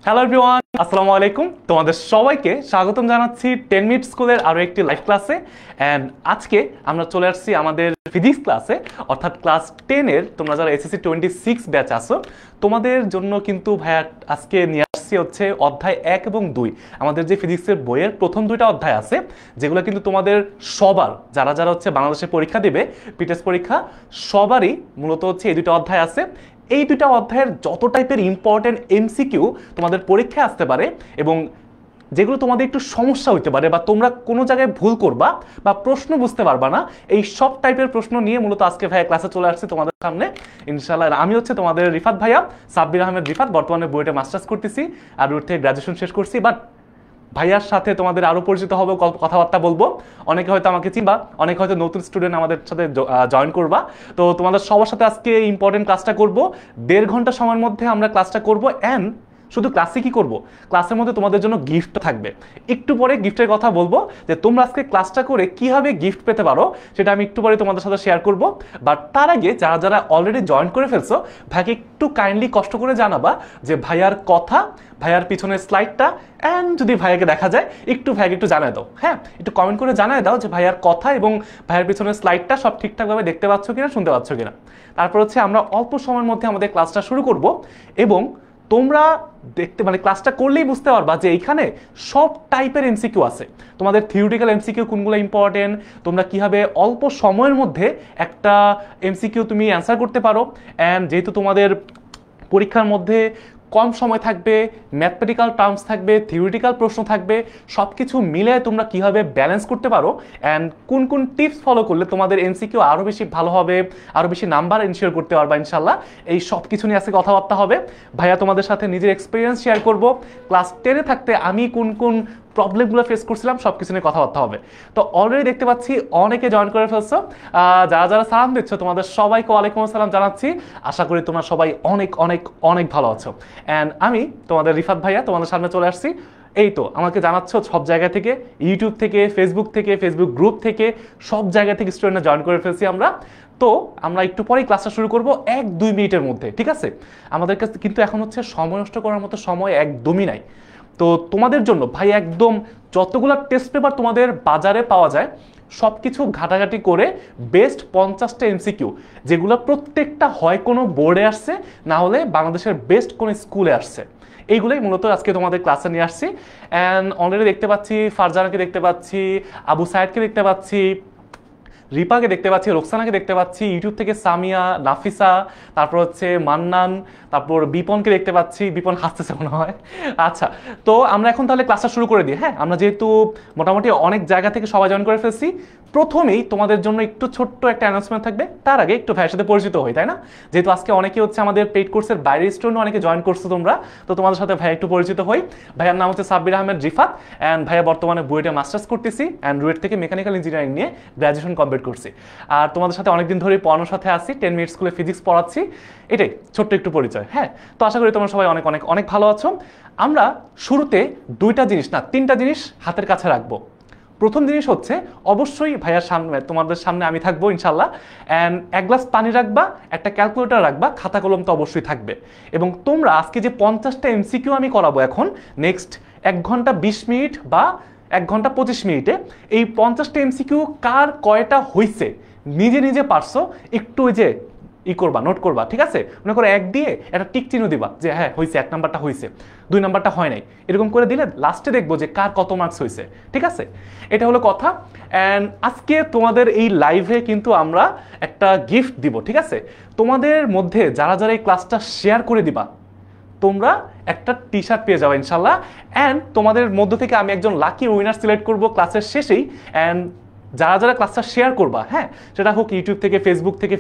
Hello everyone, আসসালামু আলাইকুম। তোমাদের সবাইকে স্বাগতম জানাচ্ছি 10 মিনিট স্কুলের আরও একটি লাইভ ক্লাসে। অ্যান্ড আজকে আমরা চলে আসছি আমাদের ফিজিক্স ক্লাসে, অর্থাৎ ক্লাস 10-এর তোমরা যারা এসএসসি 26 ব্যাচ আসো তোমাদের জন্য কিন্তু ভাইয়া আজকে নিয়ে আসছি হচ্ছে অধ্যায় 1 এবং 2। আমাদের যে ফিজিক্সের বইয়ের প্রথম দুইটা অধ্যায় আছে যেগুলো কিন্তু তোমাদের সবার যারা যারা হচ্ছে বাংলাদেশে পরীক্ষা দেবে, পিটেস্ট পরীক্ষা, সবারই মূলত হচ্ছে এই দুটো অধ্যায় আছে। এই দুটা অধ্যায়ের যত টাইপের ইম্পর্টেন্ট এমসিকিউ তোমাদের পরীক্ষায় আসতে পারে এবং যেগুলো তোমাদের একটু সমস্যা হইতে পারে বা তোমরা কোনো জায়গায় ভুল করবা বা প্রশ্ন বুঝতে পারবা না, এই সব টাইপের প্রশ্ন নিয়ে মূলত আজকে ভাইয়া ক্লাসে চলে আসছে তোমাদের সামনে ইনশাআল্লাহ। আমি হচ্ছে তোমাদের রিফাত ভাইয়া, সাব্বির আহমেদ রিফাত। বর্তমানে বুয়েটে মাস্টার্স করতেছি আর ওর থেকে গ্র্যাজুয়েশন শেষ করছি। বাট ভাইয়ার সাথে তোমাদের আরও পরিচিত হবে, কথাবার্তা বলবো। অনেকে হয়তো আমাকে চিনবা, অনেকে হয়তো নতুন স্টুডেন্ট আমাদের সাথে জয়েন করবা। তো তোমাদের সবার সাথে আজকে ইম্পর্টেন্ট ক্লাসটা করব। 1.5 ঘন্টা সময়ের মধ্যে আমরা ক্লাসটা করব। অ্যান্ড শুধু ক্লাসে কি করব, ক্লাসের মধ্যে তোমাদের জন্য গিফট থাকবে। একটু পরে গিফটের কথা বলবো, যে তোমরা আজকে ক্লাসটা করে কিভাবে গিফট পেতে পারো সেটা আমি একটু পরে তোমাদের সাথে শেয়ার করব। বাট তার আগে যারা যারা অলরেডি জয়েন করে ফেলছো ভাইকে একটু কাইন্ডলি কষ্ট করে জানাবা যে ভাইয়ার কথা, ভাইয়ার পিছনের স্লাইডটা, অ্যান্ড যদি ভাইয়াকে দেখা যায় একটু ভাইয়াকে একটু জানায় দাও। হ্যাঁ, একটু কমেন্ট করে জানায় দাও যে ভাইয়ার কথা এবং ভাইয়ার পিছনের স্লাইডটা সব ঠিকঠাকভাবে দেখতে পাচ্ছ কিনা, শুনতে পাচ্ছ কিনা। তারপর হচ্ছে আমরা অল্প সময়ের মধ্যে আমাদের ক্লাসটা শুরু করব এবং তোমরা দেখতে ক্লাসটা করলেই বুঝতে পারবা যে এইখানে সব টাইপের এমসিকিউ আছে। তোমাদের থিওরিটিক্যাল এমসিকিউ কোনগুলো ইম্পর্টেন্ট, তোমরা কিভাবে অল্প সময়ের মধ্যে একটা এমসিকিউ তুমি অ্যান্সার করতে পারো। অ্যান্ড যেহেতু তোমাদের পরীক্ষার মধ্যে কম সময় থাকবে, ম্যাথমেটিক্যাল টার্মস থাকবে, থিওরিটিক্যাল প্রশ্ন থাকবে, সব কিছু মিলে তোমরা কিভাবে ব্যালেন্স করতে পারো অ্যান্ড কোন কোন টিপস ফলো করলে তোমাদের এমসিকিউ আরও বেশি ভালো হবে, আরও বেশি নাম্বার এনশিওর করতে পারবা ইনশাল্লাহ, এই সব কিছু নিয়ে আজকে কথাবার্তা হবে। ভাইয়া তোমাদের সাথে নিজের এক্সপিরিয়েন্স শেয়ার করব। ক্লাস 10-এ থাকতে আমি কোন কোন প্রবলেমগুলো ফেস করছিলাম সব কিছু নিয়ে কথাবার্তা হবে। তো অলরেডি দেখতে পাচ্ছি অনেকে জয়েন করে ফেলছো। যারা যারা সালাম দিচ্ছ তোমাদের সবাইকে ওয়ালাইকুম আসসালাম জানাচ্ছি। আশা করি তোমরা সবাই অনেক অনেক অনেক ভালো আছো। অ্যান্ড আমি তোমাদের রিফাত ভাইয়া তোমাদের সামনে চলে আসছি। এই তো আমাকে জানাচ্ছ সব জায়গা থেকে, ইউটিউব থেকে, ফেসবুক গ্রুপ থেকে, সব জায়গা থেকে স্টুডেন্টরা জয়েন করে ফেলছি আমরা। তো আমরা একটু পরেই ক্লাসটা শুরু করব 1-2 মিনিটের মধ্যে, ঠিক আছে? আমাদের কাছে কিন্তু এখন হচ্ছে সময় নষ্ট করার মতো সময় একদমই নাই। তো তোমাদের জন্য ভাই একদম যতগুলো টেস্ট পেপার তোমাদের বাজারে পাওয়া যায় সব কিছু ঘাটাঘাটি করে বেস্ট 50টা এমসিকিউ, যেগুলো প্রত্যেকটা হয় কোনো বোর্ডে আসছে, না হলে বাংলাদেশের বেস্ট কোনো স্কুলে আসছে, এইগুলোই মূলত আজকে তোমাদের ক্লাসে নিয়ে আসছি। অ্যান্ড অলরেডি দেখতে পাচ্ছি ফারজানাকে দেখতে পাচ্ছি, আবু সায়েদকে দেখতে পাচ্ছি, রিপাকে দেখতে পাচ্ছি, রোকসানাকে দেখতে পাচ্ছি, ইউটিউব থেকে সামিয়া, নাফিসা, তারপর হচ্ছে মান্নান, তারপর বিপনকে দেখতে পাচ্ছি। বিপন হাসতেছে মনে হয়। আচ্ছা, তো আমরা এখন তাহলে ক্লাসটা শুরু করে দিই। হ্যাঁ, আমরা যেহেতু মোটামুটি অনেক জায়গা থেকে সবাই জয়েন করে ফেলছি, প্রথমেই তোমাদের জন্য একটু ছোট্ট একটা অ্যানাউন্সমেন্ট থাকবে। তার আগে একটু ভাইয়ের সাথে পরিচিত হই, তাই না? যেহেতু আজকে অনেকে হচ্ছে আমাদের পেইড কোর্সের বাইরের স্টুডেন্ট অনেকে জয়েন করছো তোমরা, তো তোমাদের সাথে ভাই একটু পরিচিত হই। ভাইয়ার নাম হচ্ছে সাব্বির আহমেদ রিফাত। অ্যান্ড ভাইয়া বর্তমানে বুয়েটে মাস্টার্স করতেছি অ্যান্ড রুয়েট থেকে মেকানিক্যাল ইঞ্জিনিয়ারিং নিয়ে গ্র্যাজুয়েশন কমপ্লিট করছি। আর তোমাদের সাথে অনেকদিন ধরে পড়ানোর সাথে আসি, 10 মিনিট স্কুলে ফিজিক্স পড়াচ্ছি। এটাই ছোট্ট একটু পরিচয়। হ্যাঁ, তো আশা করি তোমরা সবাই অনেক অনেক অনেক ভালো আছো। আমরা শুরুতে 2টা জিনিস না 3টা জিনিস হাতের কাছে রাখবো। প্রথম জিনিস হচ্ছে অবশ্যই ভাইয়ার সামনে, তোমাদের সামনে আমি থাকবো ইনশাল্লাহ। অ্যান্ড 1 গ্লাস পানি রাখবা, একটা ক্যালকুলেটর রাখবা, খাতা কলম তো অবশ্যই থাকবে। এবং তোমরা আজকে যে 50টা এমসিকিউ আমি করাবো এখন নেক্সট 1 ঘন্টা 20 মিনিট বা 1 ঘন্টা 25 মিনিটে, এই 50টা এমসিকিউ কার কয়টা হয়েছে নিজে নিজে পারছো একটু ওই যে করবা, নোট করবা, ঠিক আছে? মনে করো 1 দিয়ে একটা টিক চিহ্ন দিবা যে হ্যাঁ হয়েছে, 1 নাম্বারটা হয়েছে, 2 নাম্বারটা হয় নাই, এরকম করে দিলে লাস্টে দেখবো যে কার কত মার্কস হয়েছে, ঠিক আছে? এটা হলো কথা। অ্যান্ড আজকে তোমাদের এই লাইভে কিন্তু আমরা একটা গিফট দিব, ঠিক আছে? তোমাদের মধ্যে যারা যারা এই ক্লাসটা শেয়ার করে দিবা তোমরা একটা টি শার্ট পেয়ে যাবে ইনশাল্লাহ। অ্যান্ড তোমাদের মধ্য থেকে আমি একজন লাকি উইনার সিলেক্ট করবো ক্লাসের শেষেই। অ্যান্ড যারা যারা ক্লাসটা শেয়ার করবা, হ্যাঁ, সেটা হোক ইউটিউব থেকে,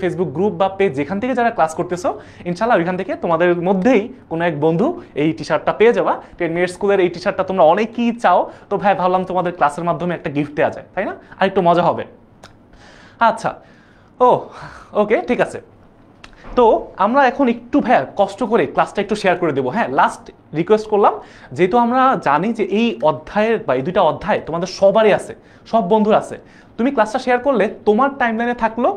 ফেসবুক গ্রুপ বা পেজ, যেখান থেকে যারা ক্লাস করতেছো ইনশাল্লাহ ওইখান থেকে তোমাদের মধ্যেই কোনো এক বন্ধু এই টি শার্টটা পেয়ে যাবা। 10 মিনিট স্কুলের এই টি শার্টটা তোমরা অনেকেই চাও, তো ভাই ভাবলাম তোমাদের ক্লাসের মাধ্যমে একটা গিফট দেওয়া যায়, তাই না? আর একটু মজা হবে। আচ্ছা, ওকে, ঠিক আছে। তো আমরা এখন একটু ভাইয়া কষ্ট করে ক্লাসটা একটু শেয়ার করে দেবো। হ্যাঁ, লাস্ট রিকোয়েস্ট করলাম, যেহেতু আমরা জানি যে এই অধ্যায়ের বা এই 2টা অধ্যায় তোমাদের সবারই আছে, সব বন্ধুর আছে। তুমি ক্লাসটা শেয়ার করলে তোমার টাইমলাইনে থাকলো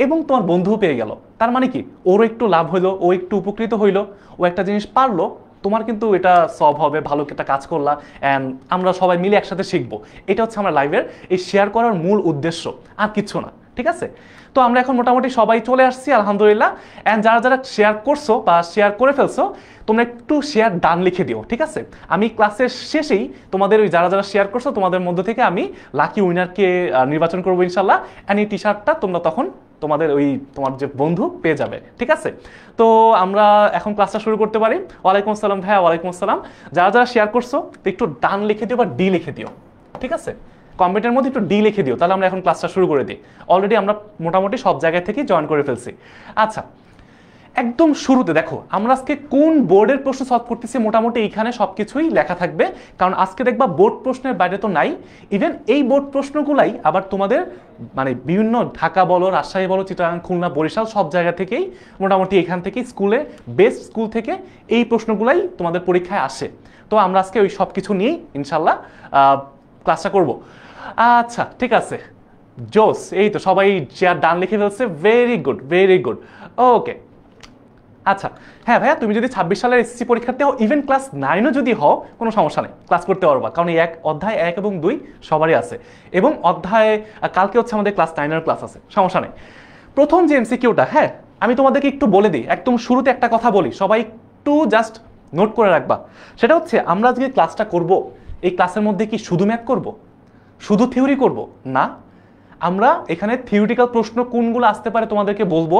এবং তোমার বন্ধুও পেয়ে গেল। তার মানে কি, ওরও একটু লাভ হইলো, ও একটু উপকৃত হইলো, ও একটা জিনিস পারলো, তোমার কিন্তু এটা সলভ হবে, ভালো একটা কাজ করলা, অ্যান্ড আমরা সবাই মিলে একসাথে শিখবো। এটা হচ্ছে আমার লাইভের এই শেয়ার করার মূল উদ্দেশ্য, আর কিছু না। ঠিক আছে, তো আমরা এখন মোটামুটি সবাই চলে আসছি আলহামদুলিল্লাহ। অ্যান্ড যারা যারা শেয়ার করছো বা শেয়ার করে ফেলছো, তোমরা একটু শেয়ার ডান লিখে দিও। ঠিক আছে, আমি ক্লাসের শেষেই তোমাদের ওই যারা যারা শেয়ার করছো তোমাদের মধ্য থেকে আমি লাকি উইনারকে নির্বাচন করবো ইনশাল্লাহ। অ্যান্ড এই টি শার্টটা তোমরা তখন তোমাদের ওই তোমার যে বন্ধু পেয়ে যাবে। ঠিক আছে, তো আমরা এখন ক্লাসটা শুরু করতে পারি। ওয়ালাইকুম আসসালাম ভাইয়া। ওয়ালাইকুম আসসালাম। যারা যারা শেয়ার করছো তো একটু ডান লিখে দিও বা ডি লিখে দিও। ঠিক আছে, কমেন্টের মধ্যে একটু ডি লিখে দিও, তাহলে আমরা এখন ক্লাসটা শুরু করে দিই। অলরেডি আমরা মোটামুটি সব জায়গায় থেকে জয়েন করে ফেলছি। আচ্ছা, একদম শুরুতে দেখো আমরা আজকে কোন বোর্ডের প্রশ্ন সলভ করতেছি, মোটামুটি এইখানে সবকিছুই লেখা থাকবে। কারণ আজকে দেখবা বোর্ড প্রশ্নের বাইরে তো নাই। ইভেন এই বোর্ড প্রশ্নগুলাই আবার তোমাদের মানে বিভিন্ন ঢাকা বলো, রাজশাহী বলো, চিটাগাং, খুলনা, বরিশাল সব জায়গা থেকেই মোটামুটি এখান থেকেই স্কুলে বেস্ট স্কুল থেকে এই প্রশ্নগুলাই তোমাদের পরীক্ষায় আসে। তো আমরা আজকে ওই সব কিছু নিয়েই ইনশাল্লাহ ক্লাসটা করব। আচ্ছা ঠিক আছে, জোস। এই তো সবাই চেয়ার ডান লিখে ফেলছে, ভেরি গুড ভেরি গুড। ওকে, আচ্ছা হ্যাঁ ভাইয়া, তুমি যদি 26 সালের এসএসসি পরীক্ষার্থী হও, ইভেন ক্লাস 9ও যদি হও, কোনো সমস্যা নেই, ক্লাস করতে পারবা। কারণ এই অধ্যায় 1 এবং 2 সবারই আছে, এবং অধ্যায় কালকে হচ্ছে আমাদের ক্লাস 9-এর ক্লাস আছে, সমস্যা নেই। প্রথম যে এমসিকিউটা, হ্যাঁ আমি তোমাদেরকে একটু বলে দিই, একদম শুরুতে একটা কথা বলি, সবাই একটু জাস্ট নোট করে রাখবা। সেটা হচ্ছে আমরা আজকে ক্লাসটা করব, এই ক্লাসের মধ্যে কি শুধু ম্যাথ করব, শুধু থিওরি করব না। আমরা এখানে থিওরিটিক্যাল প্রশ্ন কোনগুলো আসতে পারে তোমাদেরকে বলবো,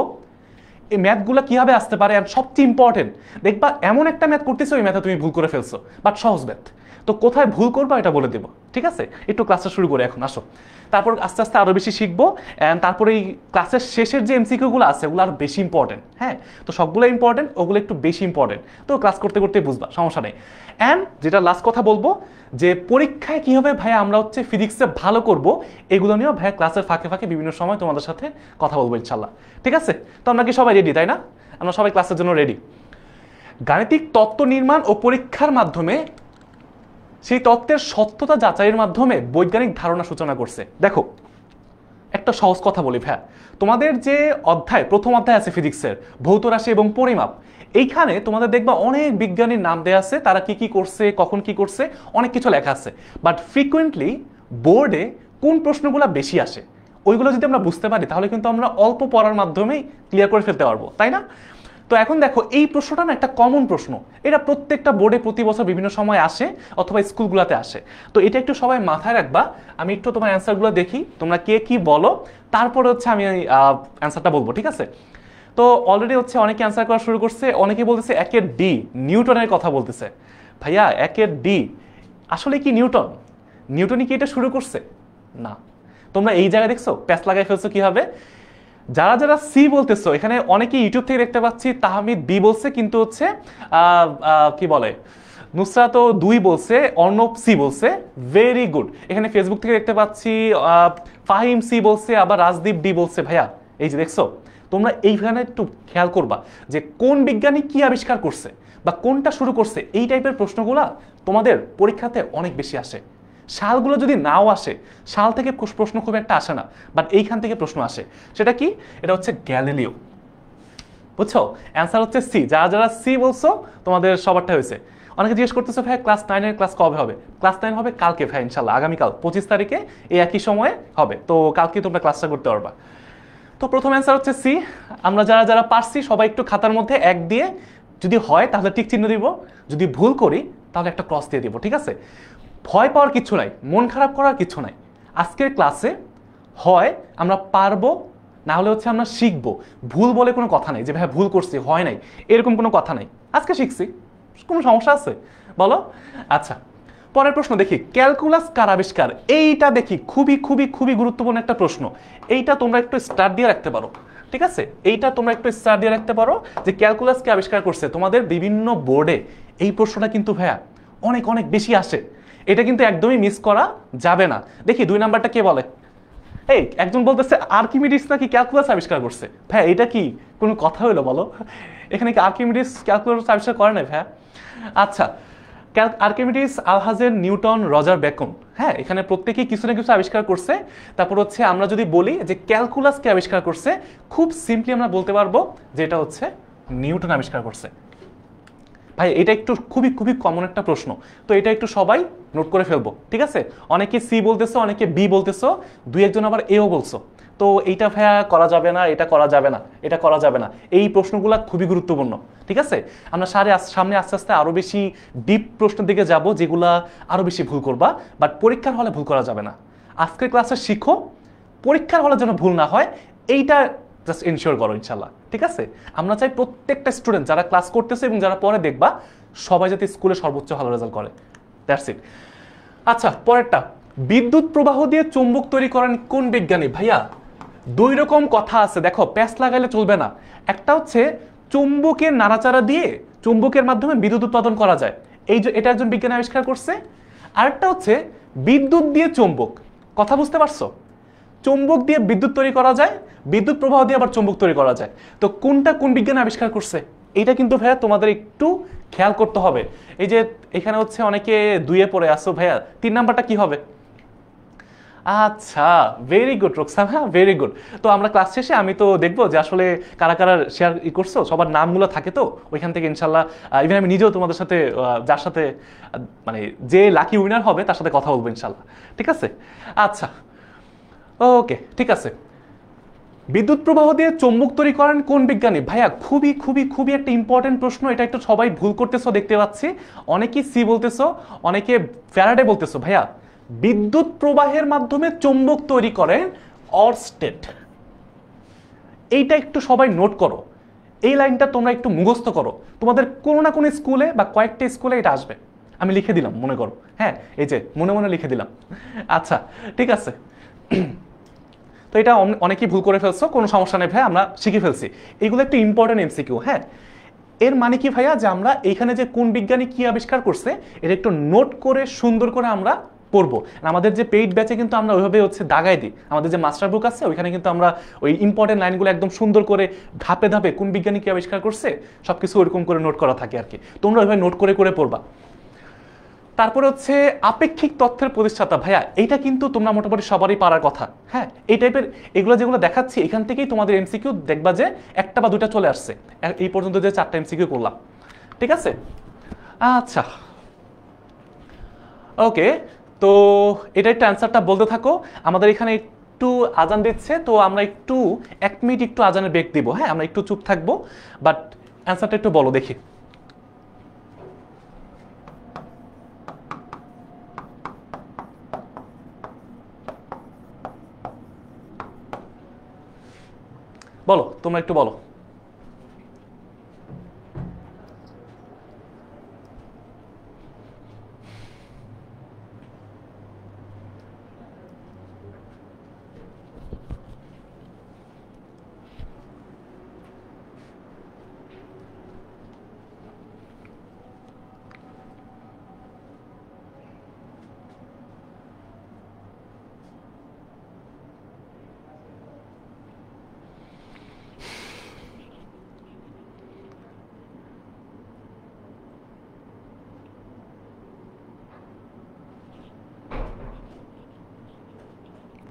এই ম্যাথগুলো কীভাবে আসতে পারে, আর সবচেয়ে ইম্পর্টেন্ট দেখবা এমন একটা ম্যাথ করতেছো ওই ম্যাথে তুমি ভুল করে ফেলছো, বাট সহজ ম্যাথ, তো কোথায় ভুল করবা এটা বলে দেবো। ঠিক আছে, একটু ক্লাসটা শুরু করে এখন আসো, তারপর আস্তে আস্তে আরও বেশি শিখবো। অ্যান্ড তারপরে এই ক্লাসের শেষের যে এমসিকিউগুলো আছে ওগুলো আরও বেশি ইম্পর্টেন্ট। হ্যাঁ, তো সবগুলো ইম্পর্টেন্ট, ওগুলো একটু বেশি ইম্পর্টেন্ট, তো ক্লাস করতে করতে বুঝবা, সমস্যা নেই। অ্যান্ড যেটা লাস্ট কথা বলবো, যে পরীক্ষায় কীভাবে ভাইয়া আমরা হচ্ছে ফিজিক্সে ভালো করব, এগুলো নিয়েও ভাইয়া ক্লাসের ফাঁকে ফাঁকে বিভিন্ন সময় তোমাদের সাথে কথা বলবো ইনশাল্লাহ। ঠিক আছে, তো আমরা কি সবাই রেডি, তাই না? আমরা সবাই ক্লাসের জন্য রেডি। গাণিতিক তত্ত্ব নির্মাণ ও পরীক্ষার মাধ্যমে সেই তত্ত্বের সত্যতা যাচাইয়ের মাধ্যমে বৈজ্ঞানিক ধারণা সূচনা করছে। দেখো একটা সহজ কথা বলি ভাইয়া, তোমাদের যে অধ্যায়, প্রথম অধ্যায় আছে ফিজিক্সের ভৌত রাশি এবং পরিমাপ, এইখানে তোমাদের দেখবা অনেক বিজ্ঞানীর নাম দেয়া আছে, তারা কি কি করছে, কখন কি করছে, অনেক কিছু লেখা আছে। বাট ফ্রিকুয়েন্টলি বোর্ডে কোন প্রশ্নগুলো বেশি আসে, ওইগুলো যদি আমরা বুঝতে পারি তাহলে কিন্তু আমরা অল্প পড়ার মাধ্যমেই ক্লিয়ার করে ফেলতে পারবো, তাই না? তো এখন দেখো এই প্রশ্নটা না একটা কমন প্রশ্ন, এটা প্রত্যেকটা বোর্ডে প্রতি বছর বিভিন্ন সময় আসে অথবা স্কুলগুলোতে আসে, তো এটা একটু সবাই মাথায় রাখবা। আমি একটু তোমার অ্যান্সারগুলো দেখি, তোমরা কে কি বলো, তারপরে হচ্ছে আমি অ্যান্সারটা বলবো। ঠিক আছে, তো অলরেডি হচ্ছে অনেকে অ্যান্সার করা শুরু করছে, অনেকে বলতেছে 1-এর ডি, নিউটনের কথা বলতেছে। ভাইয়া 1-এর ডি আসলে কি নিউটন? নিউটনই কি এটা শুরু করছে? না। তোমরা এই জায়গায় দেখছো প্যাচ লাগাই ফেলছো কিভাবে? যারা যারা সি বলতেছো, এখানে অনেকে ইউটিউব থেকে দেখতে পাচ্ছি তাহমিদ বি বলছে, কিন্তু হচ্ছে কি বলে নুসরাত 2 বলছে, অর্ণব সি বলছে, ভেরি গুড। এখানে ফেসবুক থেকে দেখতে পাচ্ছি ফাহিম সি বলছে, আবার রাজদীপ ডি বলছে। ভাইয়া এই যে দেখছো, তোমরা এইখানে একটু খেয়াল করবা যে কোন বিজ্ঞানী কি আবিষ্কার করছে বা কোনটা শুরু করছে, এই টাইপের প্রশ্নগুলা তোমাদের পরীক্ষাতে অনেক বেশি আসে। সালগুলো যদি নাও আসে, সাল থেকে প্রশ্ন খুব একটা আসে না, বাট এইখান থেকে প্রশ্ন আসে। সেটা কি? এটা হচ্ছে গ্যালিলিও। বুঝছো, অ্যান্সার হচ্ছে সি। যারা যারা সি বলছো তোমাদের সবারটা হয়েছে। অনেকে জিজ্ঞেস করতেছো ভাই ক্লাস 9-এর ক্লাস কবে হবে? ক্লাস 9 হবে কালকে ভাই, ইনশাল্লাহ আগামীকাল 25 তারিখে এই একই সময়ে হবে, তো কালকে তোমরা ক্লাসটা করতে পারবা। তো প্রথম অ্যান্সার হচ্ছে সি। আমরা যারা যারা পারছি সবাই একটু খাতার মধ্যে 1 দিয়ে, যদি হয় তাহলে টিক চিহ্ন দিব, যদি ভুল করি তাহলে একটা ক্রস দিয়ে দিব। ঠিক আছে, ভয় পাওয়ার কিছু নাই, মন খারাপ করার কিছু নাই। আজকের ক্লাসে হয় আমরা পারবো, না হলে হচ্ছে আমরা শিখবো। ভুল বলে কোনো কথা নাই যে ভাই ভুল করছি, হয় নাই, এরকম কোনো কথা নাই। আজকে শিখছি, কোনো সমস্যা আছে বলো? আচ্ছা, পরের প্রশ্ন দেখি, ক্যালকুলাস কার আবিষ্কার? এইটা দেখি খুবই খুবই খুবই গুরুত্বপূর্ণ একটা প্রশ্ন। এইটা তোমরা একটু স্টার দিয়ে রাখতে পারো। ঠিক আছে, এইটা তোমরা একটু স্টার দিয়ে রাখতে পারো যে ক্যালকুলাস কে আবিষ্কার করছে। তোমাদের বিভিন্ন বোর্ডে এই প্রশ্নটা কিন্তু ভাইয়া অনেক অনেক বেশি আসে, এটা কিন্তু একদমই মিস করা যাবে না। দেখি 2 নাম্বারটা কে বলে? এই একজন বলতেছে আর্কিমিডিস নাকি ক্যালকুলাস আবিষ্কার করছে। ভাই এটা কি কোনো কথা হলো বলো? এখানে কি আর্কিমিডিস ক্যালকুলাস আবিষ্কার করে নাই ভাইয়া? আচ্ছা, আর্কিমিডিস, আলহাজের, নিউটন, রজার বেকন, হ্যাঁ এখানে প্রত্যেকেই কিছু না কিছু আবিষ্কার করছে। তারপর হচ্ছে আমরা যদি বলি যে ক্যালকুলাস কে আবিষ্কার করছে, খুব সিম্পলি আমরা বলতে পারবো যে এটা হচ্ছে নিউটন আবিষ্কার করছে। ভাই এটা একটু খুবই খুবই কমন একটা প্রশ্ন, তো এটা একটু সবাই নোট করে ফেলবো, ঠিক আছে? অনেকে সি বলতেছো, অনেকে বি বলতেছো, দুই একজন আবার এও বলছো। তো এইটা ভাইয়া করা যাবে না, এটা করা যাবে না, এটা করা যাবে না, এই প্রশ্নগুলো খুবই গুরুত্বপূর্ণ, ঠিক আছে? আমরা সামনে আস্তে আস্তে আরো বেশি ডিপ প্রশ্নের দিকে যাব, যেগুলা আরো বেশি ভুল করবা, বাট পরীক্ষার হলে ভুল করা যাবে না। আজকের ক্লাসে শিখো, পরীক্ষার হলে যেন ভুল না হয়, এইটা জাস্ট এনশিওর করো ইনশাল্লাহ, ঠিক আছে? আমরা চাই প্রত্যেকটা স্টুডেন্ট যারা ক্লাস করতেছে এবং যারা পরে দেখবা, সবাই যাতে স্কুলে সর্বোচ্চ ভালো রেজাল্ট করে। That's it. আচ্ছা, পরেরটা, বিদ্যুৎ প্রবাহ দিয়ে চুম্বক তৈরি করেন কোন বিজ্ঞানী? ভাইয়া দুই রকম কথা আছে, দেখো প্যাচ লাগাইলে চলবে না। একটা হচ্ছে চুম্বকের নাড়াচাড়া দিয়ে চুম্বকের মাধ্যমে বিদ্যুৎ উৎপাদন করা যায়, এই যে এটা একজন বিজ্ঞানী আবিষ্কার করছে। আরেকটা হচ্ছে বিদ্যুৎ দিয়ে চুম্বক, কথা বুঝতে পারছো? চুম্বক দিয়ে বিদ্যুৎ তৈরি করা যায়, বিদ্যুৎ প্রবাহ দিয়ে আবার চুম্বক তৈরি করা যায়। তো কোনটা কোন বিজ্ঞানী আবিষ্কার করছে, এটা কিন্তু ভাইয়া তোমাদের একটু খেয়াল করতে হবে। এই যে এখানে হচ্ছে অনেকে দুইয়ে পড়ে আসো, ভাইয়া 3 নাম্বারটা কি হবে? আচ্ছা, very good Roksana, very good. তো আমরা ক্লাস শেষে আমি তো দেখবো যে আসলে কারা কারা শেয়ার করছো, সবার নামগুলো থাকে তো ওইখান থেকে ইনশাল্লাহ। ইভেন আমি নিজেও তোমাদের সাথে যার সাথে মানে যে লাকি উইনার হবে তার সাথে কথা বলবো ইনশাল্লাহ, ঠিক আছে? আচ্ছা, ওকে, ঠিক আছে। বিদ্যুৎ প্রবাহ দিয়ে চুম্বক তৈরি করেন কোন বিজ্ঞানী? ভাইয়া খুবই খুবই খুবই একটা ইম্পর্টেন্ট প্রশ্ন, এটা একটু সবাই ভুল করতেছো দেখতে পাচ্ছি। অনেকেই সি বলতেছো, অনেকে ফ্যারাডে বলতেছো। ভাইয়া বিদ্যুৎ প্রবাহের মাধ্যমে চুম্বক তৈরি করেন অরস্টেড। এইটা একটু সবাই নোট করো, এই লাইনটা তোমরা একটু মুখস্থ করো, তোমাদের কোনো না কোনো স্কুলে বা কয়েকটা স্কুলে এটা আসবে। আমি লিখে দিলাম, মনে করো, হ্যাঁ, এই যে মনে মনে লিখে দিলাম। আচ্ছা, ঠিক আছে। তো এটা অনেকেই ভুল করে ফেলছো, কোনো সমস্যা নেই ভাই, আমরা শিখে ফেলছি। এগুলো একটু ইম্পর্টেন্ট এমসিকিউ, হ্যাঁ। এর মানে কি ভাইয়া, যে আমরা এইখানে যে কোন বিজ্ঞানী কি আবিষ্কার করছে এটা একটু নোট করে সুন্দর করে আমরা পড়বো। আমাদের যে পেইড ব্যাচে কিন্তু আমরা ওইভাবে হচ্ছে দাগাই দিই, আমাদের যে মাস্টার বুক আছে ওইখানে কিন্তু আমরা ওই ইম্পর্টেন্ট লাইনগুলো একদম সুন্দর করে ধাপে ধাপে কোন বিজ্ঞানী কি আবিষ্কার করছে সবকিছু ওইরকম করে নোট করা থাকে আর কি। তোমরা ওইভাবে নোট করে করে পড়বা। তারপরে হচ্ছে আপেক্ষিক তথ্যের প্রতিষ্ঠাতা। ভাইয়া এইটা কিন্তু তোমরা মোটামুটি সবারই পারার কথা, হ্যাঁ। এই টাইপের এগুলো যেগুলো দেখাচ্ছি এখান থেকেই তোমাদের এমসিকিউ দেখবা যে একটা বা দুটা চলে আসছে, এই পর্যন্ত যে 4টা এমসিকিউ করলাম, ঠিক আছে? আচ্ছা, ওকে, তো এটা একটা অ্যান্সারটা বলতে থাকো। আমাদের এখানে একটু আজান দিচ্ছে, তো আমরা একটু 1 মিনিট একটু আজানের ব্রেক দিব, হ্যাঁ, আমরা একটু চুপ থাকবো, বাট অ্যান্সারটা একটু বলো দেখি। বলো, তোমরা একটু বলো।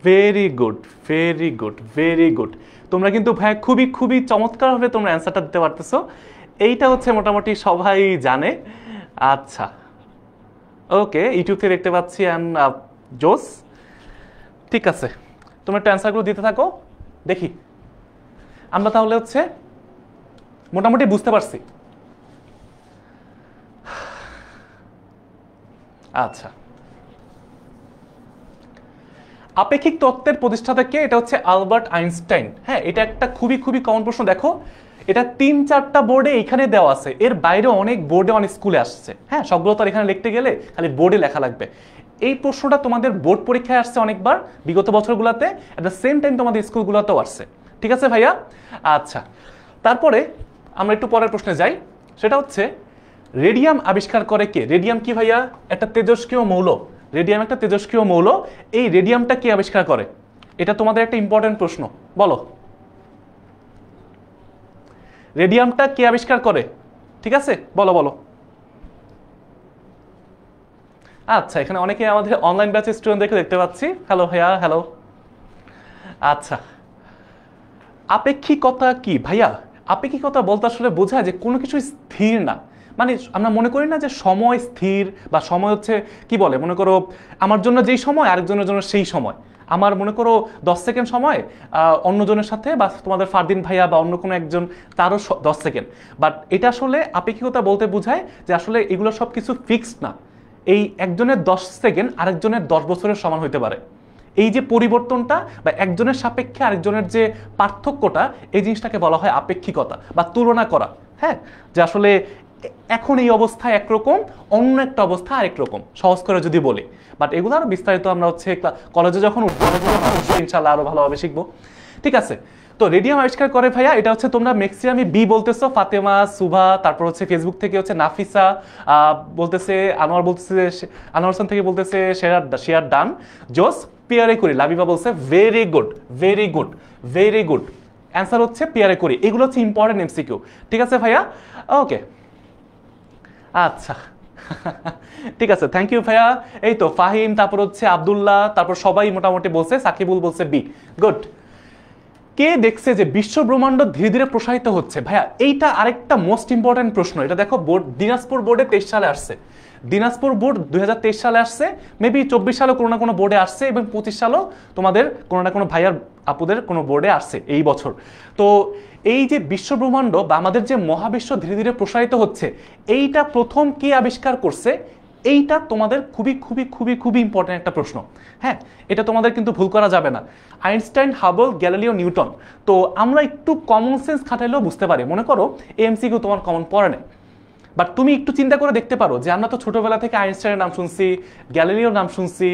Very good, very good, very good. তোমরা কিন্তু ভাই খুবই খুবই চমৎকারভাবে তোমরা অ্যান্সারটা দিতে পারতেছো, এইটা হচ্ছে মোটামুটি সবাই জানে। আচ্ছা, ওকে, ইউটিউব থেকে দেখতে পাচ্ছি অ্যান্ড জোস, ঠিক আছে, তোমরা একটু অ্যান্সারগুলো দিতে থাকো দেখি। আমরা তাহলে হচ্ছে মোটামুটি বুঝতে পারছি। আচ্ছা, আপেক্ষিক তত্ত্বের প্রতিষ্ঠাতা কে? এটা হচ্ছে আলবার্ট আইনস্টাইন, হ্যাঁ। এটা একটা খুবই খুবই কমন প্রশ্ন, দেখো এটা 3-4টা বোর্ডে এখানে দেওয়া আছে, এর বাইরে অনেক বোর্ডে অনেক স্কুলে আসছে, হ্যাঁ। সবগুলো তো আর এখানে লিখতে গেলে খালি বোর্ডে লেখা লাগবে। এই প্রশ্নটা তোমাদের বোর্ড পরীক্ষায় আসছে অনেকবার বিগত বছরগুলোতে, এট দ্য সেম টাইম তোমাদের স্কুলগুলোতেও আসছে, ঠিক আছে ভাইয়া? আচ্ছা, তারপরে আমরা একটু পরের প্রশ্নে যাই, সেটা হচ্ছে রেডিয়াম আবিষ্কার করে কে? রেডিয়াম কি ভাইয়া? একটা তেজস্ক্রিয় মৌল, রেডিয়াম একটা তেজস্ক্রিয় মৌল। এই রেডিয়ামটা কে আবিষ্কার করে? এটা তোমাদের একটা ইম্পর্টেন্ট প্রশ্ন, বলো রেডিয়ামটা কে আবিষ্কার করে? ঠিক আছে, বলো বলো। আচ্ছা, এখানে অনেকে আমাদের অনলাইন ব্যাচের স্টুডেন্টদেরকে দেখতে পাচ্ছি। হ্যালো ভাইয়া, হ্যালো। আচ্ছা, আপেক্ষিকতা কি ভাইয়া? আপেক্ষিকতা বলতে আসলে বোঝায় যে কোনো কিছু স্থির না, মানে আমরা মনে করি না যে সময় স্থির, বা সময় হচ্ছে কি বলে, মনে করো আমার জন্য যেই সময় আরেকজনের জন্য সেই সময়। আমার মনে করো 10 সেকেন্ড সময় অন্যজনের সাথে, বা তোমাদের ফারদিন ভাইয়া বা অন্য কোনো একজন তারও 10 সেকেন্ড। বাট এটা আসলে আপেক্ষিকতা বলতে বোঝায় যে আসলে এগুলো সব কিছু ফিক্সড না। এই একজনের 10 সেকেন্ড আরেকজনের 10 বছরের সমান হতে পারে। এই যে পরিবর্তনটা বা একজনের সাপেক্ষে আরেকজনের যে পার্থক্যটা, এই জিনিসটাকে বলা হয় আপেক্ষিকতা বা তুলনা করা। হ্যাঁ, যে আসলে এখন এই অবস্থা একরকম, অন্য একটা অবস্থা আরেক রকম, সহজ করে যদি বলি। বাট এগুলো আরো বিস্তারিত আমরা হচ্ছে কলেজে যখন উঠবো ইনশাল্লাহ আরো ভালোভাবে শিখবো। ঠিক আছে, তো রেডিয়াম আবিষ্কার করে ভাইয়া, এটা হচ্ছে তোমরা ম্যাক্সিমামই বি বলতেছো, ফাতেমা, সুভা, তারপর হচ্ছে ফেসবুক থেকে হচ্ছে নাফিসা বলতেছে, আনোয়ার বলতেছে, আনোয়ার হোসেন থেকে বলতেছে শেয়ার ডান, জোস পিয়ারে করি, লাবিবা বলছে very good very good very good. Answer হচ্ছে পিয়ারে করি। এগুলো হচ্ছে ইম্পর্টেন্ট এমসিকিউ। ঠিক আছে ভাইয়া, ওকে আচ্ছা ঠিক আছে, থ্যাংক ইউ ভাইয়া। এই তো ফাহিম, তারপর হচ্ছে আব্দুল্লাহ, তারপর সবাই মোটামুটি বলছে, সাকিবুল বলছে বি, গুড। কে দেখছে যে বিশ্ব ব্রহ্মাণ্ড ধীরে ধীরে প্রসারিত হচ্ছে? ভাইয়া এইটা আরেকটা মোস্ট ইম্পর্টেন্ট প্রশ্ন। এটা দেখো বোর্ড, দিনাজপুর বোর্ডে 23 সালে আসছে, দিনাজপুর বোর্ড 2023 সালে আসছে, মেবি 24 সালেও কোনো না কোনো বোর্ডে আসছে, এবং 25 সালেও তোমাদের কোনো না কোনো ভাইয়ার আপুদের কোনো বোর্ডে আসছে এই বছর। তো এই যে বিশ্ব ব্রহ্মাণ্ড বা আমাদের যে মহাবিশ্ব ধীরে ধীরে প্রসারিত হচ্ছে, এইটা প্রথম কে আবিষ্কার করছে? এইটা তোমাদের খুবই খুবই খুবই খুবই ইম্পর্টেন্ট একটা প্রশ্ন। হ্যাঁ, এটা তোমাদের কিন্তু ভুল করা যাবে না। Einstein, Hubble, Galileo, Newton. তো আমরা একটু কমন সেন্স খাটাইলেও বুঝতে পারি। মনে করো এমসিকিউ তোমার কমন পড়ে নেই, বাট তুমি একটু চিন্তা করে দেখতে পারো যে আমরা তো ছোটবেলা থেকে আইনস্টাইনের নাম শুনছি, গ্যালিলিওর নাম শুনছি,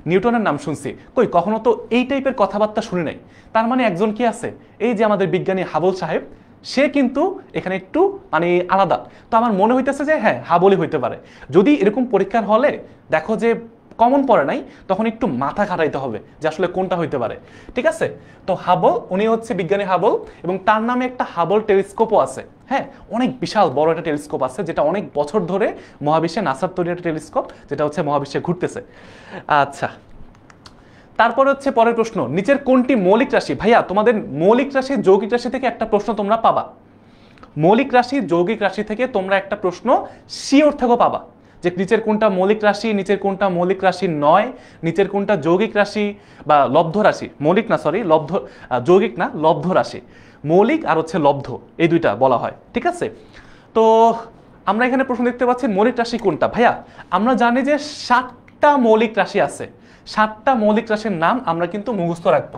নিউটনের নাম শুনছি, কই কখনো তো এই টাইপের কথাবার্তা শুনি নাই। তার মানে একজন কি আছে, এই যে আমাদের বিজ্ঞানী হাবল সাহেব, সে কিন্তু এখানে একটু মানে আলাদা। তো আমার মনে হইতেছে যে হ্যাঁ, হাবলই হইতে পারে। যদি এরকম পরীক্ষার হলে দেখো যে কমন পড়ে নাই, তখন একটু মাথা খাটাইতে হবে যে আসলে কোনটা হইতে পারে। ঠিক আছে, তো হাবল, উনি হচ্ছে বিজ্ঞানী হাবল, এবং তার নামে একটা হাবল টেলিস্কোপও আছে। হ্যাঁ, অনেক বিশাল বড় একটা টেলিস্কোপ আছে, যেটা অনেক বছর ধরে মহাবিশ্বে নাসার তৈরি একটা টেলিস্কোপ, যেটা হচ্ছে মহাবিশ্বে ঘুরতেছে। আচ্ছা, তারপরে হচ্ছে পরের প্রশ্ন, নিচের কোনটি মৌলিক রাশি? ভাইয়া তোমাদের মৌলিক রাশি, যৌগিক রাশি থেকে একটা প্রশ্ন তোমরা পাবা। মৌলিক রাশি, যৌগিক রাশি থেকে তোমরা একটা প্রশ্ন শিওর থেকেও পাবা, যে নিচের কোনটা মৌলিক রাশি, নিচের কোনটা মৌলিক রাশি নয়, নিচের কোনটা যৌগিক রাশি বা লব্ধ রাশি। মৌলিক না, সরি, লব্ধ, যৌগিক না, লব্ধ রাশি। মৌলিক আর হচ্ছে লব্ধ, এই দুইটা বলা হয়। ঠিক আছে, তো আমরা এখানে প্রশ্ন দেখতে পাচ্ছি মৌলিক রাশি কোনটা। ভাইয়া আমরা জানি যে 7টা মৌলিক রাশি আছে, 7টা মৌলিক রাশির নাম আমরা কিন্তু মুখস্থ রাখবো।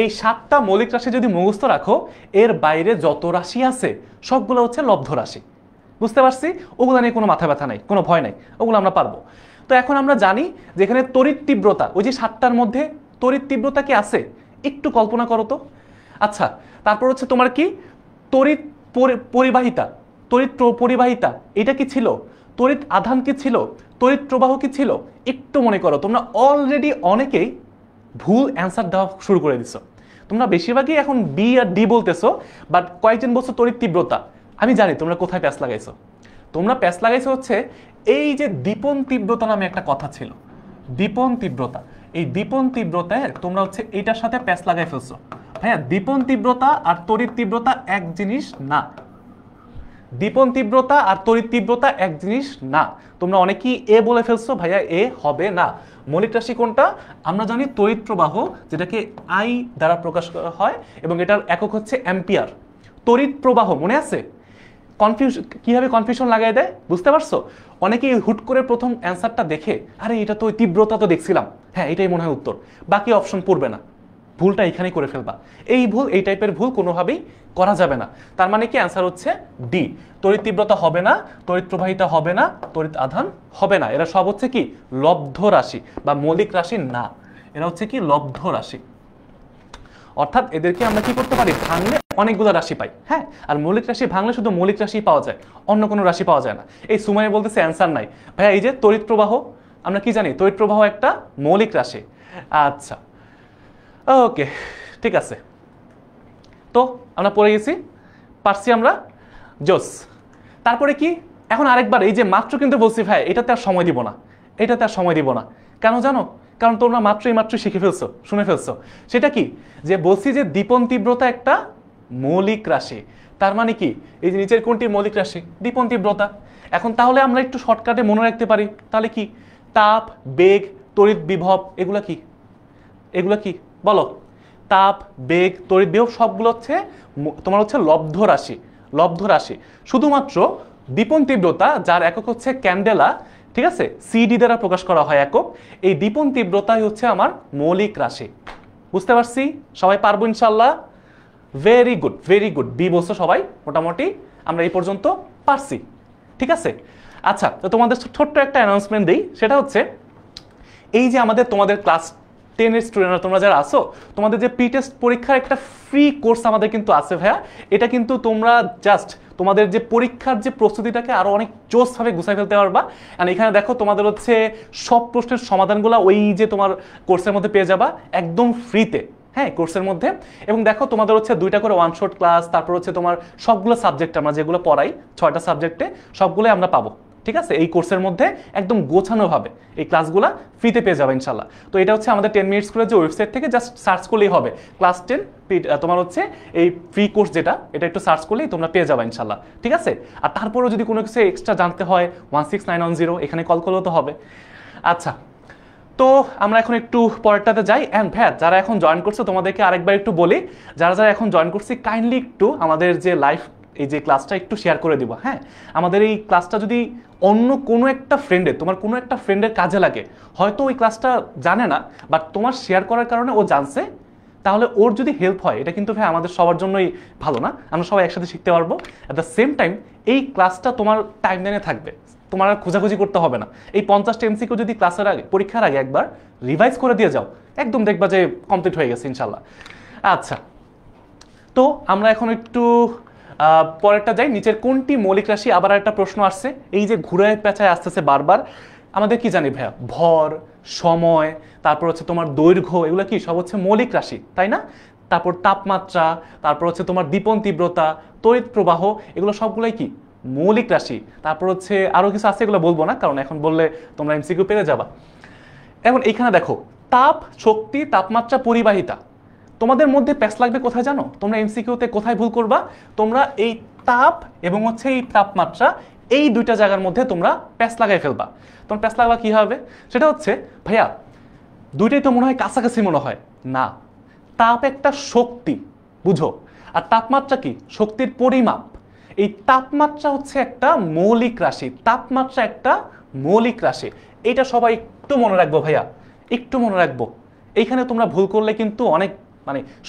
এই 7টা মৌলিক রাশি যদি মুখস্থ রাখো, এর বাইরে যত রাশি আছে সবগুলো হচ্ছে লব্ধ রাশি। বুঝতে পারছি, ওগুলো নিয়ে কোনো মাথা ব্যথা নাই, কোনো ভয় নাই, ওগুলো আমরা পারবো। তো এখন আমরা জানি যে এখানে তড়িৎ তীব্রতা, ওই যে 7টার মধ্যে তড়িৎ তীব্রতা কি আছে, একটু কল্পনা করো তো। আচ্ছা, তারপর হচ্ছে তোমার কি তড়িৎ পরিবাহিতা, তড়িৎ পরিবাহিতা এটা কি ছিল, তড়িৎ আধান কি ছিল, তড়িৎ প্রবাহ কি ছিল, একটু মনে করো। তোমরা অলরেডি অনেকেই ভুল অ্যান্সার দেওয়া শুরু করে দিছো। তোমরা বেশিরভাগই এখন বি আর ডি বলতেছো, বাট কয়েকজন বলছো তড়িৎ তীব্রতা। আমি জানি তোমরা কোথায় প্যাচ লাগাইছো। তোমরা প্যাচ লাগাইছো হচ্ছে এই যে দীপন তীব্রতা নামে একটা কথা ছিল, দীপন তীব্রতা। এই দীপন তীব্রতায় তোমরা হচ্ছে এইটার সাথে প্যাচ লাগাই ফেলছো। ভাইয়া দীপন তীব্রতা আর তড়িৎ তীব্রতা এক জিনিস না। দীপন তীব্রতা আর তড়িৎ তীব্রতা এক জিনিস না। তোমরা অনেকেই এ বলে ফেলছো, ভাইয়া এ হবে না। মৌলিক রাশি কোনটা? আমরা জানি তড়িৎ প্রবাহ, যেটাকে আই দ্বারা প্রকাশ করা হয়, এবং এটার একক হচ্ছে অ্যাম্পিয়ার। তড়িৎ প্রবাহ মনে আছে? কিভাবে কনফিউশন লাগাই দেয় বুঝতে পারছো? অনেকেই হুট করে প্রথম অ্যান্সারটা দেখে, আরে এটা তো তীব্রতা তো দেখছিলাম, হ্যাঁ এটাই মনে হয় উত্তর, বাকি অপশন পড়বে না। ভুলটা এখানেই করে ফেলবা। এই ভুল, এই টাইপের ভুল কোনোভাবেই করা যাবে না। তার মানে কি অ্যান্সার হচ্ছে ডি, তড়িৎ তীব্রতা হবে না, তড়িৎ প্রবাহিতা হবে না, তড়িৎ আধান হবে না। এরা সব হচ্ছে কি লব্ধ রাশি বা মৌলিক রাশি না, এরা হচ্ছে কি লব্ধ রাশি। অর্থাৎ এদেরকে আমরা কি করতে পারি, ভাঙলে অনেকগুলো রাশি পাই। হ্যাঁ, আর মৌলিক রাশি ভাঙলে শুধু মৌলিক রাশি পাওয়া যায়, অন্য কোনো রাশি পাওয়া যায় না। এই সুমাইয়া বলতেছে অ্যান্সার নাই। ভাইয়া এই যে তড়িৎ প্রবাহ, আমরা কি জানি তড়িৎ প্রবাহ একটা মৌলিক রাশি। আচ্ছা ওকে, ঠিক আছে, তো আমরা পড়ে গেছি, পারছি আমরা, জোস। তারপরে কি এখন আরেকবার, এই যে মাত্র কিন্তু বলছি ভাই এটাতে আর সময় দিব না, এটাতে আর সময় দিব না। কেন জানো? কারণ তোমরা মাত্রই শিখে ফেলছো, শুনে ফেলছো। সেটা কি যে বলছি যে দীপন তীব্রতা একটা মৌলিক রাশি, তার মানে কি এই যে নিচের কোনটি মৌলিক রাশি? দীপন তীব্রতা। এখন তাহলে আমরা একটু শর্টকাটে মনে রাখতে পারি, তাহলে কি তাপ, বেগ, তড়িৎ বিভব এগুলা কি? এগুলা কি বলো? তাপ, বেগ, তড়িৎ বিভব সবগুলো হচ্ছে তোমার হচ্ছে লব্ধ রাশি। লব্ধ রাশি। শুধুমাত্র দীপন তীব্রতা, যার একক হচ্ছে ক্যান্ডেলা, ঠিক আছে, সিডি দ্বারা প্রকাশ করা হয় একক, এই দীপন তীব্রতাই হচ্ছে আমার মৌলিক রাশি। বুঝতে পারছি? সবাই পারবো ইনশাল্লাহ? Very good, very good. বি বলছো সবাই মোটামুটি, আমরা এই পর্যন্ত পারছি। ঠিক আছে, আচ্ছা, তো তোমাদের ছোট্ট একটা অ্যানাউন্সমেন্ট দিই, সেটা হচ্ছে এই যে তোমাদের ক্লাস 10-এর স্টুডেন্টরা তোমরা যারা আসো, তোমাদের যে প্রি টেস্ট পরীক্ষার একটা ফ্রি কোর্স আমাদের কিন্তু আছে ভাইয়া। এটা কিন্তু তোমরা জাস্ট তোমাদের যে পরীক্ষার যে প্রস্তুতিটাকে আরো অনেক জোসভাবে গুছাই ফেলতে পারবা। আর এখানে দেখো তোমাদের হচ্ছে সব প্রশ্নের সমাধানগুলো ওই যে তোমার কোর্সের মধ্যে পেয়ে যাবা একদম ফ্রিতে, হ্যাঁ, কোর্সের মধ্যে। এবং দেখো তোমাদের হচ্ছে 2টা করে ওয়ান শট ক্লাস, তারপর হচ্ছে তোমার সবগুলো সাবজেক্ট আমরা যেগুলো পড়াই 6টা সাবজেক্টে সবগুলোই আমরা পাবো। ঠিক আছে, এই কোর্সের মধ্যে একদম গোছানোভাবে এই ক্লাসগুলো ফ্রিতে পেয়ে যাবে ইনশাল্লাহ। তো এটা হচ্ছে আমাদের 10 মিনিট স্কুলের যে ওয়েবসাইট থেকে জাস্ট সার্চ করলেই হবে ক্লাস 10 তোমার হচ্ছে এই ফ্রি কোর্স, যেটা এটা একটু সার্চ করলেই তোমরা পেয়ে যাবে ইনশাল্লাহ। ঠিক আছে, আর তারপরেও যদি কোনো কিছু এক্সট্রা জানতে হয় 16910 এখানে কল করলেও তো হবে। আচ্ছা, তো আমরা এখন একটু পরেরটাতে যাই। অ্যান্ড ভ্যাট যারা এখন জয়েন করছে তোমাদেরকে আরেকবার একটু বলি, যারা যারা এখন জয়েন করছি কাইন্ডলি একটু আমাদের যে লাইভ এই যে ক্লাসটা একটু শেয়ার করে দিব। হ্যাঁ, আমাদের এই ক্লাসটা যদি অন্য কোনো একটা ফ্রেন্ডের, তোমার কোনো একটা ফ্রেন্ডের কাজে লাগে, হয়তো ওই ক্লাসটা জানে না, বাট তোমার শেয়ার করার কারণে ও জানছে, তাহলে ওর যদি হেল্প হয়, এটা কিন্তু ভাই আমাদের সবার জন্যই ভালো না? আমরা সবাই একসাথে শিখতে পারবো। অ্যাট দ্য সেম টাইম এই ক্লাসটা তোমার টাইম লাইনে থাকবে, তোমার আর খোঁজাখুঁজি করতে হবে না। এই 50টা এমসিকিউ যদি ক্লাসের আগে, পরীক্ষার আগে একবার রিভাইজ করে দিয়ে যাও, একদম দেখবা যে কমপ্লিট হয়ে গেছে ইনশাল্লাহ। আচ্ছা, তো আমরা এখন একটু পরেরটা যাই। নিচের কোনটি মৌলিক রাশি? আবার একটা প্রশ্ন আসছে, এই যে ঘুরে পেঁচায় আসতেছে বারবার। আমাদের কি জানি ভাইয়া, ভর, সময়, তারপর হচ্ছে তোমার দৈর্ঘ্য, এগুলো কি সব হচ্ছে মৌলিক রাশি, তাই না? তারপর তাপমাত্রা, তারপর হচ্ছে তোমার দীপন তীব্রতা, তড়িৎ প্রবাহ, এগুলো সবগুলোই কি মৌলিক রাশি। তারপর হচ্ছে আরো কিছু আছে, এগুলো বলবো না, কারণ এখন বললে তোমরা এমসিকিউ পেয়ে যাবা। এখন এইখানে দেখো তাপ, শক্তি, তাপমাত্রা, পরিবাহিতা, তোমাদের মধ্যে প্যাচ লাগবে কোথায় জানো? তোমরা এমসিকিউতে কোথায় ভুল করবা? তোমরা এই তাপ এবং হচ্ছে এই তাপমাত্রা, এই দুইটা জায়গার মধ্যে তোমরা প্যাচ লাগাই ফেলবা। তোমার প্যাচ লাগবা কি হবে? সেটা হচ্ছে ভাইয়া দুইটাই তো মনে হয় কাছাকাছি মনে হয় না। তাপ একটা শক্তি, বুঝো, আর তাপমাত্রা কি শক্তির পরিমাপ। এই তাপমাত্রা হচ্ছে একটা মৌলিক রাশি, তাপমাত্রা একটা মৌলিক রাশি। এটা সবাই একটু মনে রাখবো ভাইয়া, একটু মনে রাখবো। এইখানে তোমরা ভুল করলে কিন্তু অনেক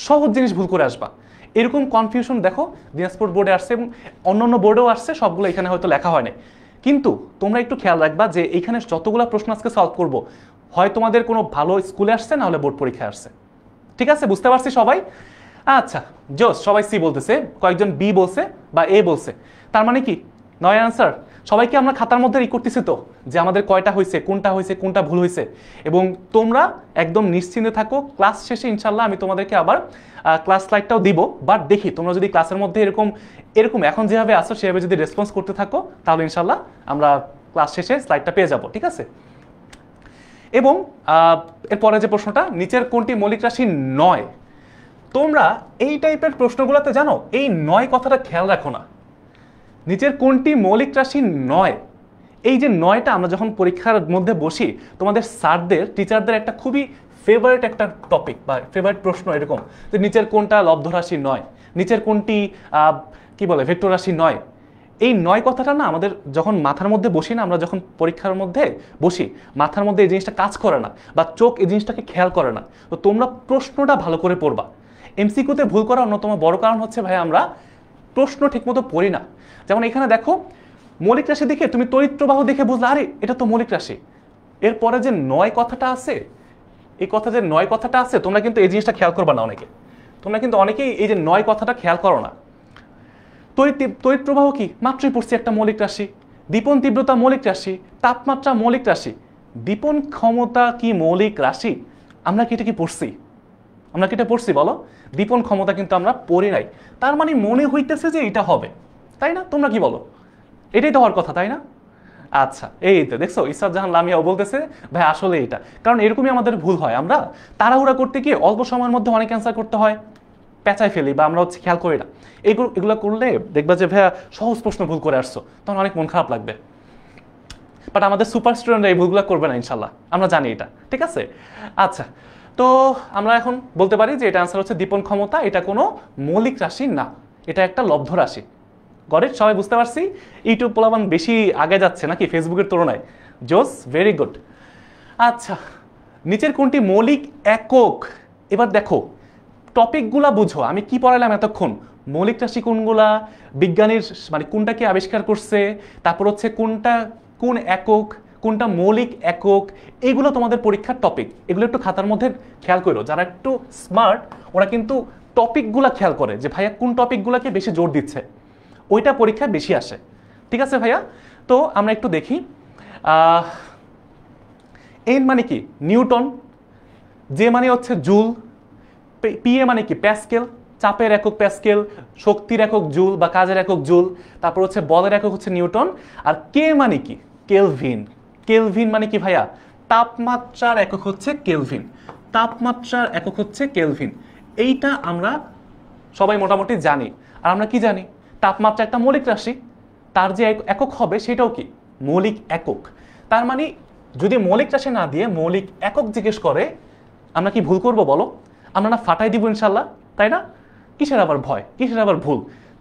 সহজ জিনিস ভুল করে আসবা। এরকম কনফিউশন দেখো দিনাজপুর বোর্ডে আসছে এবং অন্যান্য বোর্ডেও আসছে, সবগুলো এখানে হয়তো লেখা হয় না। কিন্তু তোমরা একটু খেয়াল রাখবা যে এইখানে যতগুলো প্রশ্ন আজকে সলভ করবো, হয় তোমাদের কোনো ভালো স্কুলে আসছে, না হলে বোর্ড পরীক্ষায় আসছে। ঠিক আছে, বুঝতে পারছি সবাই? আচ্ছা, জোস, সবাই সি বলতেছে, কয়েকজন বি বলছে বা এ বলছে, তার মানে কি নয় আনসার? সবাইকে আমরা খাতার মধ্যে ই করতেছি তো যে আমাদের কয়টা হয়েছে, কোনটা ভুল হয়েছে। এবং তোমরা একদম নিশ্চিন্তে থাকো, ক্লাস শেষে ইনশাল্লাহ আমি তোমাদেরকে আবার ক্লাস স্লাইডটাও দিব। বাট দেখি তোমরা যদি ক্লাসের মধ্যে এরকম এখন যেভাবে আসো সেভাবে যদি রেসপন্স করতে থাকো, তাহলে ইনশাল্লাহ আমরা ক্লাস শেষে স্লাইডটা পেয়ে যাব। ঠিক আছে, এবং এরপরে যে প্রশ্নটা, নিচের কোনটি মৌলিক রাশি নয়? তোমরা এই টাইপের প্রশ্নগুলোতে জানো এই নয় কথাটা খেয়াল রাখো না। নিচের কোনটি মৌলিক রাশি নয়, এই যে নয়টা আমরা যখন পরীক্ষার মধ্যে বসি, তোমাদের স্যারদের, টিচারদের একটা খুবই ফেভারিট একটা টপিক বা ফেভারিট প্রশ্ন এরকম যে নিচের কোনটা লব্ধ রাশি নয়, নিচের কোনটি কি বলে ভেক্টর রাশি নয়। এই নয় কথাটা না আমাদের যখন মাথার মধ্যে বসি না, আমরা যখন পরীক্ষার মধ্যে বসি, মাথার মধ্যে এই জিনিসটা কাজ করে না বা চোখ এই জিনিসটাকে খেয়াল করে না। তো তোমরা প্রশ্নটা ভালো করে পড়বা। এমসিকিউতে ভুল করার অন্যতম বড় কারণ হচ্ছে ভাই আমরা প্রশ্ন ঠিকমতো পড়ি না। যেমন এখানে দেখো মৌলিক রাশি দেখে তুমি তড়িৎ প্রবাহ দেখে বুঝলে আরে এটা তো মৌলিক রাশি। এরপরে যে নয় কথাটা আছে, এই কথা যে নয় কথাটা আছে, তোমরা কিন্তু এই জিনিসটা খেয়াল করবা না অনেকে। তোমরা কিন্তু অনেকেই এই যে নয় কথাটা খেয়াল করো না। তড়িৎ প্রবাহ কি মাত্রই পড়ছি একটা মৌলিক রাশি, দীপন তীব্রতা মৌলিক রাশি, তাপমাত্রা মৌলিক রাশি, দীপন ক্ষমতা কি মৌলিক রাশি? আমরা কি এটা কি পড়ছি? আমরা কি এটা পড়ছি বলো? দীপন ক্ষমতা কিন্তু আমরা পড়ি নাই। তার মানে মনে হইতেছে যে এটা হবে, তাই না? তোমরা কি বলো? এটাই তো হওয়ার কথা, তাই না? আচ্ছা, এই তো দেখছো ইসরাত জাহান লামিয়াও বলতেছে ভাই আসলে এটা, কারণ এরকমই আমাদের ভুল হয়। আমরা তাড়াহুড়া করতে গিয়ে অল্প সময়ের মধ্যে অনেক অ্যান্সার করতে হয়, পেঁচাই ফেলি বা আমরা হচ্ছে খেয়াল করি না, এগুলো করলে দেখবা যে ভাইয়া সহজ প্রশ্ন ভুল করে আসছো, তখন অনেক মন খারাপ লাগবে। বাট আমাদের সুপার স্টুডেন্টরা এই ভুলগুলো করবে না ইনশাল্লাহ, আমরা জানি এটা, ঠিক আছে। আচ্ছা, তো আমরা এখন বলতে পারি যে এটা অ্যান্সার হচ্ছে দীপন ক্ষমতা, এটা কোনো মৌলিক রাশি না, এটা একটা লব্ধ রাশি। Got it? সবাই বুঝতে পারছি? ইউটিউব পোলাবান বেশি আগে যাচ্ছে নাকি ফেসবুকের তুলনায়? জোস, ভেরি গুড। আচ্ছা, নিচের কোনটি মৌলিক একক? এবার দেখো টপিকগুলা বুঝো, আমি কি পড়াইলাম এতক্ষণ, মৌলিক রাশি কোনগুলা, বিজ্ঞানীর মানে কোনটাকে আবিষ্কার করছে, তারপর হচ্ছে কোন একক, কোনটা মৌলিক একক, এইগুলো তোমাদের পরীক্ষার টপিক। এগুলো একটু খাতার মধ্যে খেয়াল করো, যারা একটু স্মার্ট ওরা কিন্তু টপিকগুলা খেয়াল করে যে ভাইয়া কোন টপিকগুলোকে বেশি জোর দিচ্ছে, ওইটা পরীক্ষায় বেশি আসে, ঠিক আছে ভাইয়া। তো আমরা একটু দেখি, এন মানে কি নিউটন, যে মানে হচ্ছে জুল, পিএ মানে কি প্যাসকেল, চাপের একক প্যাসকেল, শক্তির একক জুল বা কাজের একক জুল, তারপর হচ্ছে বলের একক হচ্ছে নিউটন, আর কে মানে কি কেলভিন। কেলভিন মানে কি ভাইয়া? তাপমাত্রার একক হচ্ছে কেলভিন, তাপমাত্রার একক হচ্ছে কেলভিন। এইটা আমরা সবাই মোটামুটি জানি। আর আমরা কি জানি? তাপমাত্রা একটা মৌলিক রাশি, তার যে একক হবে সেটাও কি মৌলিক একক। তার মানে যদি মৌলিক রাশি না দিয়ে মৌলিক একক জিজ্ঞেস করে, আমরা কি ভুল করব বলো? আমরা না ফাটাই দিব ইনশাল্লাহ, তাই না? কিসের আবার ভয়, কিসের আবার ভুল,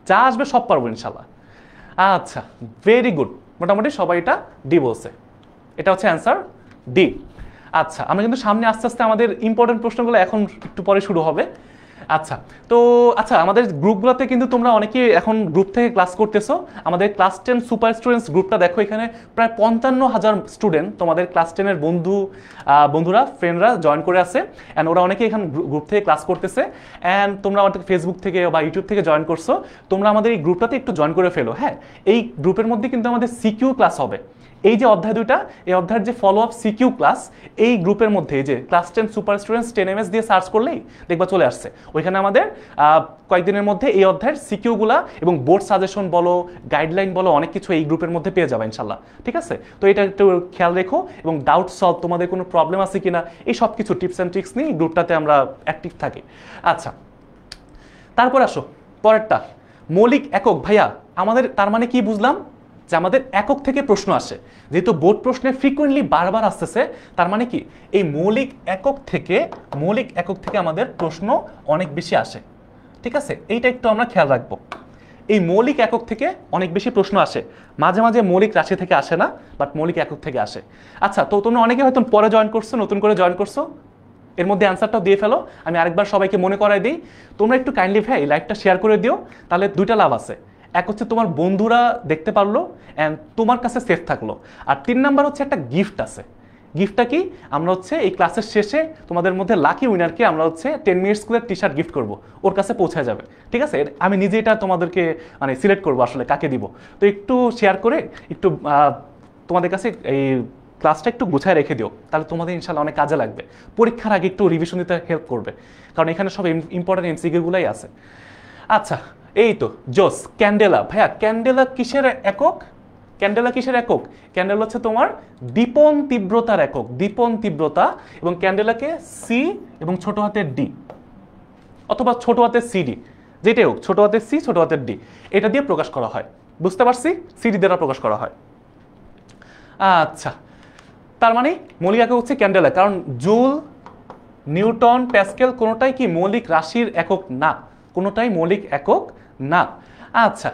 যা আসবে সব পারবো ইনশাল্লাহ। আচ্ছা, ভেরি গুড, মোটামুটি সবাই এটা ডি বলছে, এটা হচ্ছে অ্যান্সার ডি। আচ্ছা, আমরা কিন্তু সামনে আস্তে আস্তে আমাদের ইম্পর্টেন্ট প্রশ্নগুলো এখন একটু পরে শুরু হবে। আচ্ছা, তো আচ্ছা আমাদের গ্রুপগুলোতে কিন্তু তোমরা অনেকেই এখন গ্রুপ থেকে ক্লাস করতেছো। আমাদের ক্লাস 10 সুপার স্টুডেন্টস গ্রুপটা দেখো, এখানে প্রায় 55,000 স্টুডেন্ট তোমাদের ক্লাস 10-এর বন্ধুরা ফ্রেন্ডরা জয়েন করে আছে, অ্যান্ড ওরা অনেকেই এখানে গ্রুপ থেকে ক্লাস করতেছে। অ্যান্ড তোমরা আমাদের ফেসবুক থেকে বা ইউটিউব থেকে জয়েন করছো, তোমরা আমাদের এই গ্রুপটাতে একটু জয়েন করে ফেলো। হ্যাঁ, এই গ্রুপের মধ্যে কিন্তু আমাদের সিকিউ ক্লাস হবে। এই যে অধ্যায় দুইটা, এই অধ্যায়ের যে ফলো আপ সিকিউ ক্লাস, এই গ্রুপের মধ্যে এই যে ক্লাস 10 সুপার স্টুডেন্টস 10 MS দিয়ে সার্চ করলেই দেখবা চলে আসছে। ওইখানে আমাদের কয়েকদিনের মধ্যে এই অধ্যায়ের সিকিউগুলা এবং বোর্ড সাজেশন বলো, গাইডলাইন বলো, অনেক কিছু এই গ্রুপের মধ্যে পেয়ে যাবে ইনশাল্লাহ, ঠিক আছে। তো এটা একটু খেয়াল রেখো, এবং ডাউট সলভ, তোমাদের কোনো প্রবলেম আছে কিনা, এই সব কিছু টিপস অ্যান্ড ট্রিক্স নিয়ে গ্রুপটাতে আমরা অ্যাক্টিভ থাকি। আচ্ছা, তারপর আসো পরেরটা, মৌলিক একক। ভাইয়া আমাদের তার মানে কি বুঝলাম? যে আমাদের একক থেকে প্রশ্ন আসে, যেহেতু বোর্ড প্রশ্নে ফ্রিকুয়েন্টলি বারবার আসতেছে, তার মানে কি এই মৌলিক একক থেকে আমাদের প্রশ্ন অনেক বেশি আসে, ঠিক আছে। এইটা একটু আমরা খেয়াল রাখবো, এই মৌলিক একক থেকে অনেক বেশি প্রশ্ন আসে, মাঝে মাঝে মৌলিক রাশি থেকে আসে না, বাট মৌলিক একক থেকে আসে। আচ্ছা, তো তোমরা অনেকে হয়তো পরে জয়েন করছো, নতুন করে জয়েন করছো, এর মধ্যে অ্যান্সারটাও দিয়ে ফেলো। আমি আরেকবার সবাইকে মনে করাই দিই, তোমরা একটু কাইন্ডলি ভাই লাইভটা শেয়ার করে দিও, তাহলে দুইটা লাভ আছে। এক হচ্ছে তোমার বন্ধুরা দেখতে পারলো অ্যান্ড তোমার কাছে সেফ থাকলো, আর 3 নাম্বার হচ্ছে একটা গিফট আছে। গিফটটা কি? আমরা হচ্ছে এই ক্লাসের শেষে তোমাদের মধ্যে লাকি উইনারকে আমরা হচ্ছে 10 মিনিট স্কুলের টি-শার্ট গিফট করবো, ওর কাছে পৌঁছে যাবে, ঠিক আছে। আমি নিজে এটা তোমাদেরকে মানে সিলেক্ট করবো আসলে কাকে দিব। তো একটু শেয়ার করে একটু তোমাদের কাছে এই ক্লাসটা একটু গুছায় রেখে দিও, তাহলে তোমাদের ইনশাল্লাহ অনেক কাজে লাগবে, পরীক্ষার আগে একটু রিভিশন দিতে হেল্প করবে, কারণ এখানে সব ইম্পর্টেন্ট এমসিকিউগুলাই আছে। আচ্ছা, এই তো জোস। ক্যান্ডেলা, ভাইয়া ক্যান্ডেলা কিসের একক? ক্যান্ডেলা কিসের একক? ক্যান্ডেলা হচ্ছে তোমার দীপন তীব্রতার একক, দীপন তীব্রতা। এবং ক্যান্ডেলাকে সি এবং ছোট হাতের ডি অথবা ছোট হাতের সিডি, যেটাই হোক, ছোট হাতের সি ছোট হাতের ডি, এটা দিয়ে প্রকাশ করা হয়, বুঝতে পারছি? সিডি দ্বারা প্রকাশ করা হয়। আচ্ছা, তার মানে মৌলিক একক হচ্ছে ক্যান্ডেলা, কারণ জুল, নিউটন, প্যাসকেল কোনোটাই কি মৌলিক রাশির একক না, কোনোটাই মৌলিক একক না। আচ্ছা,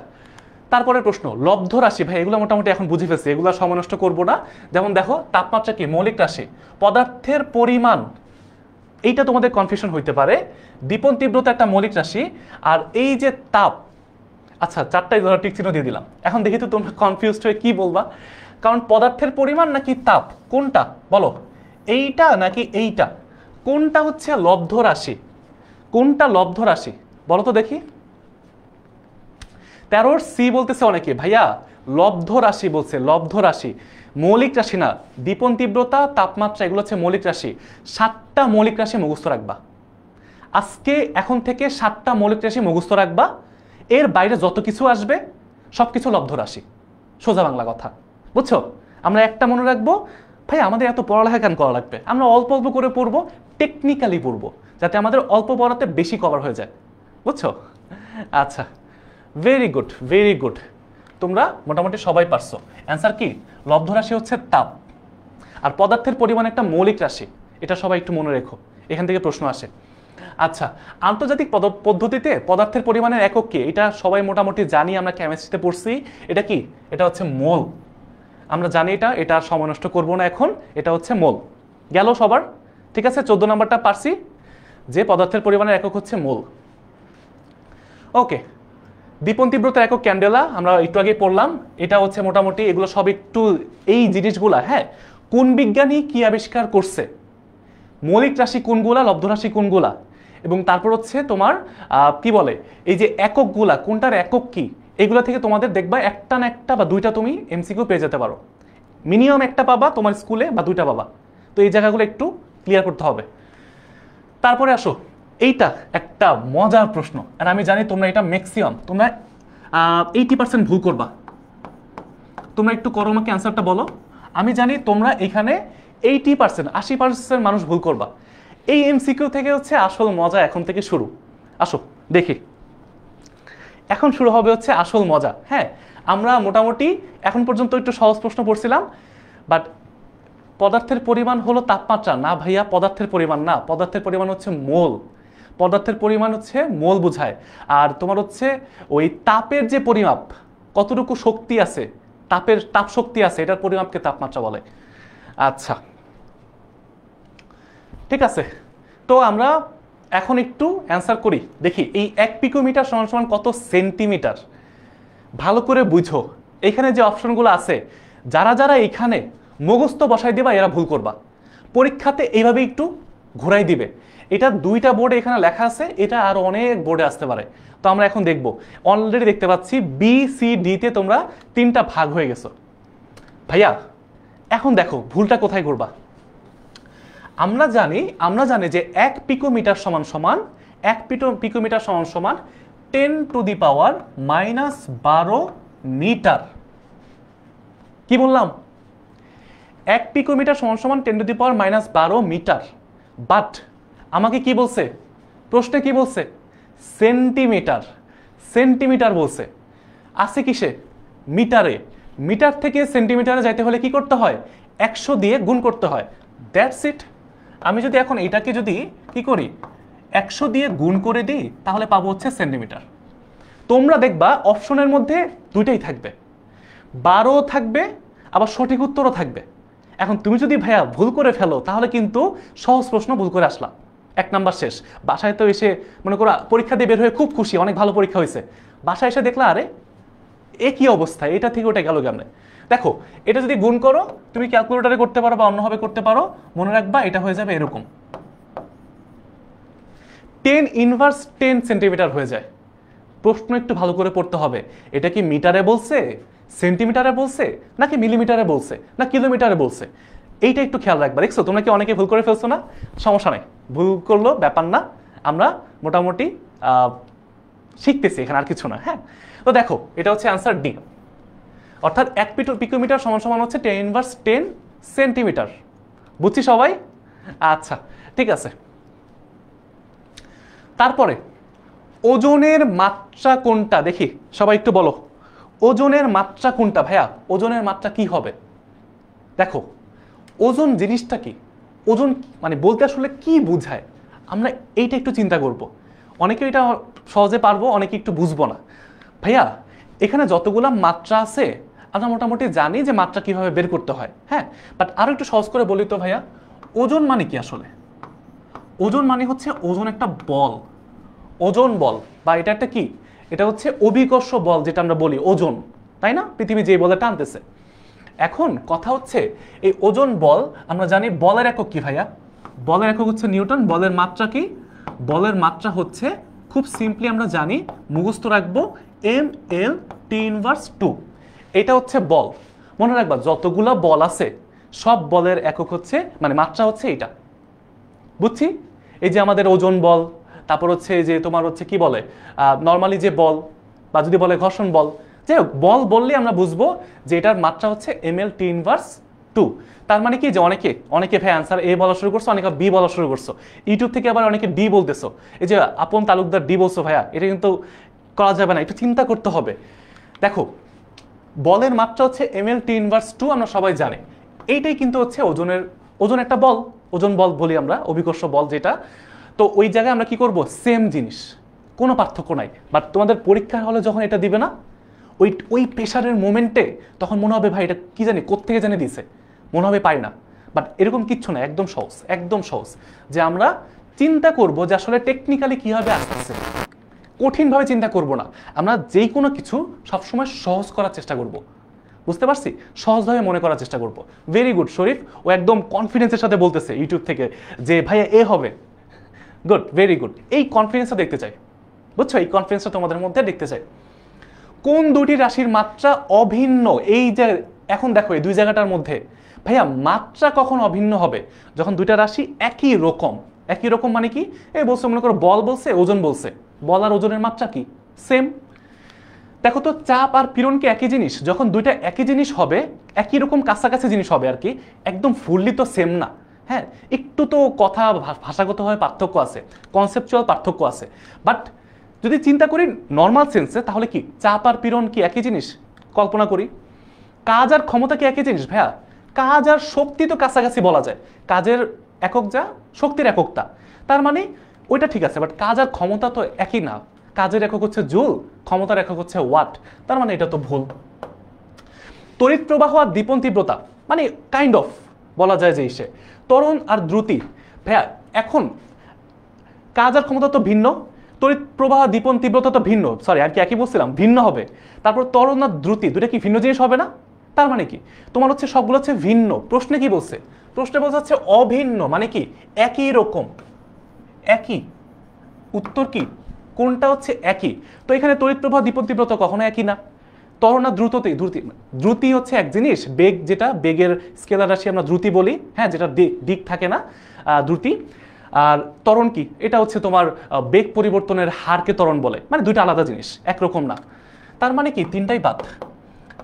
তারপরে প্রশ্ন লব্ধ রাশি। ভাই এগুলো মোটামুটি এখন বুঝে ফেলছি, এগুলো সময় নষ্ট করবো না। যেমন দেখো, তাপমাত্রা কি মৌলিক রাশি, পদার্থের পরিমাণ, এইটা তোমাদের কনফিউশন হইতে পারে। দীপন তীব্রতা একটা মৌলিক রাশি, আর এই যে তাপ, আচ্ছা 4টাই ধরো টিক চিহ্ন দিয়ে দিলাম। এখন দেখি তো তোমরা কনফিউজড হয়ে কি বলবা, কারণ পদার্থের পরিমাণ নাকি তাপ, কোনটা বলো? এইটা নাকি এইটা? কোনটা হচ্ছে লব্ধ রাশি, কোনটা লব্ধ রাশি বলো তো দেখি। 13 সি বলতেছে অনেকে, ভাইয়া লব্ধ রাশি বলছে, লব্ধ রাশি, মৌলিক রাশি না। দীপন তীব্রতা, তাপমাত্রা এগুলো হচ্ছে মৌলিক রাশি। 7টা মৌলিক রাশি মুখস্থ রাখবা আজকে, এখন থেকে 7টা মৌলিক রাশি মুখস্থ রাখবা। এর বাইরে যত কিছু আসবে সবকিছু লব্ধ রাশি, সোজা বাংলা কথা, বুঝছো? আমরা একটা মনে রাখবো, ভাই আমাদের এত পড়ালেখা কেন করা লাগবে, আমরা অল্প অল্প করে পড়বো, টেকনিক্যালি পড়বো, যাতে আমাদের অল্প পড়াতে বেশি কভার হয়ে যায়, বুঝছো? আচ্ছা, ভেরি গুড, ভেরি গুড। তোমরা মোটামুটি সবাই পারছো। অ্যান্সার কি? লব্ধ রাশি হচ্ছে তাপ, আর পদার্থের পরিমাণ একটা মৌলিক রাশি। এটা সবাই একটু মনে রেখো, এখান থেকে প্রশ্ন আসে। আচ্ছা, আন্তর্জাতিক পদ্ধতিতে পদার্থের পরিমাণের একক কি? এটা সবাই মোটামুটি জানি, আমরা কেমিস্ট্রিতে পড়ছি। এটা কি? এটা হচ্ছে মোল। আমরা জানি এটা আর সময় নষ্ট করবো না এখন। এটা হচ্ছে মোল। গেল সবার? ঠিক আছে, 14 নম্বরটা পারছি, যে পদার্থের পরিমাণের একক হচ্ছে মোল। ওকে, দীপন তীব্রতার একক ক্যান্ডেলা, আমরা একটু আগে পড়লাম। এটা হচ্ছে মোটামুটি এগুলো সব একটু এই জিনিসগুলা, হ্যাঁ, কোন বিজ্ঞানী কি আবিষ্কার করছে, মৌলিক রাশি কোনগুলা, লব্ধ রাশি কোনগুলা, এবং তারপর হচ্ছে তোমার কি বলে এই যে এককগুলা, কোনটার একক কি, এগুলা থেকে তোমাদের দেখবা একটা না একটা বা দুইটা তুমি এমসিকিউ পেয়ে যেতে পারো। মিনিমাম একটা পাবা তোমার স্কুলে বা দুইটা পাবা। তো এই জায়গাগুলো একটু ক্লিয়ার করতে হবে। তারপরে আসো, এইটা একটা মজার প্রশ্ন, আর আমি জানি তোমরা এটা ম্যাক্সিমাম তোমরা 80% ভুল করবা। তোমরা একটু করো, আমাকে অ্যান্সারটা বলো। আমি জানি তোমরা এখানে 80%, 80% মানুষ ভুল করবা। এই এমসিকিউ থেকে হচ্ছে আসল মজা এখন থেকে শুরু। আসো দেখি, এখন শুরু হবে হচ্ছে আসল মজা। হ্যাঁ, আমরা মোটামুটি এখন পর্যন্ত একটু সহজ প্রশ্ন পড়ছিলাম, বাট পদার্থের পরিমাণ হলো তাপমাত্রা না ভাইয়া, পদার্থের পরিমাণ না, পদার্থের পরিমাণ হচ্ছে মোল। পদার্থের পরিমাণ হচ্ছে মোল বোঝায়। আর তোমার হচ্ছে ওই তাপের যে পরিমাপ, কতটুকু শক্তি আছে, তাপ শক্তি আছে, এটার পরিমাপকে তাপমাত্রা বলে। আচ্ছা, ঠিক আছে, তো আমরা এখন একটু অ্যান্সার করি। দেখি এই 1 পিকোমিটার সমান সমান কত সেন্টিমিটার। ভালো করে বুঝো, এখানে যে অপশনগুলো আছে, যারা যারা এখানে মুখস্থ বসাই দিবা এরা ভুল করবা। পরীক্ষাতে এইভাবে একটু ঘুরাই দিবে। এটা 2টা বোর্ডে এখানে লেখা আছে, এটা আরো অনেক বোর্ডে আসতে পারে। তো আমরা এখন দেখব। অলরেডি দেখতে পাচ্ছি বি সি ডি তে তোমরা 3টা ভাগ হয়ে গেছো। ভাইয়া এখন দেখো ভুলটা কোথায় করবা। আমরা জানি যে 1 পিকোমিটার সমান সমান 1 পিকোমিটার সমান সমান 10⁻⁻12 মিটার। কি বললাম? 1 পিকোমিটার সমান সমান 10⁻⁻12 মিটার। বাট আমাকে কি বলছে প্রশ্নে? কি বলছে? সেন্টিমিটার। সেন্টিমিটার বলছে। আছে কিসে? মিটারে। মিটার থেকে সেন্টিমিটারে যাইতে হলে কি করতে হয়? 100 দিয়ে গুণ করতে হয়। That's it. আমি যদি এখন এটাকে যদি কি করি, 100 দিয়ে গুণ করে দিই, তাহলে পাবো হচ্ছে সেন্টিমিটার। তোমরা দেখবা অপশনের মধ্যে দুইটাই থাকবে, 12 থাকবে, আবার সঠিক উত্তরও থাকবে। এখন তুমি যদি ভাইয়া ভুল করে ফেলো, তাহলে কিন্তু সহজ প্রশ্ন ভুল করে আসলা, 1 নাম্বার শেষ। বাসায় তো এসে মনে করো পরীক্ষা দিয়ে বের হয়ে খুব খুশি, অনেক ভালো পরীক্ষা হয়েছে, বাসায় এসে দেখলা আরে এ কি অবস্থা, এটা থেকে ওটা গেল কেমনে। দেখো, এটা যদি গুণ করো তুমি ক্যালকুলেটরে করতে পারো বা অন্যভাবে করতে পারো, মনে রাখবা এটা হয়ে যাবে এরকম 10⁻10 সেন্টিমিটার হয়ে যায়। প্রশ্ন একটু ভালো করে পড়তে হবে, এটা কি মিটারে বলছে, সেন্টিমিটারে বলছে, নাকি মিলিমিটারে বলছে, না কিলোমিটারে বলছে, এইটা একটু খেয়াল রাখবা। দেখছো তোমরা কি অনেকে ভুল করে ফেলছো না? সমস্যা নেই, ভুল করলো ব্যাপার না, আমরা মোটামুটি শিখতেছি এখানে, আর কিছু না। হ্যাঁ, তো দেখো এটা হচ্ছে অ্যান্সার ডি, অর্থাৎ 1 পিকোমিটার সমান সমান হচ্ছে 10⁻10 সেন্টিমিটার। বুঝছি সবাই? আচ্ছা, ঠিক আছে। তারপরে ওজনের মাত্রা কোনটা দেখি, সবাই একটু বলো ওজনের মাত্রা কোনটা। ভাইয়া ওজনের মাত্রা কি হবে? দেখো, ওজন জিনিসটা কি, ওজন মানে বলতে আসলে কি বোঝায়, আমরা এইটা একটু চিন্তা করব। অনেকে এটা সহজে পারবো, অনেকে একটু বুঝবো না। ভাইয়া এখানে যতগুলা মাত্রা আছে আমরা মোটামুটি জানি যে মাত্রা কিভাবে বের করতে হয়। হ্যাঁ, বাট আরো একটু সহজ করে বলি তো ভাইয়া, ওজন মানে কি আসলে? ওজন মানে হচ্ছে ওজন একটা বল, ওজন বল, বা এটা একটা কি, এটা হচ্ছে অভিকর্ষ বল, যেটা আমরা বলি ওজন, তাই না? পৃথিবী যে বলে টানতেছে। এখন কথা হচ্ছে এই ওজন বল, আমরা জানি বলের একক কি ভাইয়া? বলের একক হচ্ছে নিউটন। বলের মাত্রা কি? বলের মাত্রা হচ্ছে, খুব সিম্পলি আমরা জানি, মুখস্থ রাখবো, mL/T−2। এটা হচ্ছে বল। মনে রাখবা যতগুলো বল আছে সব বলের একক হচ্ছে, মানে মাত্রা হচ্ছে এটা। বুঝছি? এই যে আমাদের ওজন বল, তারপর হচ্ছে যে তোমার হচ্ছে কি বলে নর্মালি যে বল, বা যদি বলে ঘর্ষণ বল, যাই হোক বল বললে আমরা বুঝবো যে এটার মাত্রা হচ্ছে mL/T−2। টু। তার মানে কি যে অনেকে অনেকে ভাই অ্যান্সার এ বলা শুরু করছো, অনেকে বি বলা শুরু করছো, ইউটিউব থেকে আবার অনেকে ডি বলতেছো। এই যে আপন তালুকদার ডি বলছো ভাইয়া, এটা কিন্তু করা যাবে না, একটু চিন্তা করতে হবে। দেখো বলের মাত্রা হচ্ছে ml t ইনভার্স 2, আমরা সবাই জানি। এইটাই কিন্তু হচ্ছে ওজন একটা বল, ওজন বল বলি আমরা, অভিকর্ষ বল যেটা। তো ওই জায়গায় আমরা কি করব, সেম জিনিস, কোনো পার্থক্য নাই। বাট তোমাদের পরীক্ষার হলে যখন এটা দিবে না, ওই প্রেশারের মোমেন্টে তখন মনে হবে ভাই এটা কি জানি কোত্থেকে জানি দিছে, মনে হবে পাই না। বাট এরকম কিচ্ছু না, একদম সহজ, একদম সহজ। যে আমরা চিন্তা করব যে আসলে টেকনিক্যালি কীভাবে আসতেছে, কঠিনভাবে চিন্তা করব না, আমরা যেই কোনো কিছু সবসময় সহজ করার চেষ্টা করব। বুঝতে পারছি, সহজভাবে মনে করার চেষ্টা করব। ভেরি গুড শরীফ, ও একদম কনফিডেন্সের সাথে বলতেছে ইউটিউব থেকে যে ভাইয়া এ হবে। গুড, ভেরি গুড, এই কনফিডেন্সটা দেখতে চাই, বুঝছো, এই কনফিডেন্সটা তোমাদের মধ্যে দেখতে চাই। কোন দুটি রাশির মাত্রা অভিন্ন? এই যে এখন দেখো এই দুই জায়গাটার মধ্যে ভাইয়া মাত্রা কখন অভিন্ন হবে? যখন দুইটা রাশি একই রকম। একই রকম মানে কি, এই বলছে মনে করো বল বলছে, ওজন বলছে, বল আর ওজনের মাত্রা কি সেম। দেখো তো চাপ আর পীড়ন কি একই জিনিস? যখন দুইটা একই জিনিস হবে, একই রকম কাছাকাছি জিনিস হবে আর কি, একদম ফুললি তো সেম না। হ্যাঁ, একটু তো কথা ভাষাগতভাবে পার্থক্য আছে, কনসেপচুয়াল পার্থক্য আছে। বাট যদি চিন্তা করি নর্মাল সেন্সে, তাহলে কি চাপ আর পীড়ন কি একই জিনিস? কল্পনা করি। কাজ আর ক্ষমতা কি একই জিনিস ভাইয়া? কাজ আর শক্তি তো কাছাকাছি বলা যায়, কাজের একক যা, শক্তির একক তা। তার মানে ওইটা ঠিক আছে, বাট কাজ আর ক্ষমতা তো একই না। কাজের একক হচ্ছে জুল, ক্ষমতার একক হচ্ছে ওয়াট। তার মানে এটা তো ভুল। তড়িৎ প্রবাহ আর দীপন তীব্রতা মানে কাইন্ড অফ বলা যায় যে সে ত্বরণ আর দ্রুতি। ভাইয়া এখন কাজ আর ক্ষমতা তো ভিন্ন, তড়িৎ প্রবাহ দীপন তীব্রতা তো ভিন্ন, সরি আর কি একই বলছিলাম, ভিন্ন হবে। তারপর ত্বরণ আর দ্রুতি দুটা কি ভিন্ন জিনিস হবে না? তার মানে কি তোমার হচ্ছে সবগুলো হচ্ছে ভিন্ন। প্রশ্নে কি বলছে? প্রশ্নে বলছে হচ্ছে অভিন্ন, মানে কি একই রকম, একই। উত্তর কি কোনটা হচ্ছে একই? তো এখানে তড়িৎ প্রবাহ দীপন তীব্রতা কখনো একই না। ত্বরণ আর দ্রুততে দ্রুতি হচ্ছে এক জিনিস, বেগ যেটা বেগের স্কেলার রাশি আমরা দ্রুতি বলি, হ্যাঁ, যেটা দিক থাকে না দ্রুতি। আর ত্বরণ কি, এটা হচ্ছে তোমার বেগ পরিবর্তনের হারকে ত্বরণ বলে, মানে দুইটা আলাদা জিনিস, একরকম না। তার মানে কি তিনটাই বাদ।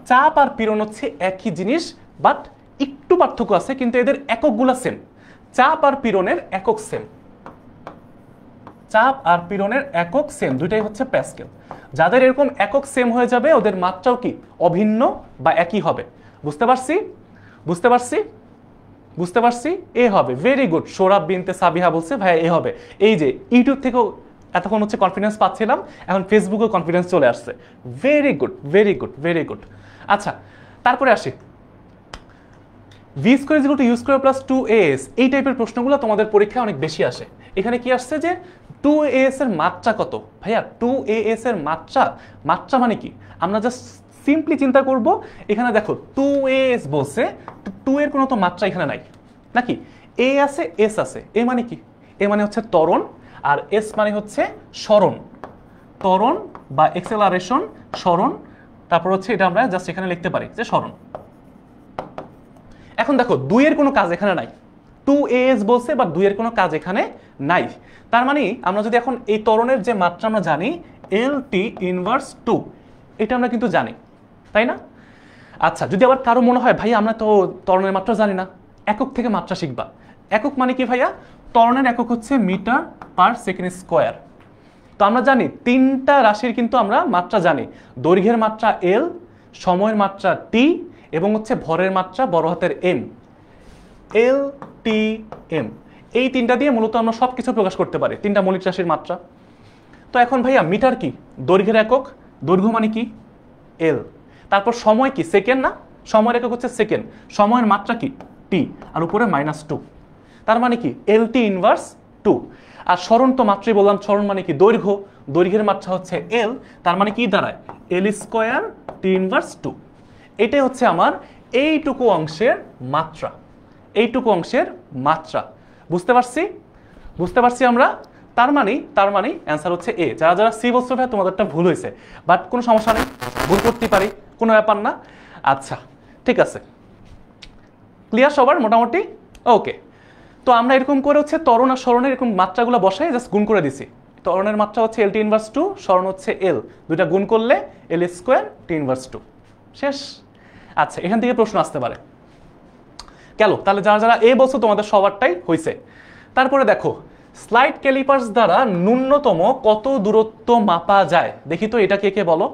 চাপ আর পীড়ন হচ্ছে একই জিনিস, বাট একটু পার্থক্য আছে, কিন্তু এদের এককগুলা সেম। চাপ আর পীড়নের একক সেম, চাপ আর পীড়নের একক সেম, দুইটাই হচ্ছে প্যাসকেল। যাদের এরকম একক সেম হয়ে যাবে ওদের মাত্রাও কি অভিন্ন বা একই হবে। বুঝতে পারছি, বুঝতে পারছি, বুঝতে পারছি, এ হবে। ভেরি গুড, সৌরভ বিনতে সাবিহা বলছে ভাইয়া এ হবে। এই যে ইউটিউব থেকেও এতক্ষণ হচ্ছে কনফিডেন্স পাচ্ছিলাম, এখন ফেসবুকেও কনফিডেন্স চলে আসছে। Very good, very good, very good. আচ্ছা তারপরে আসি, v square is equal to u square plus 2as, এই টাইপের প্রশ্নগুলো তোমাদের পরীক্ষায় অনেক বেশি আসে। এখানে কি আসছে যে 2as এর মাত্রা কত? ভাইয়া 2as এর মাত্রা মানে কি? আমরা জাস্ট সিম্পলি চিন্তা করব, এখানে দেখো 2as বলছে, 2 এর কোনো তো মাত্রা এখানে নাই নাকি? a আছে, s আছে, এ মানে কি? এ মানে হচ্ছে ত্বরণ, আর s মানে হচ্ছে সরণ। ত্বরণ বা এক্সেলারেশন, সরণ। তারপর হচ্ছে এটা আমরা জাস্ট এখানে লিখতে পারি যে সরণ। এখন দেখো 2 এর কোনো কাজ এখানে নাই, 2as বলছে, বা 2 এর কোনো কাজ এখানে নাই। তার মানে আমরা যদি এখন এই ত্বরণের যে মাত্রা আমরা জানি LT ইনভার্স 2, এটা আমরা কিন্তু জানি, তাই না? আচ্ছা যদি আবার কারো মনে হয় ভাই আমরা তো ত্বরণের মাত্রা জানি না, একক থেকে মাত্রা শিখবা। একক মানে কি ভাইয়া? ত্বরণের একক হচ্ছে মিটার পার সেকেন্ড স্কোয়ার। তো আমরা জানি তিনটা রাশির কিন্তু আমরা মাত্রা জানি, দৈর্ঘ্যের মাত্রা L, সময়ের মাত্রা T, এবং হচ্ছে ভরের মাত্রা বড় হাতের M, LTM। এই তিনটা দিয়ে মূলত আমরা সব কিছু প্রকাশ করতে পারি, তিনটা মৌলিক রাশির মাত্রা। তো এখন ভাইয়া মিটার কি? দৈর্ঘ্যের একক, দৈর্ঘ্য মানে কি L। তারপর সময় কি? সেকেন্ড না? সময়ের একক হচ্ছে সেকেন্ড, সময়ের মাত্রা কি T, আর উপরে -2। তার মানে কি LT ইনভার্স 2। আর সরণ তো মাত্রই বললাম, সরণ মানে কি দৈর্ঘ্য, দৈর্ঘ্যের মাত্রা হচ্ছে L, তার মানে কি দাঁড়ায় L স্কোয়ার T ইনভার্স 2। এটাই হচ্ছে আমার এইটুকু অংশের মাত্রা, এইটুকু অংশের মাত্রা। বুঝতে পারছি, বুঝতে পারছি আমরা। তার মানে অ্যান্সার হচ্ছে এ। যারা যারা সি বলছো ভাই তোমাদেরটা ভুল হয়েছে, বাট কোনো সমস্যা নেই, ভুল করতে পারি, কোনো ব্যাপার না। আচ্ছা ঠিক আছে, ক্লিয়ার সবার মোটামুটি? ওকে। তো আমরা এরকম করে হচ্ছে ত্বরণ আর সরণের এরকম মাত্রাগুলো বসাই জাস্ট গুণ করে দিছি। ত্বরণের মাত্রা হচ্ছে LT ইনভার্স 2, সরণ হচ্ছে L, দুইটা গুণ করলে L স্কোয়ার T ইনভার্স 2, শেষ। আচ্ছা এখান থেকে প্রশ্ন আসতে পারে, গেল, তাহলে যারা যারা এ বলছো তোমাদের সবারটাই হয়েছে। তারপরে দেখো স্লাইড ক্যালিপার্স দ্বারা ন্যূনতম কত দূরত্ব মাপা যায়, দেখি তো এটা কে কে বলো।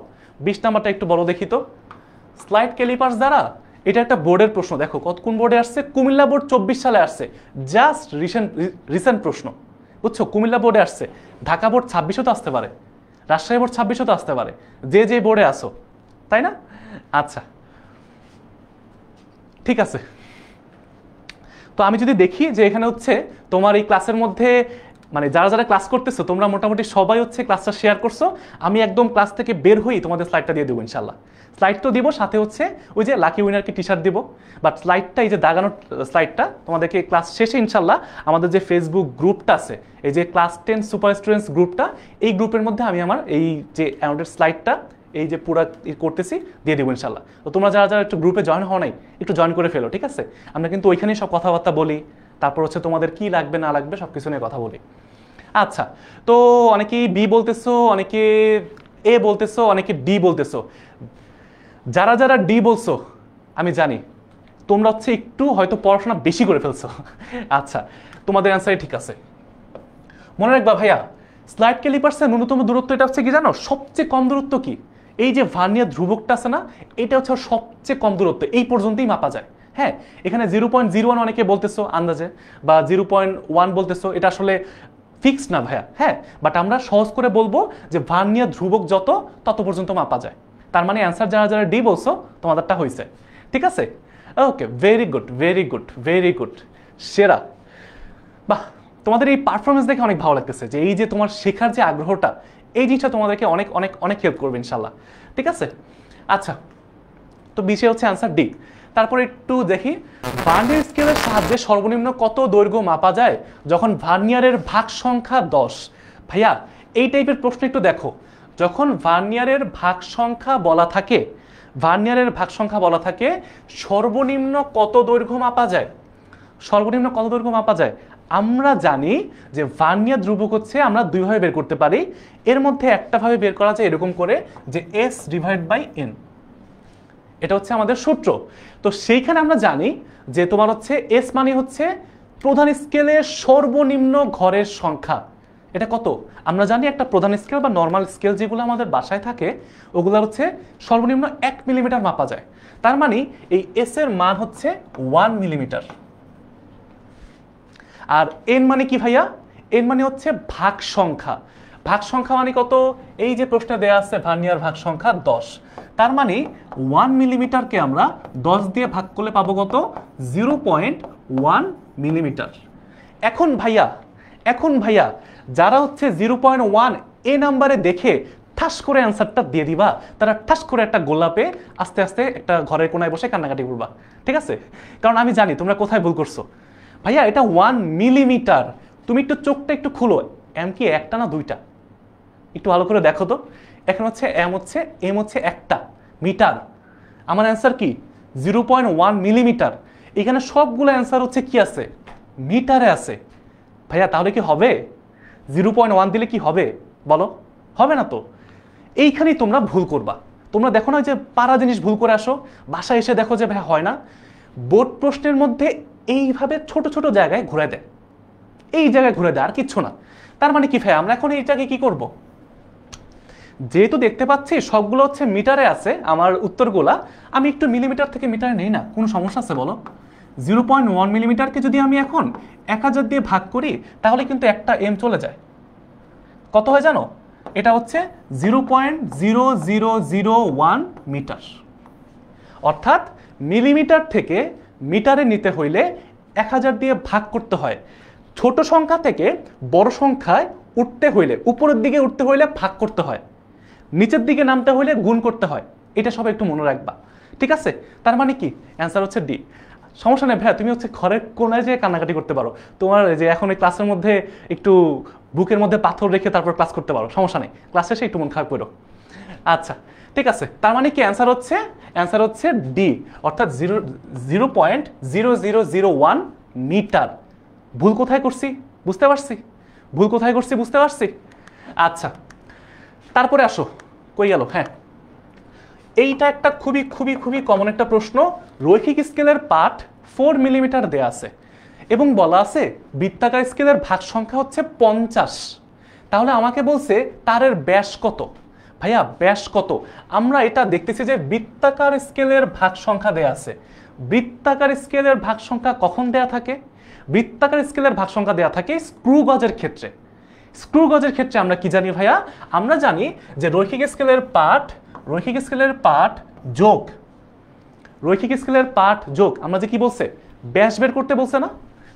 20 নাম্বারটা একটু বলো দেখি তো। স্লাইড ক্যালিপার্স দ্বারা, এটা একটা বোর্ডের প্রশ্ন, দেখো কোন বোর্ডে আসছে, কুমিল্লা বোর্ড 24 সালে আসছে, জাস্ট রিসেন্ট প্রশ্ন, বুঝছো, কুমিল্লা বোর্ডে আসছে। ঢাকা বোর্ড 2600 তো আসতে পারে, রাজশাহী বোর্ড 2600 তো আসতে পারে, যে যে বোর্ডে আসো, তাই না? আচ্ছা ঠিক আছে, তো আমি যদি দেখি যে এখানে হচ্ছে তোমার এই ক্লাসের মধ্যে মানে যারা যারা ক্লাস করতেছো তোমরা মোটামুটি সবাই হচ্ছে ক্লাসটা শেয়ার করছো, আমি একদম ক্লাস থেকে বের হই তোমাদের স্লাইডটা দিয়ে দেবো ইনশাল্লাহ। স্লাইড তো দিব, সাথে হচ্ছে ওই যে লাকি উইনারকে টি শার্ট দিব, বাট স্লাইডটা এই যে দাগানোর স্লাইডটা তোমাদেরকে ক্লাস শেষে ইনশাল্লাহ আমাদের যে ফেসবুক গ্রুপটা আছে, এই যে ক্লাস 10 সুপার স্টুডেন্টস গ্রুপটা, এই গ্রুপের মধ্যে আমি আমার এই যে অ্যানোডেড স্লাইডটা এই যে পুরো করতেছি দিয়ে দিব ইনশাল্লাহ। তো তোমরা যারা যারা একটু গ্রুপে জয়েন হও নাই একটু জয়েন করে ফেলো, ঠিক আছে? আমরা কিন্তু ওইখানেই সব কথাবার্তা বলি, তারপর হচ্ছে তোমাদের কি লাগবে না লাগবে সব কিছু নিয়ে কথা বলি। আচ্ছা, তো অনেকেই বি বলতেছো, অনেকে এ বলতেছো, অনেকে ডি বলতেছো। যারা যারা ডি বলছো আমি জানি তোমরা হচ্ছে একটু হয়তো পড়াশোনা বেশি করে ফেলছো। আচ্ছা, তোমাদের অ্যান্সারই ঠিক আছে। মনে রাখবা ভাইয়া, স্লাইড ক্যালিপার্সের ন্যূনতম দূরত্ব এটা হচ্ছে কি জানো, সবচেয়ে কম দূরত্ব কি, এই যে ভার্নিয়ার ধ্রুবকটা আছে না, এটা হচ্ছে সবচেয়ে কম দূরত্ব, এই পর্যন্তই মাপা যায়। হ্যাঁ, এখানে 0.01 অনেকে বলতেছো আন্দাজে, বা 0.1 বলতেছো, এটা আসলে ফিক্সড না ভাইয়া। হ্যাঁ, বাট আমরা সহজ করে বলবো যে ভার্নিয়ার ধ্রুবক যত তত পর্যন্ত মাপা যায়। তার মানে অ্যান্সার যারা যারা ডি বলছো তোমাদেরটা হয়েছে, ঠিক আছে? Okay, very good very good very good, সেরা। বাহ, তোমাদের এই পারফরমেন্স দেখে অনেক ভালো লাগতেছে, যে এই যে তোমার শেখার যে আগ্রহটা, এই জিনিসটা তোমাদেরকে অনেক অনেক অনেক হেল্প করবে ইনশাল্লাহ, ঠিক আছে? আচ্ছা, তো বিশে হচ্ছে অ্যান্সার ডি। তারপরে একটু দেখি, ভার্নিয়ার স্কেলের সাহায্যে সর্বনিম্ন কত দৈর্ঘ্য মাপা যায় যখন ভার্নিয়ারের ভাগ সংখ্যা 10? ভাইয়া এই টাইপের প্রশ্ন একটু দেখো, যখন ভার্নিয়ারের ভাগ সংখ্যা বলা থাকে, ভার্নিয়ারের ভাগ সংখ্যা বলা থাকে সর্বনিম্ন কত দৈর্ঘ্য মাপা যায়, সর্বনিম্ন কত দৈর্ঘ্য মাপা যায়? আমরা জানি যে ভার্নিয়ার ধ্রুবক হচ্ছে আমরা দুইভাবে বের করতে পারি, এর মধ্যে একটা ভাবে বের করা যায় এরকম করে যে এস ডিভাইড বাই এন, এটা হচ্ছে আমাদের সূত্র। তো সেইখানে আমরা জানি যে তোমার হচ্ছে এস মানে হচ্ছে প্রধান স্কেলের সর্বনিম্ন ঘরের সংখ্যা। এটা কত আমরা জানি, একটা প্রধান স্কেল বা নর্মাল স্কেল যেগুলো আমাদের বাসায় থাকে ওগুলো হচ্ছে সর্বনিম্ন 1 মিলিমিটার মাপা যায়। তার মানে এই এস এর মান হচ্ছে 1 মিলিমিটার। আর এন মানে কি ভাইয়া? এন মানে হচ্ছে ভাগ সংখ্যা। ভাগ সংখ্যা মানে কত? এই যে প্রশ্নে দেয়া আছে ভার্নিয়ার ভাগ সংখ্যা 10, তার মানে 1 মিলিমিটারকে আমরা 10 দিয়ে ভাগ করলে পাবো কত? 0.1 মিলিমিটার। এখন ভাইয়া যারা হচ্ছে 0.1 এ নাম্বারে দেখে ঠাস করে অ্যান্সারটা দিয়ে দিবা, তারা ঠাস করে একটা গোলাপে আস্তে আস্তে একটা ঘরের কোনায় বসে কান্নাকাটি করবা, ঠিক আছে? কারণ আমি জানি তোমরা কোথায় ভুল করছো। ভাইয়া এটা 1 মিলিমিটার, তুমি একটু চোখটা একটু খুলো, এম কি একটা না দুইটা? একটু ভালো করে দেখো তো। এখন হচ্ছে এম হচ্ছে একটা মিটার, আমার অ্যান্সার কি 0.1 মিলিমিটার। এখানে সবগুলো অ্যান্সার হচ্ছে কি আছে? মিটারে আছে। ভাইয়া তাহলে কি হবে? 0.1 দিলে কি হবে বলো? হবে না তো। এইখানেই তোমরা ভুল করবা। তোমরা দেখো না যে পারা জিনিস ভুল করে আসো, বাসায় এসে দেখো যে ভাই হয় না। বোর্ড প্রশ্নের মধ্যে এইভাবে ছোট ছোট জায়গায় ঘুরে দেয়, এই জায়গায় ঘুরে দেয়, আর কিচ্ছু না। তার মানে কি ভাই আমরা এখন এইটাকে কি করব? যেহেতু দেখতে পাচ্ছি সবগুলো হচ্ছে মিটারে আছে আমার উত্তরগুলা, আমি একটু মিলিমিটার থেকে মিটারে নেই না, কোনো সমস্যা আছে বলো? 0.1 মিলিমিটারকে যদি আমি এখন 1000 দিয়ে ভাগ করি তাহলে কিন্তু একটা এম চলে যায়। কত হয় জানো? এটা হচ্ছে 0.0001 মিটার। অর্থাৎ মিলিমিটার থেকে মিটারে নিতে হইলে 1000 দিয়ে ভাগ করতে হয়। ছোট সংখ্যা থেকে বড় সংখ্যায় উঠতে হইলে, উপরের দিকে উঠতে হইলে ভাগ করতে হয়, নিচের দিকে নামতে হইলে গুণ করতে হয়। এটা সবাই একটু মনে রাখবা, ঠিক আছে? তার মানে কি অ্যান্সার হচ্ছে ডি। সমস্যা নেই ভাইয়া, তুমি হচ্ছে ঘরের কোনায় যেয়ে কান্নাকাটি করতে পারো, তোমার যে এখন এই ক্লাসের মধ্যে একটু বুকের মধ্যে পাথর রেখে তারপর ক্লাস করতে পারো, সমস্যা নেই, ক্লাস শেষে একটু মন খারাপ করো। আচ্ছা ঠিক আছে, তার মানে কি অ্যান্সার হচ্ছে ডি, অর্থাৎ 0.0001 মিটার। ভুল কোথায় করছি বুঝতে পারছি, ভুল কোথায় করছি বুঝতে পারছি। আচ্ছা তারপরে আসো, কই গেল? হ্যাঁ, এইটা একটা খুবই খুবই খুবই কমন একটা প্রশ্ন। রৈখিক স্কেলের পাঠ 4 মিলিমিটার দেয়া আছে এবং বলা আছে বৃত্তাকার স্কেলের ভাগ সংখ্যা হচ্ছে 50। তাহলে আমাকে বলছে তারের ব্যাস কত। ভাইয়া ব্যাস কত? আমরা এটা দেখতেছি যে বৃত্তাকার স্কেলের ভাগ সংখ্যা দেয়া আছে। বৃত্তাকার স্কেলের ভাগ সংখ্যা কখন দেয়া থাকে? বৃত্তাকার স্কেলের ভাগ সংখ্যা দেয়া থাকে স্ক্রু গজের ক্ষেত্রে। স্ক্রু গজের ক্ষেত্রে আমরা কি জানি ভাইয়া? আমরা জানি যে রৈখিক স্কেলের পাঠ যোগ আমরা যে কি বলছে ব্যাস বের করতে বলছে না,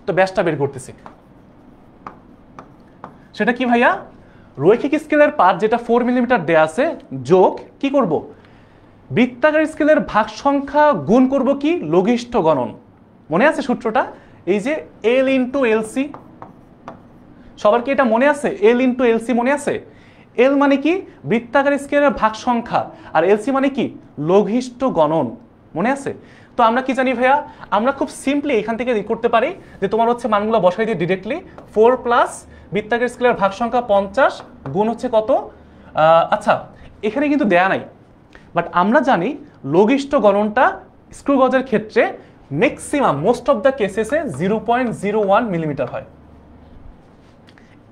তো ব্যাসটা বের করতেছি। সেটা কি ভাইয়া? রৈখিক স্কেলের পাঠ যেটা 4 মিলিমিটার দেয়া আছে যোগ কি করব, বৃত্তাকার স্কেলের ভাগ সংখ্যা গুণ করব কি লঘিষ্ঠ গণন। মনে আছে সূত্রটা? এই যে L ইন্টু এলসি। সবার কি এটা মনে আছে? L ইন্টু এলসি মনে আছে? L মানে কি বৃত্তাকার স্কেলের ভাগ সংখ্যা, আর এলসি মানে কি লঘিষ্ঠ গণন। মনে আছে? তো আমরা কি জানি ভাইয়া? আমরা খুব সিম্পলি এখান থেকে করতে পারি যে তোমার হচ্ছে মানগুলো বসাই দিয়ে ডিরেক্টলি 4 প্লাস বৃত্তাকার স্কেলের ভাগ সংখ্যা 50 গুণ হচ্ছে কত। আচ্ছা এখানে কিন্তু দেয়া নাই, বাট আমরা জানি লঘিষ্ঠ গণনটা স্ক্রু গজের ক্ষেত্রে ম্যাক্সিমাম মোস্ট অফ দ্য কেসেসে 0.01 মিলিমিটার হয়।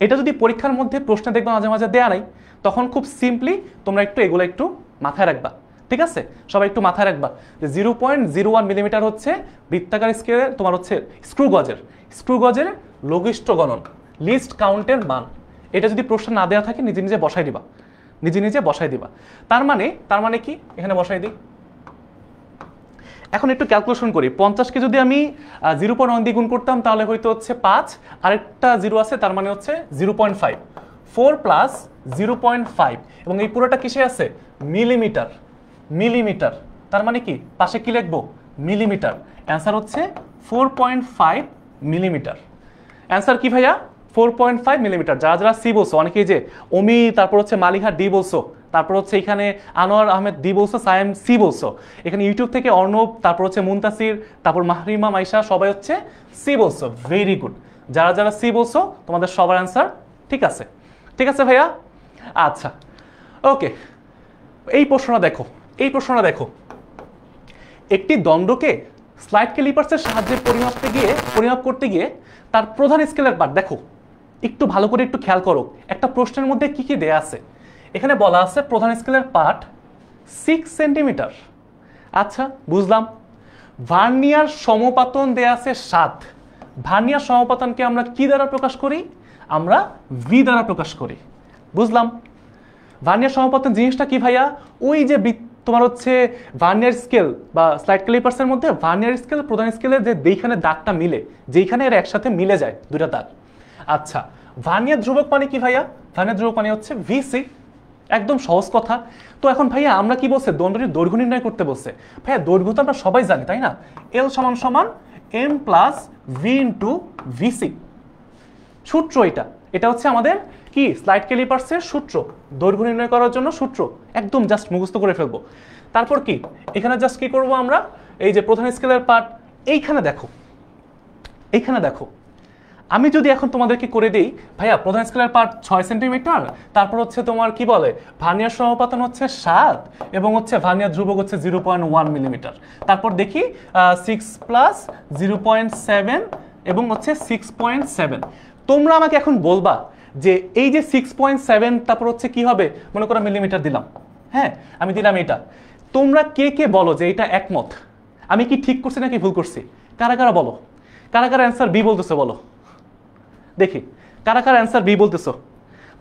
এটা যদি পরীক্ষার মধ্যে প্রশ্ন দেখবে মাঝে মাঝে দেয়া নাই, তখন খুব সিম্পলি তোমরা এগুলো একটু মাথায় রাখবা। ঠিক আছে, সবাই একটু মাথায় রাখবা যে 0.01 মিলিমিটার হচ্ছে বৃত্তাকার স্কেলের তোমার হচ্ছে স্ক্রু গজের লঘিষ্ঠ গণন, লিস্ট কাউন্টের মান। এটা যদি প্রশ্ন না দেওয়া থাকে নিজে নিজে বসাই দিবা। তার মানে কি এখানে বসাই দিই। এখন একটু ক্যালকুলেশন করি। 50কে যদি আমি 0.1 দিয়ে গুণ করতাম তাহলে হয়তো হচ্ছে 5, আরেকটা 0 আছে তার মানে হচ্ছে 0.5। 4 প্লাস 0.5 এবং এই পুরোটা কিসে আছে? মিলিমিটার। তার মানে কি পাশে কি লিখবো? মিলিমিটার। অ্যান্সার হচ্ছে 4.5 মিলিমিটার। অ্যান্সার কি ভাইয়া? 4.5 মিলিমিটার। যারা সি বলছো, অনেকেই যে অমি, তারপর হচ্ছে মালিহা ডি বলছো, তারপর হচ্ছে এখানে আনোয়ার আহমেদ ডি বলছো, সায়েম সি বলছো, এখানে ইউটিউব থেকে অর্ণব, তারপর হচ্ছে মুনতাসির, তারপর মাহরিমা মাইশা সবাই হচ্ছে সি বলছো। Very good. যারা সি বলছো তোমাদের সবার অ্যান্সার ঠিক আছে ভাইয়া। আচ্ছা ওকে, এই প্রশ্নটা দেখো। একটি দণ্ডকে স্লাইড ক্যালিপার্সের সাহায্যে পরিমাপ করতে গিয়ে তার প্রধান স্কেলের পার্ট দেখো, একটু ভালো করে একটু খেয়াল করো একটা প্রশ্নের মধ্যে কি কি দেয়া আছে। এখানে বলা আছে প্রধান স্কেলের পার্ট 6 সেন্টিমিটার। আচ্ছা বুঝলাম। ভার্নিয়ার সমপাতন দেয়া আছে 7। ভার্নিয়ার সমপাতনকে আমরা কি দ্বারা প্রকাশ করি? আমরা ভি দ্বারা প্রকাশ করি। বুঝলাম। ভার্নিয়ার সমপাতন জিনিসটা কি ভাইয়া? ওই যে তোমার হচ্ছে ভার্নিয়ার স্কেল বা স্লাইড ক্যালিপার্সের মধ্যে ভার্নিয়ার স্কেল প্রধান স্কেলের যে যেইখানে দাগটা মিলে, যেইখানে এর একসাথে মিলে যায় দুইটা দাগ। আচ্ছা ভার্নিয়ার ধ্রুবক মানে কি ভাইয়া? ভার্নিয়ার ধ্রুবক মানে হচ্ছে ভিসি। একদম সহজ কথা। তো এখন ভাইয়া আমরা কি বলছে? দণ্ডটির দৈর্ঘ্য নির্ণয় করতে বলছে। ভাইয়া দৈর্ঘ্য তো আমরা সবাই জানি তাই না? এল সমান M plus V into VC. সূত্র এটা হচ্ছে আমাদের কি স্লাইড ক্যালিপার্সের সূত্র, দৈর্ঘ্য নির্ণয় করার জন্য সূত্র। একদম জাস্ট মুখস্থ করে ফেলবো। তারপর কি এখানে জাস্ট কি করব আমরা? এই যে প্রধান স্কেলের পার্ট এইখানে দেখো, আমি যদি এখন তোমাদেরকে করে দেই ভাইয়া প্রধান স্কেলের পার্ট 6 সেন্টিমিটার, তারপর হচ্ছে তোমার কি বলে ভার্নিয়ার সমপাতন হচ্ছে 7 এবং হচ্ছে ভার্নিয়ার ধ্রুবক হচ্ছে 0.1 মিলিমিটার। তারপর দেখি 6 প্লাস 0.7 এবং হচ্ছে 6.7। তোমরা আমাকে এখন বলবা যে এই যে 6.7 তারপর হচ্ছে কি হবে? মনে করো মিলিমিটার দিলাম, হ্যাঁ আমি দিলাম এটা। তোমরা কে বলো যে এটা একমত? আমি কি ঠিক করছি নাকি ভুল করছি? কারা বলো? কারা অ্যান্সার বি বলতেছো বলো দেখি। কারা অ্যান্সার বি বলতেছো?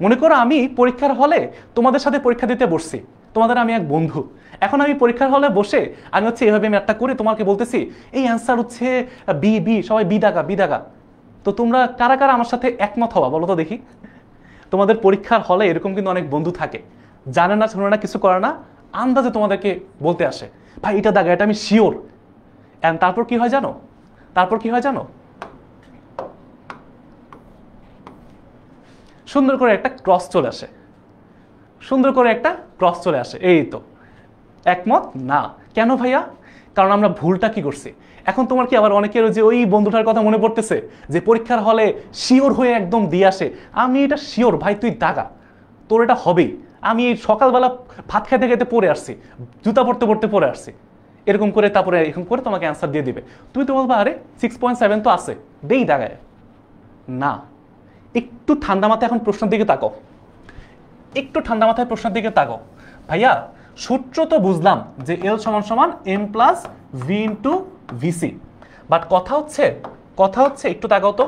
মনে করো আমি পরীক্ষার হলে তোমাদের সাথে পরীক্ষা দিতে বসছি, তোমাদের আমি এক বন্ধু। এখন আমি পরীক্ষার হলে বসে আমি হচ্ছে এইভাবে ম্যাথটা করে তোমাকে বলতেছি এই অ্যান্সার হচ্ছে বি, সবাই বি দাগা। তো তোমরা কারা আমার সাথে একমত হওয়া বলো তো দেখি। তোমাদের পরীক্ষার হলে এরকম কিন্তু অনেক বন্ধু থাকে, জানে না শোনে না কিছু করে না, আন্দাজে তোমাদেরকে বলতে আসে ভাই এটা দাগা, এটা আমি শিওর। এন্ড তারপর কি হয় জানো? সুন্দর করে একটা ক্রস চলে আসে। এই তো একমত না। কেন ভাইয়া? কারণ আমরা ভুলটা কি করছি। এখন তোমার কি আবার অনেকের যে ওই বন্ধুটার কথা মনে পড়তেছে যে পরীক্ষার হলে শিওর হয়ে একদম দিয়ে আসে, আমি এটা শিওর ভাই তুই দাগা, তোর এটা হবেই। আমি সকালবেলা ভাত খেতে পড়ে আসছি, জুতা পড়তে পড়ে আসছি। এরকম করে তারপরে এরকম করে তোমাকে অ্যান্সার দিয়ে দিবে। তুমি তো বলবা আরে 6.7 তো আছে, দেই দাগায় না। একটু ঠান্ডা মাথায় এখন প্রশ্নের দিকে তাকাও, একটু ঠান্ডা মাথায় প্রশ্নের দিকে তাকাও। ভাইয়া সূত্র তো বুঝলাম যে এল সমান সমান M plus V into VC, but কথা হচ্ছে একটু তাকাও তো,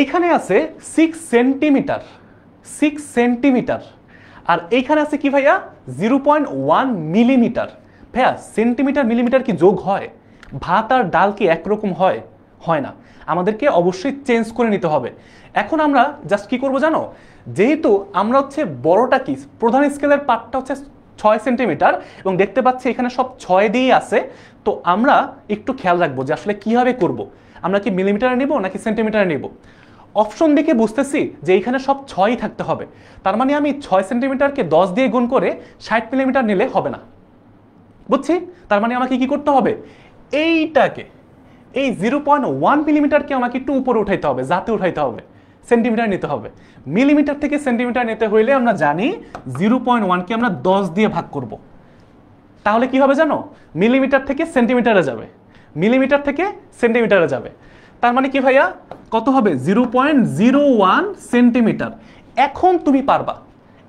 এইখানে আছে 6 সেন্টিমিটার, 6 সেন্টিমিটার, আর এইখানে আছে কি ভাইয়া 0.1 মিলিমিটার। ভাইয়া সেন্টিমিটার মিলিমিটার কি যোগ হয়? ভাত আর ডাল কি একরকম হয়? হয় না, আমাদেরকে অবশ্যই চেঞ্জ করে নিতে হবে। এখন আমরা জাস্ট কি করবো জানো, যেহেতু আমরা হচ্ছে বড়টা কি প্রধান স্কেলের পার্টটা হচ্ছে 6 সেন্টিমিটার এবং দেখতে পাচ্ছি এখানে সব 6 দিয়েই আছে, তো আমরা একটু খেয়াল রাখবো যে আসলে কিভাবে করব, আমরা কি মিলিমিটারে নেব নাকি সেন্টিমিটারে নেব। অপশন দেখে বুঝতেছি যে এইখানে সব 6ই থাকতে হবে, তার মানে আমি 6 সেন্টিমিটারকে 10 দিয়ে গুণ করে 60 মিলিমিটার নিলে হবে না, বুঝছি। তার মানে আমাকে কি করতে হবে, এইটাকে এই 0.1 মিলিমিটারকে আমাকে একটু উপরে উঠাইতে হবে, যাতে উঠাইতে হবে, সেন্টিমিটার নিতে হবে। মিলিমিটার থেকে সেন্টিমিটার নিতে হইলে আমরা জানি 0.1কে আমরা 10 দিয়ে ভাগ করব, তাহলে কি হবে জানো, মিলিমিটার থেকে সেন্টিমিটারে যাবে, মিলিমিটার থেকে সেন্টিমিটারে যাবে। তার মানে কি ভাইয়া কত হবে 0.01 সেন্টিমিটার। এখন তুমি পারবা,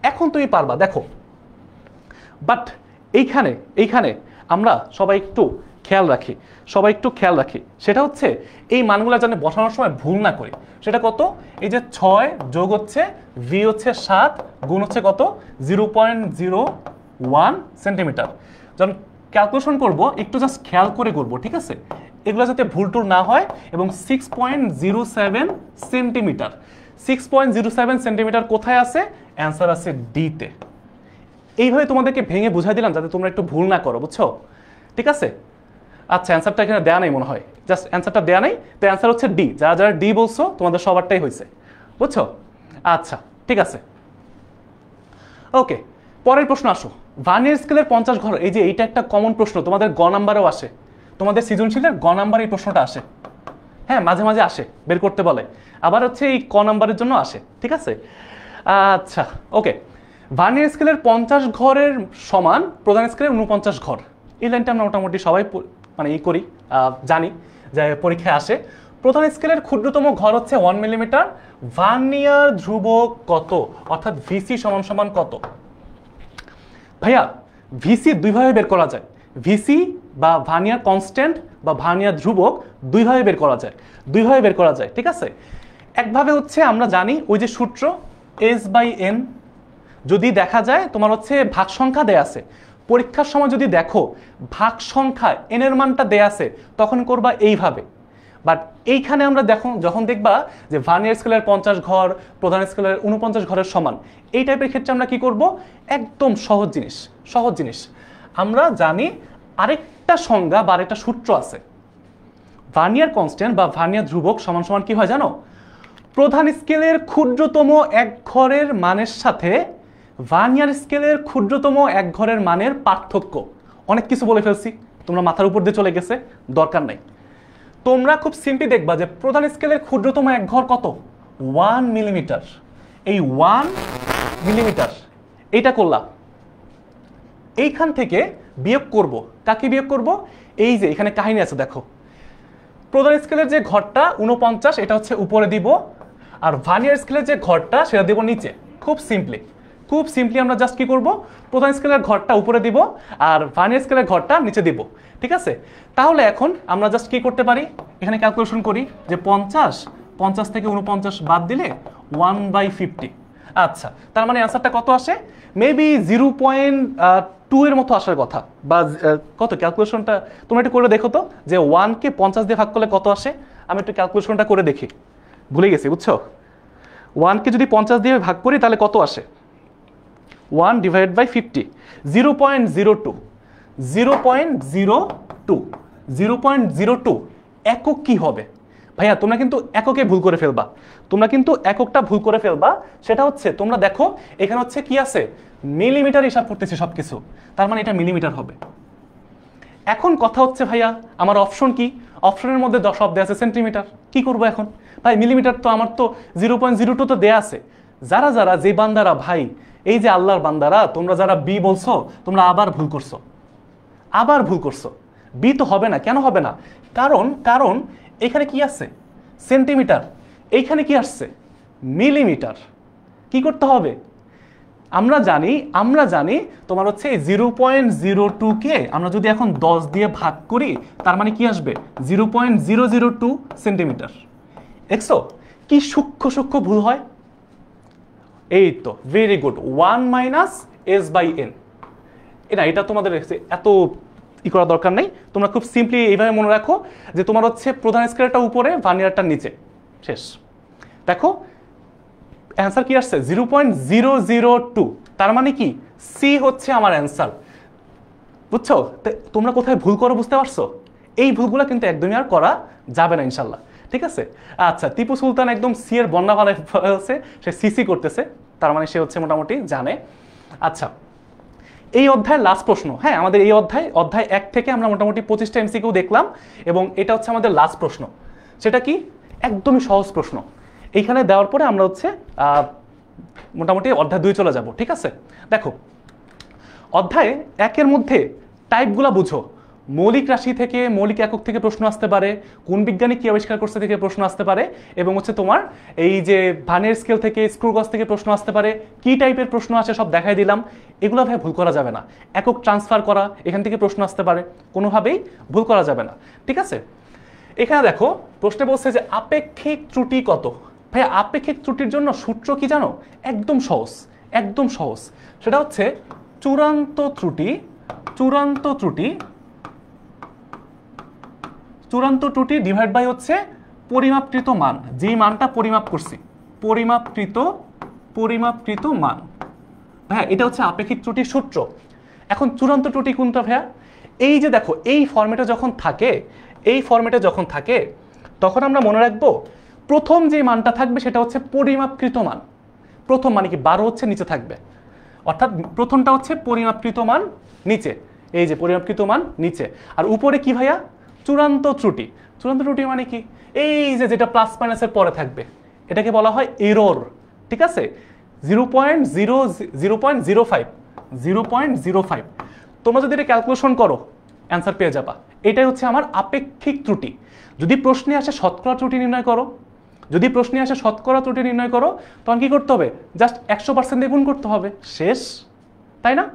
এখন তুমি পারবা, দেখো। বাট এইখানে আমরা সবাই একটু খেয়াল রাখি, সেটা হচ্ছে এই মানগুলো যেন বসানোর সময় ভুল না করি। সেটা কত, এই যে 6 যোগ হচ্ছে ভি হচ্ছে 7 গুণ হচ্ছে কত 0.01 সেন্টিমিটার। যখন ক্যালকুলেশন করব একটু জাস্ট খেয়াল করে করব, ঠিক আছে, এগুলো যাতে ভুল টুল না হয়। এবং 6.07 সেন্টিমিটার, 6.07 সেন্টিমিটার কোথায় আছে, অ্যান্সার আছে ডিতে। এইভাবে তোমাদেরকে ভেঙে বুঝাই দিলাম যাতে তোমরা একটু ভুল না করো, বুঝছো, ঠিক আছে। আচ্ছা অ্যান্সারটা এখানে দেয়া নাই মনে হয়, জাস্ট অ্যান্সারটা দেয়া নাই, তো অ্যান্সার হচ্ছে ডি। যারা যারা ডি বলছো তোমাদের সবারটাই হয়েছে, বুঝছো। আচ্ছা ঠিক আছে, ওকে। পরের প্রশ্ন আসো, ভার্নিয়ার স্কেলের 50 ঘর। এই যে এইটা একটা কমন প্রশ্ন, তোমাদের গ নাম্বারেও আসে, তোমাদের সৃজনশীলের গ নাম্বারে এই প্রশ্নটা আসে, হ্যাঁ মাঝে মাঝে আসে, বের করতে বলে, আবার হচ্ছে এই ক নাম্বারের জন্য আসে, ঠিক আছে। আচ্ছা ওকে, ভার্নিয়ার স্কেলের 50 ঘরের সমান প্রধান স্কেলের 49 ঘর। এই লাইনটা আমরা মোটামুটি সবাই মানে করি, জানি যে পরীক্ষায় আসে। প্রধান স্কেলের ক্ষুদ্রতম ঘর হচ্ছে 1 মিলিমিটার, ভার্নিয়ার ধ্রুবক কত, অর্থাৎ ভিসি সমান সমান কত। ভাইয়া ভিসি দুইভাবে বের করা যায়, ভিসি বা ভার্নিয়ার কনস্ট্যান্ট বা ভার্নিয়ার ধ্রুবক দুইভাবে বের করা যায়, ঠিক আছে। একভাবে হচ্ছে আমরা জানি ওই যে সূত্র S/N, যদি দেখা যায় তোমার হচ্ছে ভাগ সংখ্যা দেয়া আছে, পরীক্ষার সময় যদি দেখো ভাগ সংখ্যা n এর মানটা দেয়া আছে তখন করবা এইভাবে। বাট এইখানে আমরা যখন দেখবা যে ভার্নিয়ার স্কেলের 50 ঘর প্রধান স্কেলের 49 ঘরের সমান, এই টাইপের ক্ষেত্রে আমরা কি করব, একদম সহজ জিনিস আমরা জানি। আরেকটা সংজ্ঞা বা আরেকটা সূত্র আছে, ভার্নিয়ার কনস্ট্যান্ট বা ভার্নিয়ার ধ্রুবক সমান সমান কি হয় জানো, প্রধান স্কেলের ক্ষুদ্রতম এক ঘরের মানের সাথে ভার্নিয়ার স্কেলের ক্ষুদ্রতম এক ঘরের মানের পার্থক্য। অনেক কিছু বলে ফেলছি, তোমরা মাথার উপর দিয়ে চলে গেছে, দরকার নাই। তোমরা খুব সিম্পলি দেখবা যে প্রধান স্কেলের ক্ষুদ্রতম এক ঘর কত, 1 মিলিমিটার। এই 1 মিলিমিটার এইটা করলাম, এইখান থেকে বিয়োগ করব, কাকে বিয়োগ করব, এই যে এখানে কাহিনী আছে দেখো, প্রধান স্কেলের যে ঘরটা 49 এটা হচ্ছে উপরে দিব, আর ভার্নিয়ার স্কেলের যে ঘরটা সেটা দেব নিচে। খুব সিম্পলি আমরা জাস্ট কি করব, প্রধান স্কেলের ঘরটা উপরে দিব আর ভার্নিয়ার স্কেলের ঘরটা নিচে দিব, ঠিক আছে। তাহলে এখন আমরা জাস্ট কি করতে পারি, এখানে ক্যালকুলেশন করি যে 50 থেকে 49 বাদ দিলে 1/50। আচ্ছা তার মানে অ্যান্সারটা কত আসে, মেবি 0.2 এর মতো আসার কথা, বা কত, ক্যালকুলেশনটা তোমরা একটু করে দেখো তো যে 1কে 50 দিয়ে ভাগ করলে কত আসে। আমি একটু ক্যালকুলেশনটা করে দেখি, ভুলে গেছি বুঝছো। 1কে যদি 50 দিয়ে ভাগ করি তাহলে কত আসে, 1/50, 0.02 একক কি হবে ভাইয়া, তোমরা কিন্তু এককে ভুল করে ফেলবা, এককটা ভুল করে ফেলবা। সেটা হচ্ছে তোমরা দেখো এখানে হচ্ছে কি আছে, মিলিমিটার হিসাব করতেছি সবকিছু, তার মানে এটা মিলিমিটার হবে। এখন কথা হচ্ছে ভাইয়া আমার অপশন কি, অপশনের মধ্যে সব দেয়া আছে সেন্টিমিটার, কি করব এখন ভাই, মিলিমিটার তো আমার তো 0.02 তো দেয়া আছে, যারা যারা যে বান্দারা ভাই, এই যে আল্লাহর বান্দারা, তোমরা যারা বি বলছো, তোমরা আবার ভুল করছো, আবার ভুল করছো। বি তো হবে না। কেন হবে না? কারণ কারণ এখানে কি আছে? সেন্টিমিটার। এইখানে কি আসছে? মিলিমিটার। কি করতে হবে? আমরা জানি তোমার হচ্ছে 0.02কে আমরা যদি এখন 10 দিয়ে ভাগ করি, তার মানে কি আসবে? 0.002 সেন্টিমিটার। দেখছো কি সূক্ষ্ম সূক্ষ্ম ভুল হয়? এই তো, very good. 1 minus S by N. এটা তোমাদের এত ই করার দরকার নেই। তোমরা খুব সিম্পলি এইভাবে মনে রাখো যে তোমার হচ্ছে প্রধান স্কেলটা উপরে, ভার্নিয়ারটা নিচে, শেষ। দেখো অ্যান্সার কি আসছে? 0.002। তার মানে কি সি হচ্ছে আমার অ্যান্সার। বুঝছো? তোমরা কোথায় ভুল করো বুঝতে পারছো? এই ভুলগুলো কিন্তু একদমই আর করা যাবে না ইনশাল্লাহ। ঠিক আছে? আচ্ছা, টিপু সুলতান একদম সি এর বন্যা ফেলেছে, সে সিসি করতেছে, তার মানে সে হচ্ছে মোটামুটি জানে। আচ্ছা, এই অধ্যায়ের লাস্ট প্রশ্ন। হ্যাঁ, আমাদের এই অধ্যায় 1 থেকে আমরা মোটামুটি 25টা এমসিকিউ দেখলাম, এবং এটা হচ্ছে আমাদের লাস্ট প্রশ্ন। সেটা কি? একদমই সহজ প্রশ্ন। এইখানে দেওয়ার পরে আমরা হচ্ছে মোটামুটি অধ্যায় 2 চলে যাব। ঠিক আছে? দেখো, অধ্যায় 1-এর মধ্যে টাইপগুলো বুঝো। মৌলিক রাশি থেকে, মৌলিক একক থেকে প্রশ্ন আসতে পারে, কোন বিজ্ঞানী কি আবিষ্কার করছে থেকে প্রশ্ন আসতে পারে, এবং হচ্ছে তোমার এই যে ভানের স্কেল থেকে, স্ক্রু গজ থেকে প্রশ্ন আসতে পারে। কি টাইপের প্রশ্ন আসে সব দেখাই দিলাম। এগুলো ভাই ভুল করা যাবে না। একক ট্রান্সফার করা, এখান থেকে প্রশ্ন আসতে পারে, কোনোভাবেই ভুল করা যাবে না। ঠিক আছে? এখানে দেখো প্রশ্নে বলছে যে আপেক্ষিক ত্রুটি কত। ভাই আপেক্ষিক ত্রুটির জন্য সূত্র কি জানো? একদম সহজ, একদম সহজ। সেটা হচ্ছে চূড়ান্ত ত্রুটি, চূড়ান্ত ত্রুটি, চূড়ান্ত ত্রুটি ডিভাইড বাই হচ্ছে পরিমাপকৃত মান, যেই মানটা পরিমাপ করছি, পরিমাপকৃত মান। ভাইয়া এটা হচ্ছে আপেক্ষিক ত্রুটির সূত্র। এখন চূড়ান্ত ত্রুটি কোনটা ভাইয়া? এই যে দেখো, এই ফরম্যাটে যখন থাকে, এই ফরম্যাটে যখন থাকে, তখন আমরা মনে রাখবো প্রথম যে মানটা থাকবে সেটা হচ্ছে পরিমাপকৃত মান। প্রথম মানে কি 12 হচ্ছে নিচে থাকবে, অর্থাৎ প্রথমটা হচ্ছে পরিমাপকৃত মান নিচে, এই যে পরিমাপকৃত মান নিচে, আর উপরে কি ভাইয়া? চূড়ান্ত ত্রুটি। চূড়ান্ত ত্রুটি মানে কি? এই যে যেটা প্লাস মাইনাসের পরে থাকবে, এটাকে বলা হয় এরর। ঠিক আছে? 0.05। তোমরা যদি এটা ক্যালকুলেশন করো, অ্যান্সার পেয়ে যাবা। এটাই হচ্ছে আমার আপেক্ষিক ত্রুটি। যদি প্রশ্নে আসে শতকরা ত্রুটি নির্ণয় করো, যদি প্রশ্নে আসে শতকরা ত্রুটি নির্ণয় করো, তখন কি করতে হবে? জাস্ট 100% দিয়ে গুণ করতে হবে, শেষ। তাই না?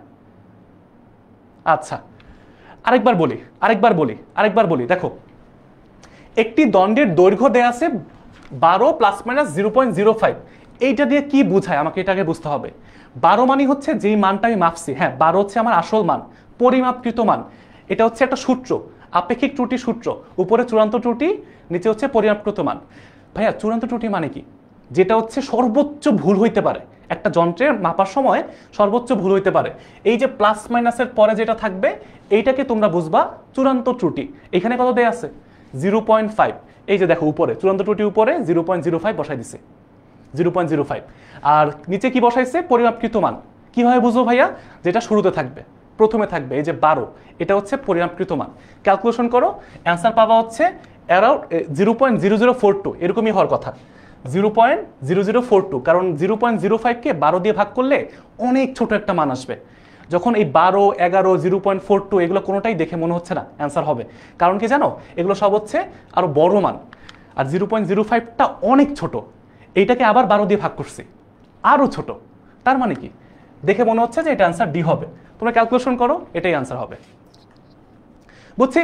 আচ্ছা, আরেকবার বলি। দেখো, একটি দণ্ডের দৈর্ঘ্য দেয়া আছে 12 প্লাস মাইনাস 0.05। এইটা দিয়ে কি বোঝায় আমাকে এটাকে বুঝতে হবে। 12 মানে হচ্ছে যেই মানটা আমি মাপছি। হ্যাঁ, 12 হচ্ছে আমার আসল মান, পরিমাপকৃত মান। এটা হচ্ছে একটা সূত্র, আপেক্ষিক ত্রুটি সূত্র। উপরে চূড়ান্ত ত্রুটি, নিচে হচ্ছে পরিমাপকৃত মান। ভাইয়া চূড়ান্ত ত্রুটি মানে কি? যেটা হচ্ছে সর্বোচ্চ ভুল হইতে পারে, একটা যন্ত্রের মাপার সময় সর্বোচ্চ ভুল হইতে পারে। এই যে প্লাস মাইনাসের পরে যেটা থাকবে, এইটাকে তোমরা বুঝবা চূড়ান্ত ত্রুটি। এখানে কত দেয়া আছে? 0.5। এই যে দেখো উপরে চূড়ান্ত ত্রুটি, উপরে 0.05 বসাই দিছে, 0.05। আর নিচে কি বসাইছে? পরিমাপকৃত মান। কিভাবে বুঝবো ভাইয়া? যেটা শুরুতে থাকবে, প্রথমে থাকবে, এই যে 12, এটা হচ্ছে পরিমাপকৃত মান। ক্যালকুলেশন করো, অ্যান্সার পাবা হচ্ছে অ্যারাউন্ড 0.0042। এরকমই হওয়ার কথা, 0.0042। কারণ 0.05কে 12 দিয়ে ভাগ করলে অনেক ছোট একটা মান আসবে। যখন এই 12, 11, 0.42 এগুলো কোনোটাই দেখে মনে হচ্ছে না অ্যান্সার হবে। কারণ কি জানো? এগুলো সব হচ্ছে আরো বড় মান, আর 0.05টা অনেক ছোট। এইটাকে আবার 12 দিয়ে ভাগ করছি, আরো ছোট। তার মানে কি? দেখে মনে হচ্ছে যে এটা অ্যান্সার ডি হবে। তোমরা ক্যালকুলেশন করো, এটাই অ্যান্সার হবে। বুঝছি?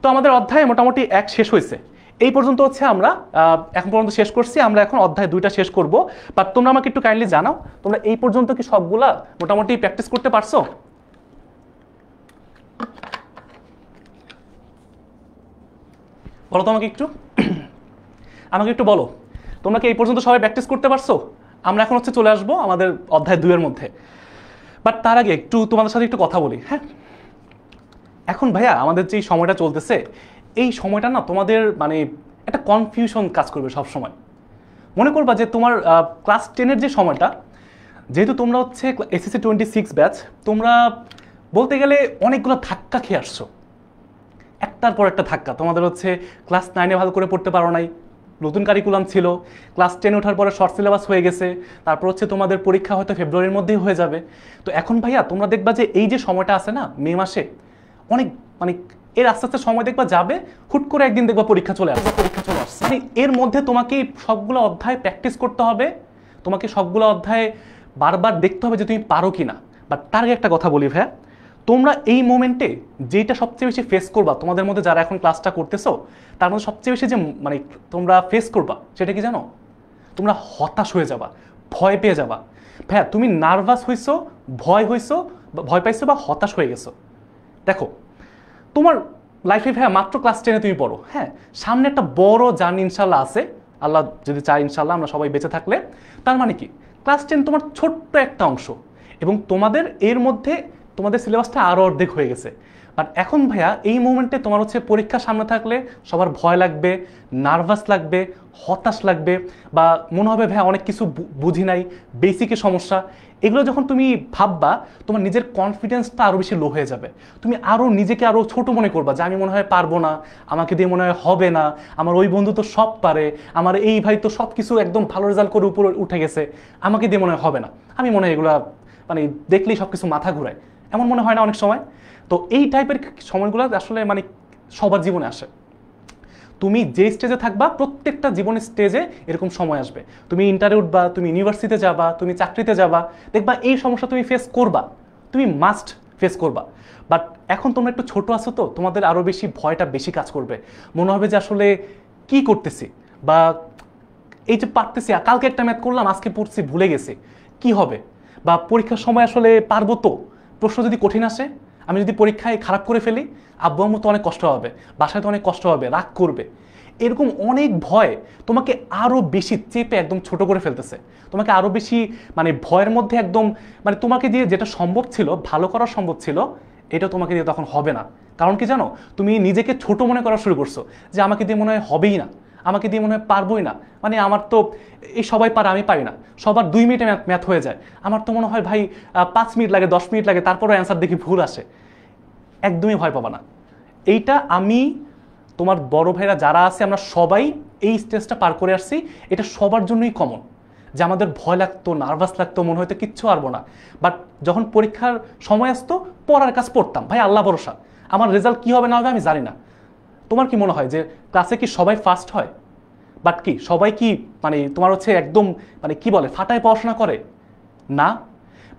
তো আমাদের অধ্যায় মোটামুটি 1 শেষ হয়েছে। এই পর্যন্ত হচ্ছে আমরা এখন পর্যন্ত শেষ করছি। আমরা এখন অধ্যায় 2টা শেষ করব। বাট তোমরা আমাকে একটু কাইন্ডলি জানাও, তোমরা এই পর্যন্ত কি সবগুলা মোটামুটি প্র্যাকটিস করতে পারছো? বলো তো আমাকে একটু বলো, তোমরা কি এই পর্যন্ত সবাই প্র্যাকটিস করতে পারছো? আমরা এখন হচ্ছে চলে আসবো আমাদের অধ্যায় 2 এর মধ্যে। বাট তার আগে একটু তোমাদের সাথে একটু কথা বলি। হ্যাঁ, এখন ভাইয়া আমাদের যে সময়টা চলতেছে, এই সময়টা না তোমাদের মানে একটা কনফিউশন কাজ করবে সব সময়। মনে করবা যে তোমার ক্লাস 10-এর যে সময়টা, যেহেতু তোমরা হচ্ছে এসএসসি 26 ব্যাচ, তোমরা বলতে গেলে অনেকগুলো ধাক্কা খেয়ে আসছো, একটার পর একটা ধাক্কা। তোমাদের হচ্ছে ক্লাস 9-এ ভালো করে পড়তে পারো নাই, নতুন কারিকুলাম ছিল, ক্লাস 10 ওঠার পরে শর্ট সিলেবাস হয়ে গেছে, তারপর হচ্ছে তোমাদের পরীক্ষা হয়তো ফেব্রুয়ারির মধ্যেই হয়ে যাবে। তো এখন ভাইয়া তোমরা দেখবা যে এই যে সময়টা আছে না মে মাসে, অনেক মানে এর আস্তে আস্তে সময় দেখবা যাবে, হুট করে একদিন দেখবা পরীক্ষা চলে আসছে, মানে এর মধ্যে তোমাকে সবগুলো অধ্যায় প্র্যাকটিস করতে হবে, তোমাকে সবগুলো অধ্যায় বারবার দেখতে হবে যে তুমি পারো কিনা। বাট তার আগে একটা কথা বলি ভাইয়া, তোমরা এই মোমেন্টে যেটা সবচেয়ে বেশি ফেস করবা, তোমাদের মধ্যে যারা এখন ক্লাসটা করতেছো তার মধ্যে সবচেয়ে বেশি যে মানে তোমরা ফেস করবা সেটা কি জানো? তোমরা হতাশ হয়ে যাবা, ভয় পেয়ে যাবা। ভাইয়া তুমি নার্ভাস হইছো, ভয় পাইছো বা হতাশ হয়ে গেছো। দেখো তোমার লাইফে ভাইয়া মাত্র ক্লাস 10-এ তুমি পড়ো, হ্যাঁ, সামনে একটা বড় জার্নি ইনশাল্লাহ আছে, আল্লাহ যদি চায় ইনশাল্লাহ আমরা সবাই বেঁচে থাকলে। তার মানে কি ক্লাস 10 তোমার ছোট্ট একটা অংশ, এবং তোমাদের এর মধ্যে তোমাদের সিলেবাসটা আরও অর্ধেক হয়ে গেছে। বাট এখন ভাইয়া এই মুমেন্টে তোমার হচ্ছে পরীক্ষা সামনে থাকলে সবার ভয় লাগবে, নার্ভাস লাগবে, হতাশ লাগবে, বা মনে হবে ভাইয়া অনেক কিছু বুঝি নাই, বেসিকে সমস্যা। এগুলো যখন তুমি ভাববা তোমার নিজের কনফিডেন্সটা আরও বেশি লো হয়ে যাবে, তুমি আরও নিজেকে আরও ছোট মনে করবা যে আমি মনে হয় পারবো না, আমাকে দিয়ে মনে হয় হবে না, আমার ওই বন্ধু তো সব পারে, আমার এই ভাই তো সব কিছু একদম ভালো রেজাল্ট করে উপরে উঠে গেছে, আমাকে দিয়ে মনে হয় হবে না, আমি মনে হয় এগুলা মানে দেখলেই সব কিছু মাথা ঘুরায়, এমন মনে হয় না অনেক সময়? তো এই টাইপের সময়গুলো আসলে মানে সবার জীবনে আসে। তুমি যে স্টেজে থাকবা প্রত্যেকটা জীবনের স্টেজে এরকম সময় আসবে, তুমি ইন্টারে উঠবা, তুমি ইউনিভার্সিটিতে যাবা, তুমি চাকরিতে যাবা, দেখবা এই সমস্যা তুমি ফেস করবা, তুমি মাস্ট ফেস করবা। বাট এখন তোমরা একটু ছোট আছো, তো তোমাদের আরও বেশি ভয়টা বেশি কাজ করবে, মনে হবে যে আসলে কি করতেছি, বা এই যে পারতেছি, কালকে একটা ম্যাথ করলাম আজকে পড়ছি ভুলে গেছি, কি হবে, বা পরীক্ষার সময় আসলে পারবো তো, প্রশ্ন যদি কঠিন আসে, আমি যদি পরীক্ষায় খারাপ করে ফেলি, আব্বু আম্মু তো অনেক কষ্ট হবে, বাসায় তো অনেক কষ্ট হবে, রাগ করবে, এরকম অনেক ভয় তোমাকে আরও বেশি চেপে একদম ছোট করে ফেলতেছে, তোমাকে আরও বেশি মানে ভয়ের মধ্যে একদম মানে তোমাকে দিয়ে যেটা সম্ভব ছিল, ভালো করা সম্ভব ছিল, এটা তোমাকে দিয়ে তখন হবে না। কারণ কি জানো, তুমি নিজেকে ছোট মনে করা শুরু করছো, যে আমাকে দিয়ে মনে হয় হবেই না, আমাকে দিয়ে মনে হয় পারবোই না, মানে আমার তো এই সবাই পারে আমি পারি না, সবার 2 মিনিটে ম্যাথ হয়ে যায়, আমার তো মনে হয় ভাই 5 মিনিট লাগে, 10 মিনিট লাগে, তারপরও অ্যান্সার দেখি ভুল আসে। একদমই ভয় পাবা না, এইটা আমি তোমার বড় ভাইরা যারা আছে আমরা সবাই এই স্টেজটা পার করে আসছি, এটা সবার জন্যই কমন, যে আমাদের ভয় লাগতো, নার্ভাস লাগতো, মনে হয়তো কিচ্ছু পারবো না। বাট যখন পরীক্ষার সময় আসতো পড়ার কাজ পড়তাম, ভাই আল্লাহ ভরসা, আমার রেজাল্ট কী হবে না হবে আমি জানি না। তোমার কি মনে হয় যে ক্লাসে কি সবাই ফার্স্ট হয়? বাট কি সবাই কি মানে তোমার হচ্ছে একদম মানে কি বলে ফাটায় পড়াশোনা করে? না।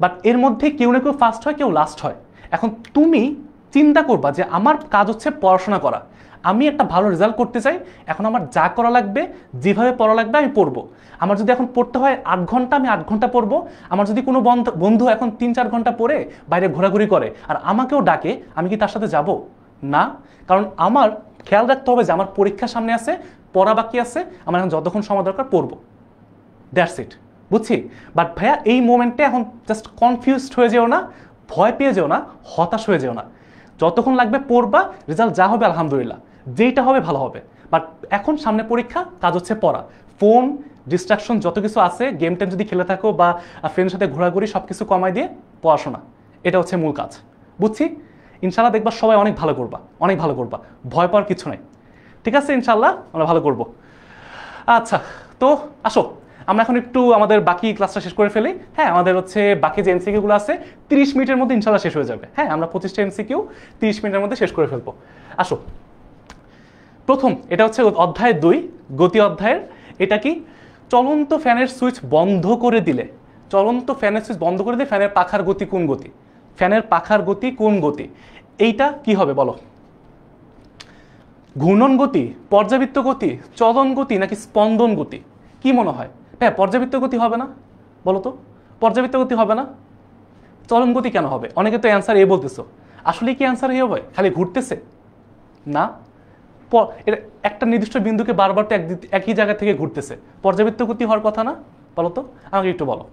বাট এর মধ্যে কেউ না কেউ ফার্স্ট হয়, কেউ লাস্ট হয়। এখন তুমি চিন্তা করবা যে আমার কাজ হচ্ছে পড়াশোনা করা, আমি একটা ভালো রেজাল্ট করতে চাই, এখন আমার যা করা লাগবে, যেভাবে পড়া লাগবে আমি পড়বো। আমার যদি এখন পড়তে হয় 8 ঘন্টা, আমি 8 ঘন্টা পড়বো। আমার যদি কোনো বন্ধু এখন 3-4 ঘন্টা পড়ে বাইরে ঘোরাঘুরি করে আর আমাকেও ডাকে, আমি কি তার সাথে যাব? না। কারণ আমার খেয়াল রাখতে হবে যে আমার পরীক্ষা সামনে আছে, পড়া বাকি আছে, আমার এখন যতক্ষণ সময় দরকার পড়বো, দ্যাটস ইট। বুঝছি? বাট ভাইয়া এই মোমেন্টে এখন জাস্ট কনফিউজড হয়ে যেও না, ভয় পেয়ে যেও না, হতাশ হয়ে যেও না, যতক্ষণ লাগবে পড়বা, রেজাল্ট যা হবে আলহামদুলিল্লাহ, যেইটা হবে ভালো হবে। বাট এখন সামনে পরীক্ষা, কাজ হচ্ছে পড়া। ফোন ডিস্ট্রাকশন যত কিছু আছে, গেম টেম যদি খেলে থাকো বা ফ্রেন্ডের সাথে ঘোরাঘুরি, সব কিছু কমাই দিয়ে পড়াশোনা, এটা হচ্ছে মূল কাজ। বুঝছি? ইনশাল্লাহ দেখবা সবাই অনেক ভালো করবা, অনেক ভালো করবা, ভয় পাওয়ার কিছু নাই। ঠিক আছে, ইনশাল্লাহ আমরা ভালো করব। আচ্ছা, তো আসো আমরা এখন একটু আমাদের বাকি ক্লাসটা শেষ করে ফেলি। হ্যাঁ, আমাদের হচ্ছে বাকি যে এমসিকিউগুলো আছে 30 মিনিটের মধ্যে ইনশাল্লাহ শেষ হয়ে যাবে। হ্যাঁ, আমরা 25টা এমসিকিউ 30 মিনিটের মধ্যে শেষ করে ফেলবো। আসো, প্রথম এটা হচ্ছে অধ্যায় 2, গতি অধ্যায়ের। এটা কি? চলন্ত ফ্যানের সুইচ বন্ধ করে দিলে, চলন্ত ফ্যানের সুইচ বন্ধ করে দিলে ফ্যানের পাখার গতি কোন গতি? ফ্যানের পাখার গতি কোন গতি? এইটা কি হবে বলো? ঘূর্ণন গতি, পর্যাবৃত্ত গতি, চলন গতি, নাকি স্পন্দন গতি? কি মনে হয়? হ্যাঁ, পর্যাবৃত্ত গতি হবে না? বলো তো, পর্যাবৃত্ত গতি হবে না? চলন গতি কেন হবে? অনেকে তো অ্যান্সার এ বলতেছো, আসলে কি অ্যান্সার এ হবে? খালি ঘুরতেছে না, এটা একটা নির্দিষ্ট বিন্দুকে বারবার তো একই জায়গা থেকে ঘুরতেছে, পর্যাবৃত্ত গতি হওয়ার কথা না? বলো তো, আমাকে একটু বলো।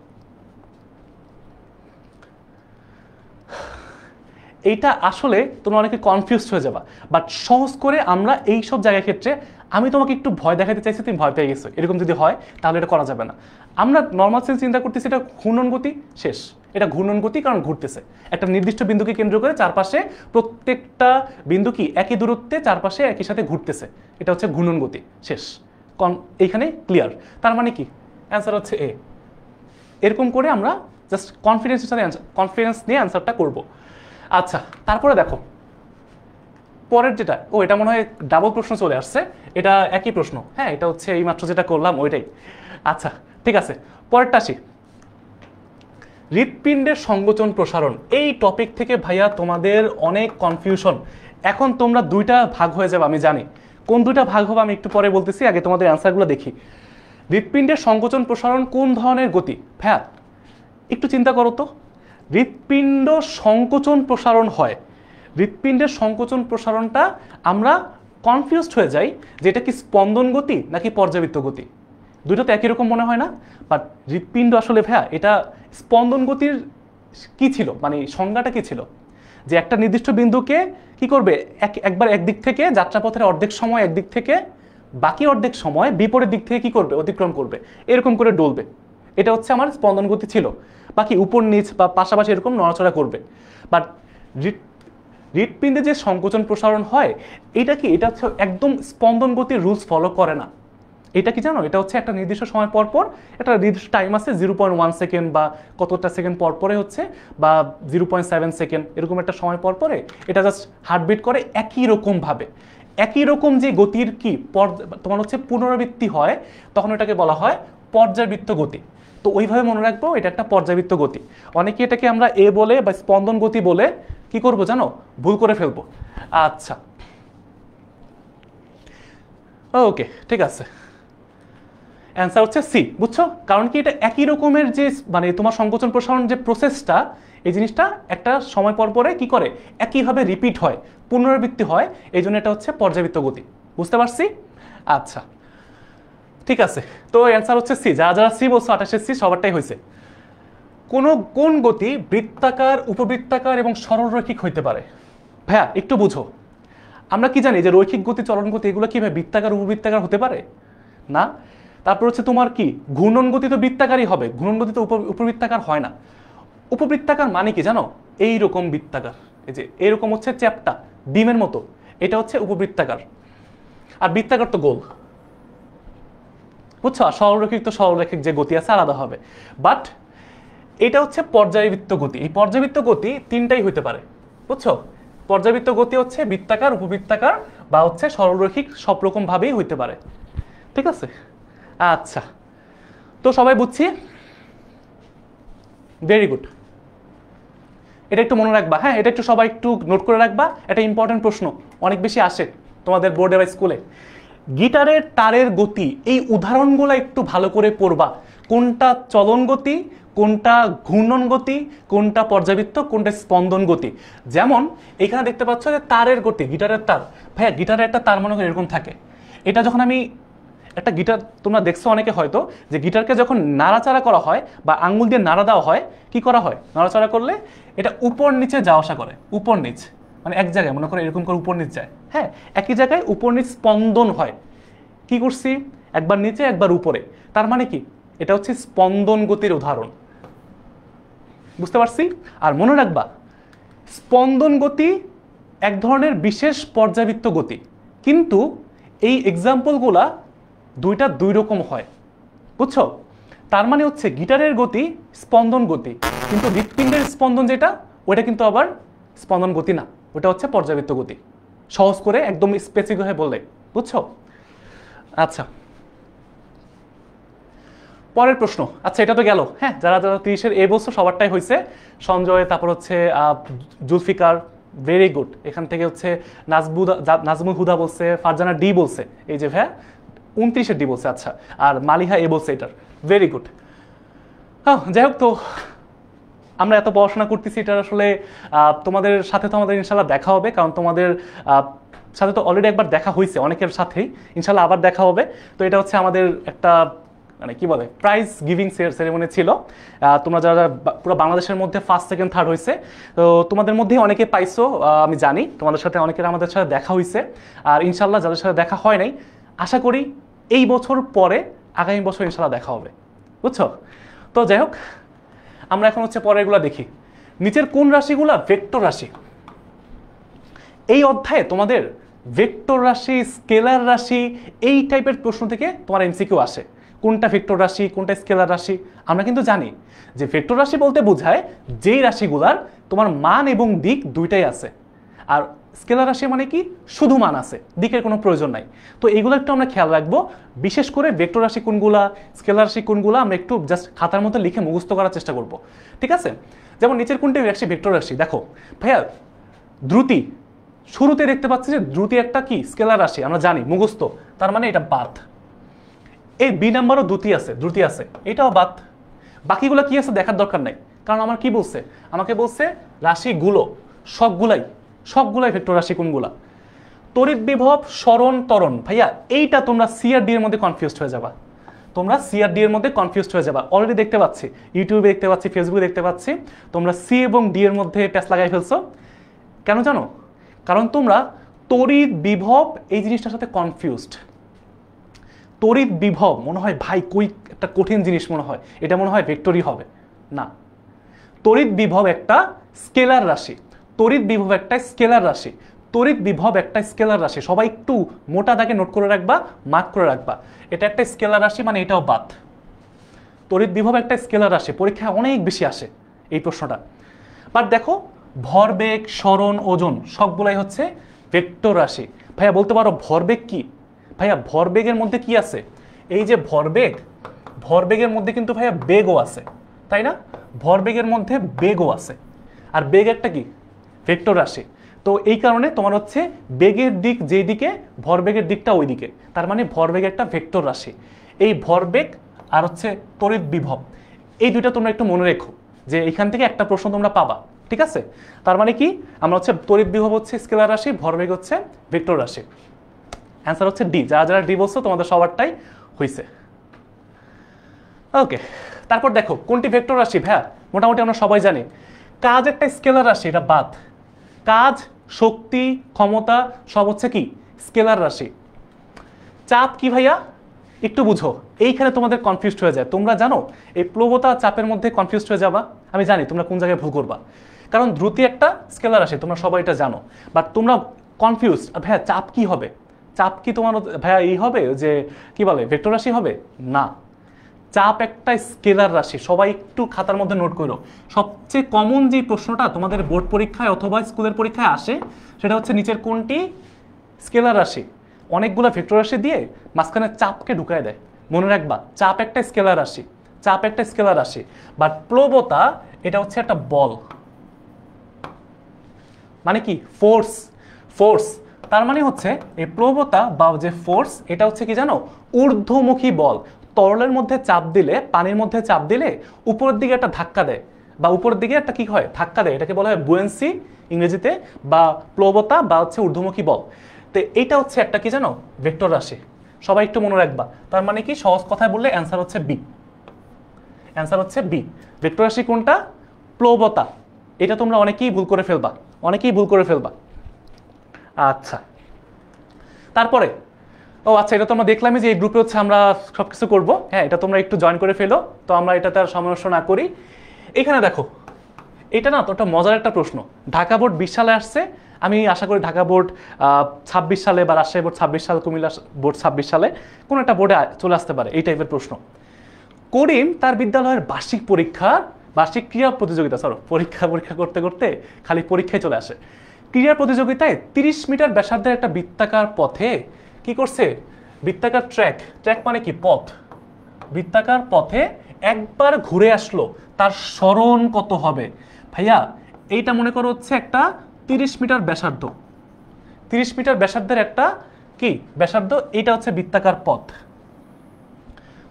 এইটা আসলে তোমরা অনেকে কনফিউজড হয়ে যাবা, বাট সহজ করে আমরা এই সব জায়গার ক্ষেত্রে আমি তোমাকে একটু ভয় দেখাতে চাইছি, তুমি ভয় পেয়ে গেছো, এরকম যদি হয় তাহলে এটা করা যাবে না। আমরা নর্মাল সেন্স চিন্তা করতেছি এটা ঘূর্ণন গতি, শেষ। এটা ঘূর্ণন গতি, কারণ ঘুরতেছে একটা নির্দিষ্ট বিন্দুকে কেন্দ্র করে, চারপাশে প্রত্যেকটা বিন্দু কি একই দূরত্বে চারপাশে একই সাথে ঘুরতেছে, এটা হচ্ছে ঘূর্ণন গতি, শেষ। এইখানে ক্লিয়ার, তার মানে কি অ্যান্সার হচ্ছে এ। এরকম করে আমরা জাস্ট কনফিডেন্স নিয়ে অ্যান্সারটা করব। আচ্ছা, তারপরে দেখো পরের যেটা, এটা মনে হয় ডাবল প্রশ্ন চলে আসছে, এটা একই প্রশ্ন, হ্যাঁ এটা হচ্ছে এইমাত্র যেটা করলাম ওইটাই। আচ্ছা ঠিক আছে, পরেরটা আসি। হৃৎপিণ্ডের সংকোচন প্রসারণ, এই টপিক থেকে ভাইয়া তোমাদের অনেক কনফিউশন। এখন তোমরা দুইটা ভাগ হয়ে যাবে, আমি জানি কোন দুইটা ভাগ হবে আমি একটু পরে বলতেছি, আগে তোমাদের অ্যান্সারগুলো দেখি। হৃৎপিণ্ডের সংকোচন প্রসারণ কোন ধরনের গতি? ভাইয়া একটু চিন্তা করো তো, হৃৎপিণ্ড সংকোচন প্রসারণ হয়, হৃৎপিণ্ডের সংকোচন প্রসারণটা আমরা কনফিউজড হয়ে যাই যে এটা কি স্পন্দন গতি নাকি পর্যাবৃত্ত গতি। দুটো তো একই রকম মনে হয় না, বাট হৃৎপিণ্ড আসলে ভাইয়া এটা স্পন্দন গতির কি ছিল, মানে সংজ্ঞাটা কি ছিল, যে একটা নির্দিষ্ট বিন্দুকে কি করবে, একবার একদিক থেকে যাত্রাপথের অর্ধেক সময় একদিক থেকে, বাকি অর্ধেক সময় বিপরীত দিক থেকে কি করবে, অতিক্রম করবে, এরকম করে ডলবে। এটা হচ্ছে আমার স্পন্দন গতি ছিল, বাকি উপর নিচ বা পাশাপাশি এরকম নড়াচড়া করবে। বাট হৃৎপিণ্ডে যে সংকোচন প্রসারণ হয় এটা কি, এটা হচ্ছে একদম স্পন্দন গতির রুলস ফলো করে না। এটা কি জানো, এটা হচ্ছে একটা নির্দিষ্ট সময় পর পর, একটা নির্দিষ্ট টাইম আছে 0.1 সেকেন্ড বা কতটা সেকেন্ড পর পরে হচ্ছে, বা 0.7 সেকেন্ড এরকম একটা সময় পর পরে এটা জাস্ট হার্টবিট করে একই রকমভাবে। একই রকম যে গতির কি তোমার হচ্ছে পুনরাবৃত্তি হয়, তখন এটাকে বলা হয় পর্যাবৃত্ত গতি। তো ওইভাবে মনে রাখবো এটা একটা পর্যাবৃত্ত গতি। অনেকে এটাকে আমরা এ বলে বা স্পন্দন গতি বলে কি করবো জানো, ভুল করে ফেলবো। আচ্ছা ওকে ঠিক আছে, অ্যান্সার হচ্ছে সি, বুঝছো? কারণ কি এটা একই রকমের যে মানে তোমার সংকোচন প্রসারণ যে প্রসেসটা, এই জিনিসটা একটা সময় পর পরে কি করে একইভাবে রিপিট হয়, পুনরাবৃত্তি হয়, এই জন্য এটা হচ্ছে পর্যাবৃত্ত গতি। বুঝতে পারছি? আচ্ছা ঠিক আছে, তো অ্যান্সার হচ্ছে সি। যারা যারা সি বলছো 28 সি সবারটাই হয়েছে। কোন গতি বৃত্তাকার, উপবৃত্তাকার এবং সরলরৈখিক হইতে পারে? ভাইয়া একটু বুঝো, আমরা কি জানি যে রৈখিক গতি, চলন গতি এগুলো কিভাবে বৃত্তাকার উপবৃত্তাকার হতে পারে না। তারপর হচ্ছে তোমার কি ঘূর্ণন গতি তো বৃত্তাকারই হবে, ঘূর্ণন গতি তো উপবৃত্তাকার হয় না। উপবৃত্তাকার মানে কি জানো, এই রকম বৃত্তাকার, এই যে এরকম হচ্ছে চ্যাপ্টা ডিমের মতো, এটা হচ্ছে উপবৃত্তাকার। আর বৃত্তাকার তো গোল, বুঝছো? আর সরলরৈখিক তো সরলরৈখিক যে গতি আছে আলাদা হবে। বাট এটা হচ্ছে পর্যায়বৃত্ত গতি। এই পর্যায়বৃত্ত গতি তিনটাই হইতে পারে, বুঝছো? পর্যাবৃত্ত গতি হচ্ছে বৃত্তাকার, উপবৃত্তাকার বা হচ্ছে সরলরৈখিক, সব রকম ভাবেই হইতে পারে। ঠিক আছে, আচ্ছা তো সবাই বুঝছি, ভেরি গুড। এটা একটু মনে রাখবা, হ্যাঁ এটা একটু সবাই একটু নোট করে রাখবা, এটা ইম্পর্টেন্ট প্রশ্ন, অনেক বেশি আসে তোমাদের বোর্ডে বা স্কুলে। গিটারের তারের গতি, এই উদাহরণগুলো একটু ভালো করে পড়বা, কোনটা চলন গতি, কোনটা ঘূর্ণন গতি, কোনটা পর্যাবৃত্ত, কোনটা স্পন্দন গতি। যেমন এখানে দেখতে পাচ্ছ যে তারের গতি, গিটারের তার, ভাইয়া গিটারের একটা তার মনে করে এরকম থাকে। এটা যখন আমি একটা গিটার, তোমরা দেখছো অনেকে হয়তো যে গিটারকে যখন নাড়াচাড়া করা হয় বা আঙ্গুল দিয়ে নাড়া দেওয়া হয়, কি করা হয়, নাড়াচাড়া করলে এটা উপর নিচে যাওয়া আসা করে, উপর নিচ, মানে এক জায়গায় মনে করো এরকম করে উপর নিচ যায়, হ্যাঁ একই জায়গায় উপর নিচ স্পন্দন হয়। কি করছি, একবার নিচে একবার উপরে, তার মানে কি এটা হচ্ছে স্পন্দন গতির উদাহরণ। বুঝতে পারছি? আর মনে রাখবা স্পন্দন গতি এক ধরনের বিশেষ পর্যাবৃত্ত গতি, কিন্তু এই এক্সাম্পলগুলা দুইটা দুই রকম হয়, বুঝছো? তার মানে হচ্ছে গিটারের গতি স্পন্দন গতি, কিন্তু হৃৎপিণ্ডের স্পন্দন যেটা ওইটা কিন্তু আবার স্পন্দন গতি না, ওটা হচ্ছে পর্যাবৃত্ত গতি। সহজ করে একদম স্পেসিফিক হয়ে বললে, বুঝছো? আচ্ছা পরের প্রশ্ন। আচ্ছা এটা তো গেল, হ্যাঁ যারা যারা 30-এর এ বলছো সবারটাই হয়েছে। সঞ্জয়, তারপর হচ্ছে জুলফিকার, ভেরি গুড। এখান থেকে হচ্ছে নাজমুল হুদা বলছে, ফারজানা ডি বলছে, এই যে ভাইয়া 29-এর ডি বলছে। আচ্ছা, আর মালিহা এ বলছে এটার, ভেরি গুড। হ্যাঁ যাই হোক, তো আমরা এত পড়াশোনা করতেছি, এটা আসলে তোমাদের সাথে তো আমাদের ইনশাল্লাহ দেখা হবে, কারণ তোমাদের সাথে তো অলরেডি একবার দেখা হয়েছে অনেকের সাথেই, ইনশাল্লাহ আবার দেখা হবে। তো এটা হচ্ছে আমাদের একটা মানে কি বলে প্রাইজ গিভিং সেরেমনি ছিল। তোমরা যারা পুরো বাংলাদেশের মধ্যে ফার্স্ট সেকেন্ড থার্ড হয়েছে, তো তোমাদের মধ্যেই অনেকে পাইছো, আমি জানি তোমাদের সাথে অনেকের আমাদের সাথে দেখা হয়েছে। আর ইনশাল্লাহ যাদের সাথে দেখা হয় নাই, আশা করি এই বছর পরে আগামী বছর ইনশাল্লাহ দেখা হবে, বুঝছো? তো যাই হোক, আমরা এখন হচ্ছে পরেরগুলো দেখি। নিচের কোন রাশিগুলা ভেক্টর রাশি? এই অধ্যায়ে তোমাদের ভেক্টর রাশি, স্কেলার রাশি, এই টাইপের প্রশ্ন থেকে তোমার এমসিকিউ আসে। কোনটা ভেক্টর রাশি, কোনটা স্কেলার রাশি? আমরা কিন্তু জানি যে ভেক্টর রাশি বলতে বোঝায় যেই রাশিগুলার তোমার মান এবং দিক দুইটাই আছে, আর স্কেলার রাশি মানে কি শুধু মান আছে, দিকের কোনো প্রয়োজন নাই। তো এইগুলো একটু আমরা খেয়াল রাখবো, বিশেষ করে ভেক্টর রাশি কোনগুলা, স্কেলার রাশি কোনগুলা আমরা একটু জাস্ট খাতার মধ্যে লিখে মুখস্থ করার চেষ্টা করব, ঠিক আছে? যেমন নিচের কোনটি রাশি ভেক্টর রাশি? দেখো ভাইয়া, দ্রুতি, শুরুতে দেখতে পাচ্ছি যে দ্রুতি একটা কি স্কেলার রাশি, আমরা জানি মুখস্থ, তার মানে এটা বাদ। এই বি নাম্বারও দ্রুতি আছে, এটাও বাদ। বাকিগুলো কি আছে দেখার দরকার নাই, কারণ আমার কি বলছে, আমাকে বলছে রাশিগুলো সবগুলাই ভেক্টর রাশি কোনগুলা। তড়িৎ বিভব, সরণ, ত্বরণ, ভাইয়া এইটা তোমরা সি আর ডি এর মধ্যে কনফিউজড হয়ে যাবা, অলরেডি দেখতে পাচ্ছি, ইউটিউবে দেখতে পাচ্ছি, ফেসবুকে দেখতে পাচ্ছি, তোমরা সি এবং ডি এর মধ্যে প্যাচ লাগাই ফেলছো। কেন জানো? কারণ তোমরা তড়িৎ বিভব এই জিনিসটার সাথে কনফিউজড। তড়িৎ বিভব মনে হয় ভাই কই একটা কঠিন জিনিস, মনে হয় এটা মনে হয় ভেক্টরই হবে না। তড়িৎ বিভব একটা স্কেলার রাশি, সবাই একটু মোটা দাগে নোট করে রাখবা, মার্ক করে রাখবা, এটা একটা স্কেলার রাশি, মানে এটাও বাদ। তড়িৎ বিভব একটা স্কেলার রাশি, পরীক্ষায় অনেক বেশি আসে এই প্রশ্নটা। বাট দেখো ভরবেগ, সরণ, ওজন সবগুলাই হচ্ছে ভেক্টর রাশি। ভাইয়া বলতে পারো ভরবেগ কি? ভাইয়া ভরবেগের মধ্যে কি আছে? এই যে ভরবেগের মধ্যে কিন্তু ভাইয়া বেগও আছে, তাই না? ভরবেগের মধ্যে বেগও আছে, আর বেগ একটা কি ভেক্টর রাশি। তো এই কারণে তোমার হচ্ছে বেগের দিক যেই দিকে, ভরবেগের দিকটা ওই দিকে, তার মানে ভরবেগ একটা ভেক্টর রাশি। এই ভরবেগ আর হচ্ছে তড়িৎ বিভব, এই দুইটা তোমরা একটু মনে রেখো যে এখান থেকে একটা প্রশ্ন তোমরা পাবা, ঠিক আছে? তার মানে কি, আমরা হচ্ছে তড়িৎ বিভব হচ্ছে স্কেলার রাশি, ভরবেগ হচ্ছে ভেক্টর রাশি। অ্যান্সার হচ্ছে ডি। যারা ডি বলছো তোমাদের সবারটাই হয়েছে। ওকে, তারপর দেখো কোনটি ভেক্টর রাশি? ভাইয়া মোটামুটি আমরা সবাই জানি কাজ একটা স্কেলার রাশি, এটা বাদ। কাজ, শক্তি, ক্ষমতা সব হচ্ছে কি স্কেলার রাশি। চাপ কি ভাইয়া? একটু বুঝো, এইখানে তোমাদের কনফিউজড হয়ে যায়। তোমরা জানো এই প্লবতা চাপের মধ্যে কনফিউজড হয়ে যাবা, আমি জানি তোমরা কোন জায়গায় ভুল করবা, কারণ দ্রুতি একটা স্কেলার রাশি, তোমরা সবাই এটা জানো, বাট তোমরা কনফিউজড ভাইয়া চাপ কি হবে? চাপ কি তোমার ভাইয়া এই হবে যে কি বলে ভেক্টর রাশি হবে? না, চাপ একটা স্কেলার রাশি। সবাই একটু খাতার মধ্যে নোট করো, সবচেয়ে কমন যে প্রশ্নটা তোমাদের বোর্ড পরীক্ষায় অথবা স্কুলের পরীক্ষায় আসে সেটা হচ্ছে নিচের কোনটি স্কেলার রাশি, অনেকগুলো ভেক্টর রাশি দিয়ে মাঝখানে চাপকে ঢুকায় দেয়। মনে রাখবা চাপ একটা স্কেলার রাশি, বাট প্লবতা এটা হচ্ছে একটা বল, মানে কি ফোর্স। তার মানে হচ্ছে এই প্লবতা বা যে ফোর্স, এটা হচ্ছে কি জানো ঊর্ধ্বমুখী বল। তরলের মধ্যে চাপ দিলে, পানির মধ্যে চাপ দিলে উপরের দিকে একটা ধাক্কা দেয়, বা উপরের দিকে একটা কি হয় ধাক্কা দেয়, এটাকে বলা হয় বুয়েন্সি ইংরেজিতে, বা প্লবতা বা হচ্ছে ঊর্ধ্বমুখী বল। তো এইটা হচ্ছে একটা কি জানো ভেক্টর রাশি, সবাই একটু মনে রাখবা। তার মানে কি সহজ কথায় বললে অ্যান্সার হচ্ছে বি। ভেক্টর রাশি কোনটা? প্লবতা। এটা তোমরা অনেকেই ভুল করে ফেলবা। আচ্ছা, তারপরে আচ্ছা, এটা তো আমরা দেখলামই যে এই গ্রুপে হচ্ছে আমরা সবকিছু করবো। হ্যাঁ, এটা তোমরা একটু জয়েন করে ফেলো, তো আমরা এটাতে আর সমস্যা না করি। এখানে দেখো, এটা না তো একটা মজার একটা প্রশ্ন, ঢাকা বোর্ড 20 সালে আসছে, আমি আশা করি ঢাকা বোর্ড 26 সালে বা রাজশাহী বোর্ড 26 সাল, কুমিল্লা বোর্ড 26 সালে কোনো একটা বোর্ডে চলে আসতে পারে এই টাইপের প্রশ্ন। করিম তার বিদ্যালয়ের বার্ষিক ক্রীড়া প্রতিযোগিতা, পরীক্ষা করতে করতে খালি পরীক্ষায় চলে আসে। ক্রীড়া প্রতিযোগিতায় 30 মিটার ব্যাসার্ধের একটা বৃত্তাকার পথে কি করছে? বৃত্তাকার ট্র্যাক মানে কি পথ, বৃত্তাকার পথে একবার ঘুরে আসলো, তার সরণ কত হবে? ভাইয়া এইটা মনে করো হচ্ছে একটা 30 মিটার ব্যাসার্ধ, 30 মিটার ব্যাসার্ধের একটা কি ব্যাসার্ধ, এটা হচ্ছে বৃত্তাকার পথ,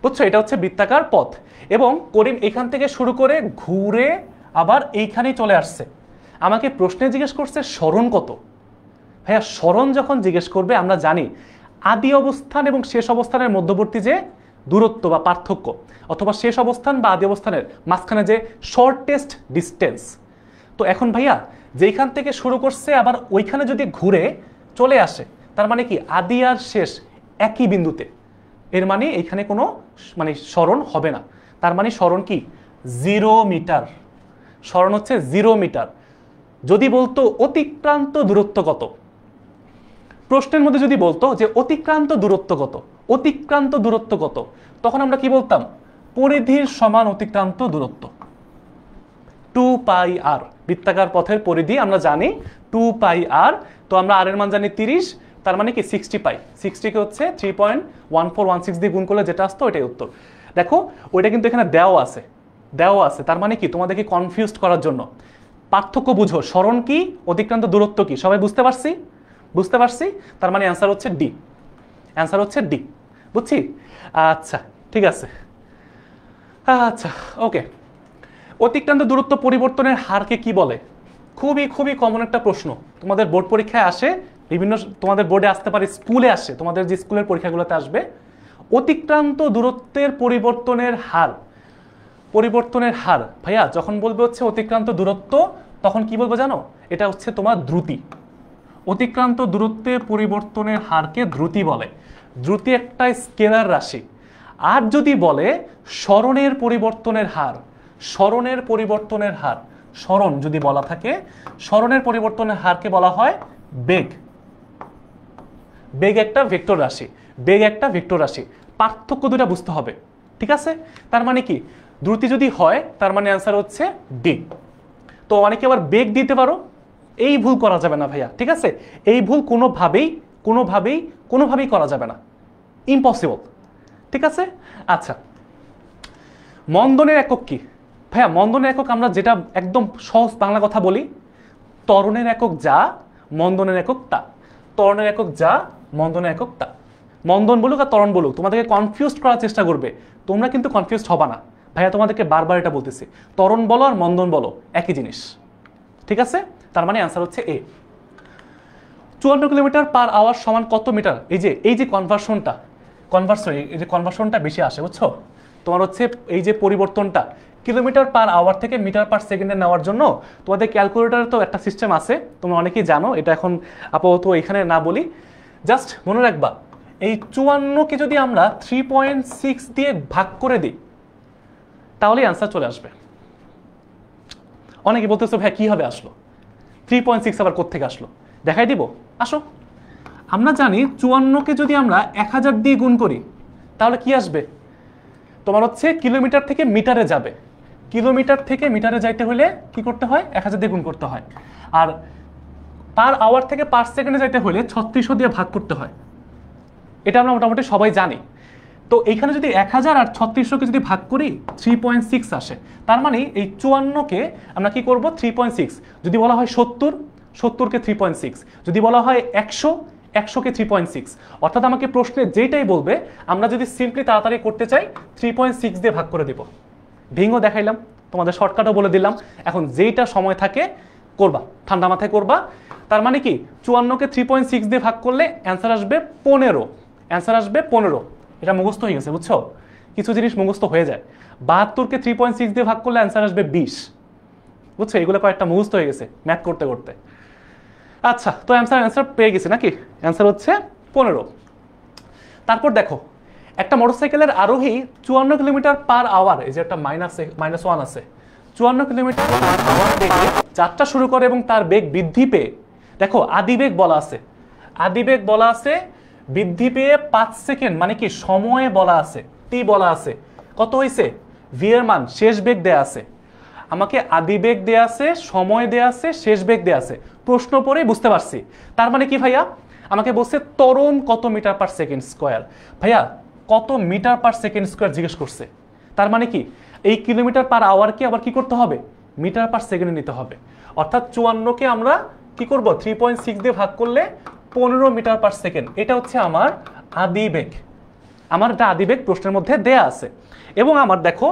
বুঝছো? এটা হচ্ছে বৃত্তাকার পথ, এবং করিম এখান থেকে শুরু করে ঘুরে আবার এইখানেই চলে আসছে। আমাকে প্রশ্নে জিজ্ঞেস করছে সরণ কত। ভাইয়া সরণ যখন জিজ্ঞেস করবে, আমরা জানি আদি অবস্থান এবং শেষ অবস্থানের মধ্যবর্তী যে দূরত্ব বা পার্থক্য, অথবা শেষ অবস্থান বা আদি অবস্থানের মাঝখানে যে শর্টেস্ট ডিস্টেন্স। তো এখন ভাইয়া যেইখান থেকে শুরু করছে আবার ওইখানে যদি ঘুরে চলে আসে, তার মানে কি আদি আর শেষ একই বিন্দুতে, এর মানে এইখানে কোনো সরণ হবে না। তার মানে সরণ কি 0 মিটার, সরণ হচ্ছে 0 মিটার। যদি বলতো অতিক্রান্ত দূরত্ব কত, প্রশ্নের মধ্যে যদি বলতো যে অতিক্রান্ত দূরত্ব কত, অতিক্রান্ত দূরত্ব কত, তখন আমরা কি বলতাম? পরিধির সমান অতিক্রান্ত দূরত্ব, 2πr। বৃত্তাকার পথের পরিধি আমরা জানি 2πr। তো আমরা আর এর মান জানি 30, তার মানে কি 60 পাই। 60 কে হচ্ছে 3.1416 দিয়ে গুণ করলে যেটা আসতো ওইটাই উত্তর। দেখো ওইটা কিন্তু এখানে দেওয়া আছে, দেওয়া আছে, তার মানে কি তোমাদেরকে কনফিউজড করার জন্য। পার্থক্য বুঝো, সরণ কি, অতিক্রান্ত দূরত্ব কি, সবাই বুঝতে পারছি? বুঝতে পারছি, তার মানে অ্যান্সার হচ্ছে ডি, অ্যান্সার হচ্ছে ডি। বুঝছি? আচ্ছা ঠিক আছে, আচ্ছা ওকে। অতিক্রান্ত দূরত্ব পরিবর্তনের হারকে কি বলে? খুবই খুবই কমন একটা প্রশ্ন, তোমাদের বোর্ড পরীক্ষায় আসে, বিভিন্ন তোমাদের বোর্ডে আসতে পারে, স্কুলে আসে, তোমাদের যে স্কুলের পরীক্ষাগুলোতে আসবে। অতিক্রান্ত দূরত্বের পরিবর্তনের হার, পরিবর্তনের হার ভাইয়া যখন বলবে হচ্ছে অতিক্রান্ত দূরত্ব, তখন কি বলবো জানো? এটা হচ্ছে তোমার দ্রুতি। অতিক্রান্ত দূরত্বে পরিবর্তনের হারকে দ্রুতি বলে। দ্রুতি একটা স্কেলার রাশি। আর যদি বলে সরণের পরিবর্তনের হার, সরণের পরিবর্তনের হার, সরণ যদি বলা থাকে, সরণের পরিবর্তনের হারকে বলা হয় বেগ। বেগ একটা ভেক্টর রাশি, বেগ একটা ভেক্টর রাশি। পার্থক্য দুটা বুঝতে হবে, ঠিক আছে? তার মানে কি দ্রুতি যদি হয় তার মানে অ্যান্সার হচ্ছে ডি। তো অনেকে আবার বেগ দিতে পারো, এই ভুল করা যাবে না ভাইয়া, ঠিক আছে? এই ভুল কোনোভাবেই কোনোভাবেই কোনোভাবেই করা যাবে না, ইম্পসিবল, ঠিক আছে? আচ্ছা, মন্দনের একক কি ভাইয়া? মন্দনের একক আমরা যেটা একদম সহজ বাংলা কথা বলি, ত্বরণের একক যা, মন্দনের একক তা। ত্বরণের একক যা, মন্দনের একক তা। মন্দন বলুক আর ত্বরণ বলুক, তোমাদেরকে কনফিউজ করার চেষ্টা করবে, তোমরা কিন্তু কনফিউজড হবা না ভাইয়া, তোমাদেরকে বারবার এটা বলতেছি, ত্বরণ বলো আর মন্দন বলো একই জিনিস, ঠিক আছে? তার মানে অ্যান্সার হচ্ছে এ। 54 কিলোমিটার পার আওয়ার সমান কত মিটার? এই যে কনভার্সনটা, এই যে কনভার্সনটা বেশি আসে, বুঝছো? তোমার হচ্ছে এই যে পরিবর্তনটা কিলোমিটার পার আওয়ার থেকে মিটার পার সেকেন্ডে নেওয়ার জন্য তোমাদের ক্যালকুলেটরে তো একটা সিস্টেম আছে, তোমরা অনেকেই জানো, এটা এখন আপাতত এখানে না বলি, জাস্ট মনে রাখবা এই 54কে যদি আমরা 3.6 দিয়ে ভাগ করে দিই তাহলেই অ্যান্সার চলে আসবে। অনেকে বলতেছো ভাই কিভাবে আসলো 3.6, আবার কোত্থেকে আসলো? দেখাই দিব, আসো। আমরা জানি 54কে যদি আমরা 1000 দিয়ে গুণ করি তাহলে কি আসবে? তোমার হচ্ছে কিলোমিটার থেকে মিটারে যাবে, কিলোমিটার থেকে মিটারে যাইতে হলে কি করতে হয়? 1000 দিয়ে গুণ করতে হয়। আর পার আওয়ার থেকে পার সেকেন্ডে যাইতে হলে 3600 দিয়ে ভাগ করতে হয়, এটা আমরা মোটামুটি সবাই জানি। তো এইখানে যদি 1000 আর 3600কে যদি ভাগ করি 3.6 আসে, তার মানে এই 54কে আমরা কি করব? 3.6। যদি বলা হয় 70, 70কে 3.6, যদি বলা হয় 100, 100কে 3.6। অর্থাৎ আমাকে প্রশ্নে যেটাই বলবে আমরা যদি সিম্পলি তাড়াতাড়ি করতে চাই 3.6 দিয়ে ভাগ করে দেব। ঢিঙ্গো দেখাইলাম, তোমাদের শর্টকাটও বলে দিলাম, এখন যেইটা সময় থাকে করবা, ঠান্ডা মাথায় করবা। তার মানে কি 54কে 3.6 দিয়ে ভাগ করলে অ্যান্সার আসবে 15, অ্যান্সার আসবে 15। এটা মুখস্থ হয়ে গেছে, বুঝছো? কিছু জিনিস মুখস্থ হয়ে যায়। 72কে 3.6 দিয়ে ভাগ করলে অ্যান্সার আসবে 20, বুঝছো? এগুলো কয়েকটা মুখস্থ হয়ে গেছে ম্যাথ করতে করতে। আচ্ছা, তো অ্যান্সার পেয়ে গেছি নাকি? অ্যান্সার হচ্ছে 15। তারপর দেখো একটা মোটরসাইকেলের আরোহী 54 কিলোমিটার পার আওয়ার, এই যে একটা -1 আছে, 54 কিলোমিটার পার আওয়ার বেগে যাত্রা শুরু করে এবং তার বেগ বৃদ্ধি পেয়ে, দেখো আদিবেগ বলা আছে, আদিবেগ বলা আছে, বৃদ্ধি পেয়ে 5 সেকেন্ড, মানে কি সময়ে বলা আছে, টি বলা আছে, কত হয়েছে? ভি এর মান, শেষ বেগ দেয়া আছে, আমাকে আদিবেগ দেয়া আছে, সময় দেয়া আছে, শেষ বেগ দেয়া আছে, প্রশ্ন পড়েই বুঝতে পারছি। তার মানে কি ভাইয়া? আমাকে বলছে ত্বরণ কত মিটার পার সেকেন্ড স্কোয়ার। ভাইয়া কত মিটার পার সেকেন্ড স্কোয়ার জিজ্ঞেস করছে, তার মানে কি এই কিলোমিটার পার আওয়ারকে আবার কি করতে হবে? মিটার পার সেকেন্ডে নিতে হবে। অর্থাৎ 54কে আমরা কি করব? 3.6 দিয়ে ভাগ করলে 15 মিটার পার সেকেন্ড, এটা হচ্ছে আমার আদিবেগ। আমার এটা আদিবেগ প্রশ্নের মধ্যে দেয়া আছে। এবং আমার দেখো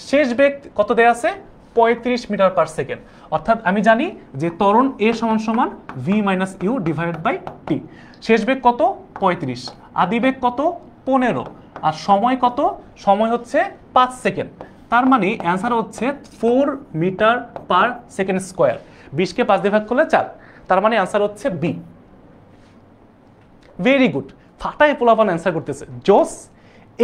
শেষ বেগ কত দেয়া আছে? 35 মিটার পার সেকেন্ড। অর্থাৎ আমি জানি যে ত্বরণ এ সমান সমান V minus U divided by T. শেষ বেগ কত? 35। আদিবেগ কত? 15। আর সময় কত? সময় হচ্ছে 5 সেকেন্ড। তার মানে অ্যান্সার হচ্ছে 4 মিটার পার সেকেন্ড স্কোয়ার। 20কে 5 দিয়ে ভাগ করলে 4, তার মানে অ্যান্সার হচ্ছে বি। ভেরি গুড, ফাটায় পোলাপান অ্যান্সার করতেছে, জোস।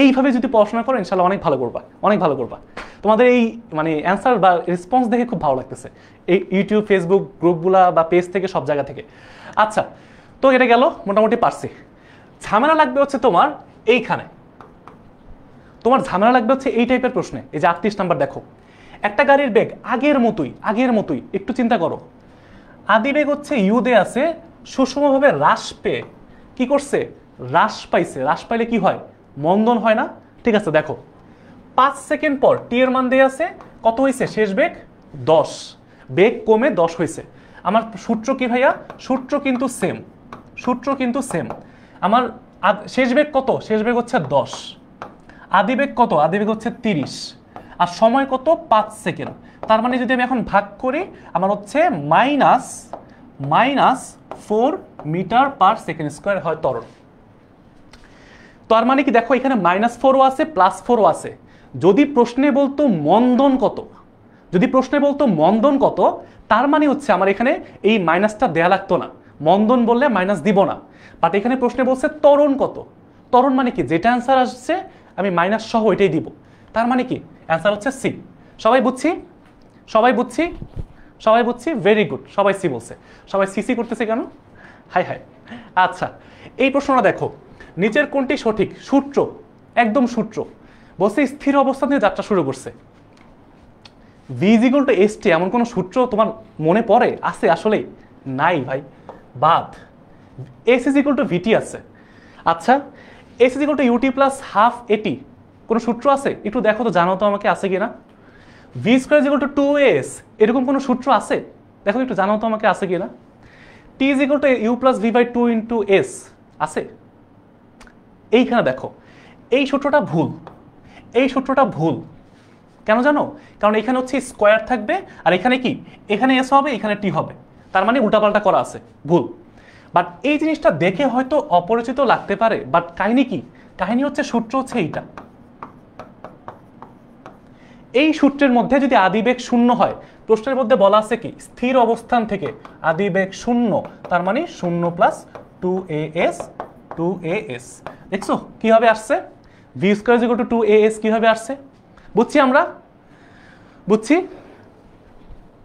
এইভাবে যদি পড়াশোনা করো ইনশাল্লাহ অনেক ভালো করবা, অনেক ভালো করবা। তোমাদের এই মানে অ্যান্সার বা রেসপন্স দেখে খুব ভালো লাগতেছে, এই ইউটিউব, ফেসবুক গ্রুপগুলা বা পেজ থেকে, সব জায়গা থেকে। আচ্ছা, তো এটা গেল, মোটামুটি পারছি। ঝামেলা লাগবে হচ্ছে তোমার এইখানে, তোমার ঝামেলা লাগবে হচ্ছে এই টাইপের প্রশ্নে। এই যে 38 নাম্বার দেখো, একটা গাড়ির বেগ আগের মতোই, একটু চিন্তা করো। আদি বেগ হচ্ছে ইউ দে আছে, সুষমভাবে হ্রাস পেয়ে কি করছে, হ্রাস পাইছে। হ্রাস পাইলে কি হয়, মন্দন হয় না? ঠিক আছে, দেখো 5 সেকেন্ড পর টি এর মান দিয়ে আছে, কত হয়েছে শেষ বেগ 10, বেগ কমে 10 হয়েছে। আমার সূত্র কি ভাইয়া, সূত্র কিন্তু সেম। আমার শেষ বেগ কত, শেষ বেগ হচ্ছে 10, আদি বেগ কত, আদি বেগ হচ্ছে 30, আর সময় কত 5 সেকেন্ড। তার মানে যদি আমি এখন ভাগ করি, আমার হচ্ছে -4 মিটার পার সেকেন্ড স্কোয়ার হয় ত্বরণ। তার মানে কি দেখো, এখানে -4ও আছে +4ও আছে। যদি প্রশ্নে বলতো মন্দন কত, তার মানে হচ্ছে আমার এখানে এই মাইনাসটা দেয়া লাগতো না, মন্দন বললে মাইনাস দিব না। বাট এখানে প্রশ্নে বলছে ত্বরণ কত, ত্বরণ মানে কি, যেটা অ্যান্সার আসছে আমি মাইনাস সহ এটাই দিব। তার মানে কি অ্যান্সার হচ্ছে সি। সবাই বুঝছি, ভেরি গুড, সবাই সি বলছে। সবাই সিসি করতেছে কেন, হাই। আচ্ছা, এই প্রশ্নটা দেখো, নিচের কোনটি সঠিক? সূত্র, একদম সূত্র বলছে স্থির অবস্থান থেকে যাত্রা শুরু করছে। v = st, এমন কোন সূত্র তোমার মনে পড়ে? আছে আসলে নাই ভাই, বাদ। s = vt আছে। আচ্ছা, s = ut + ½ at, কোন সূত্র আছে? একটু দেখো তো, জানো তো আমাকে, আছে কিনা। v² = 2s, এরকম কোন সূত্র আছে? দেখো একটু, জানো তো আমাকে, আছে কিনা। t = u + v/2 × s, আছে? এইখানে দেখো, এই সূত্রটা ভুল। কেন জানো? কারণ এখানে হচ্ছে স্কোয়ার থাকবে, আর এখানে কি, এখানে এস হবে, এখানে টি হবে। তার মানে উল্টাপাল্টা করা আছে, ভুল। বাট এই জিনিসটা দেখে হয়তো অপরিচিত লাগতে পারে, বাট কাহিনী কি, কাহিনী হচ্ছে সূত্র হচ্ছে এইটা। এই সূত্রের মধ্যে যদি আদিবেগ 0 হয়, প্রশ্নের মধ্যে বলা আছে কি, স্থির অবস্থান থেকে আদিবেগ 0, তার মানে 0 + 2as। দেখছো কিভাবে আসছে, v² = 2as কিভাবে আসছে?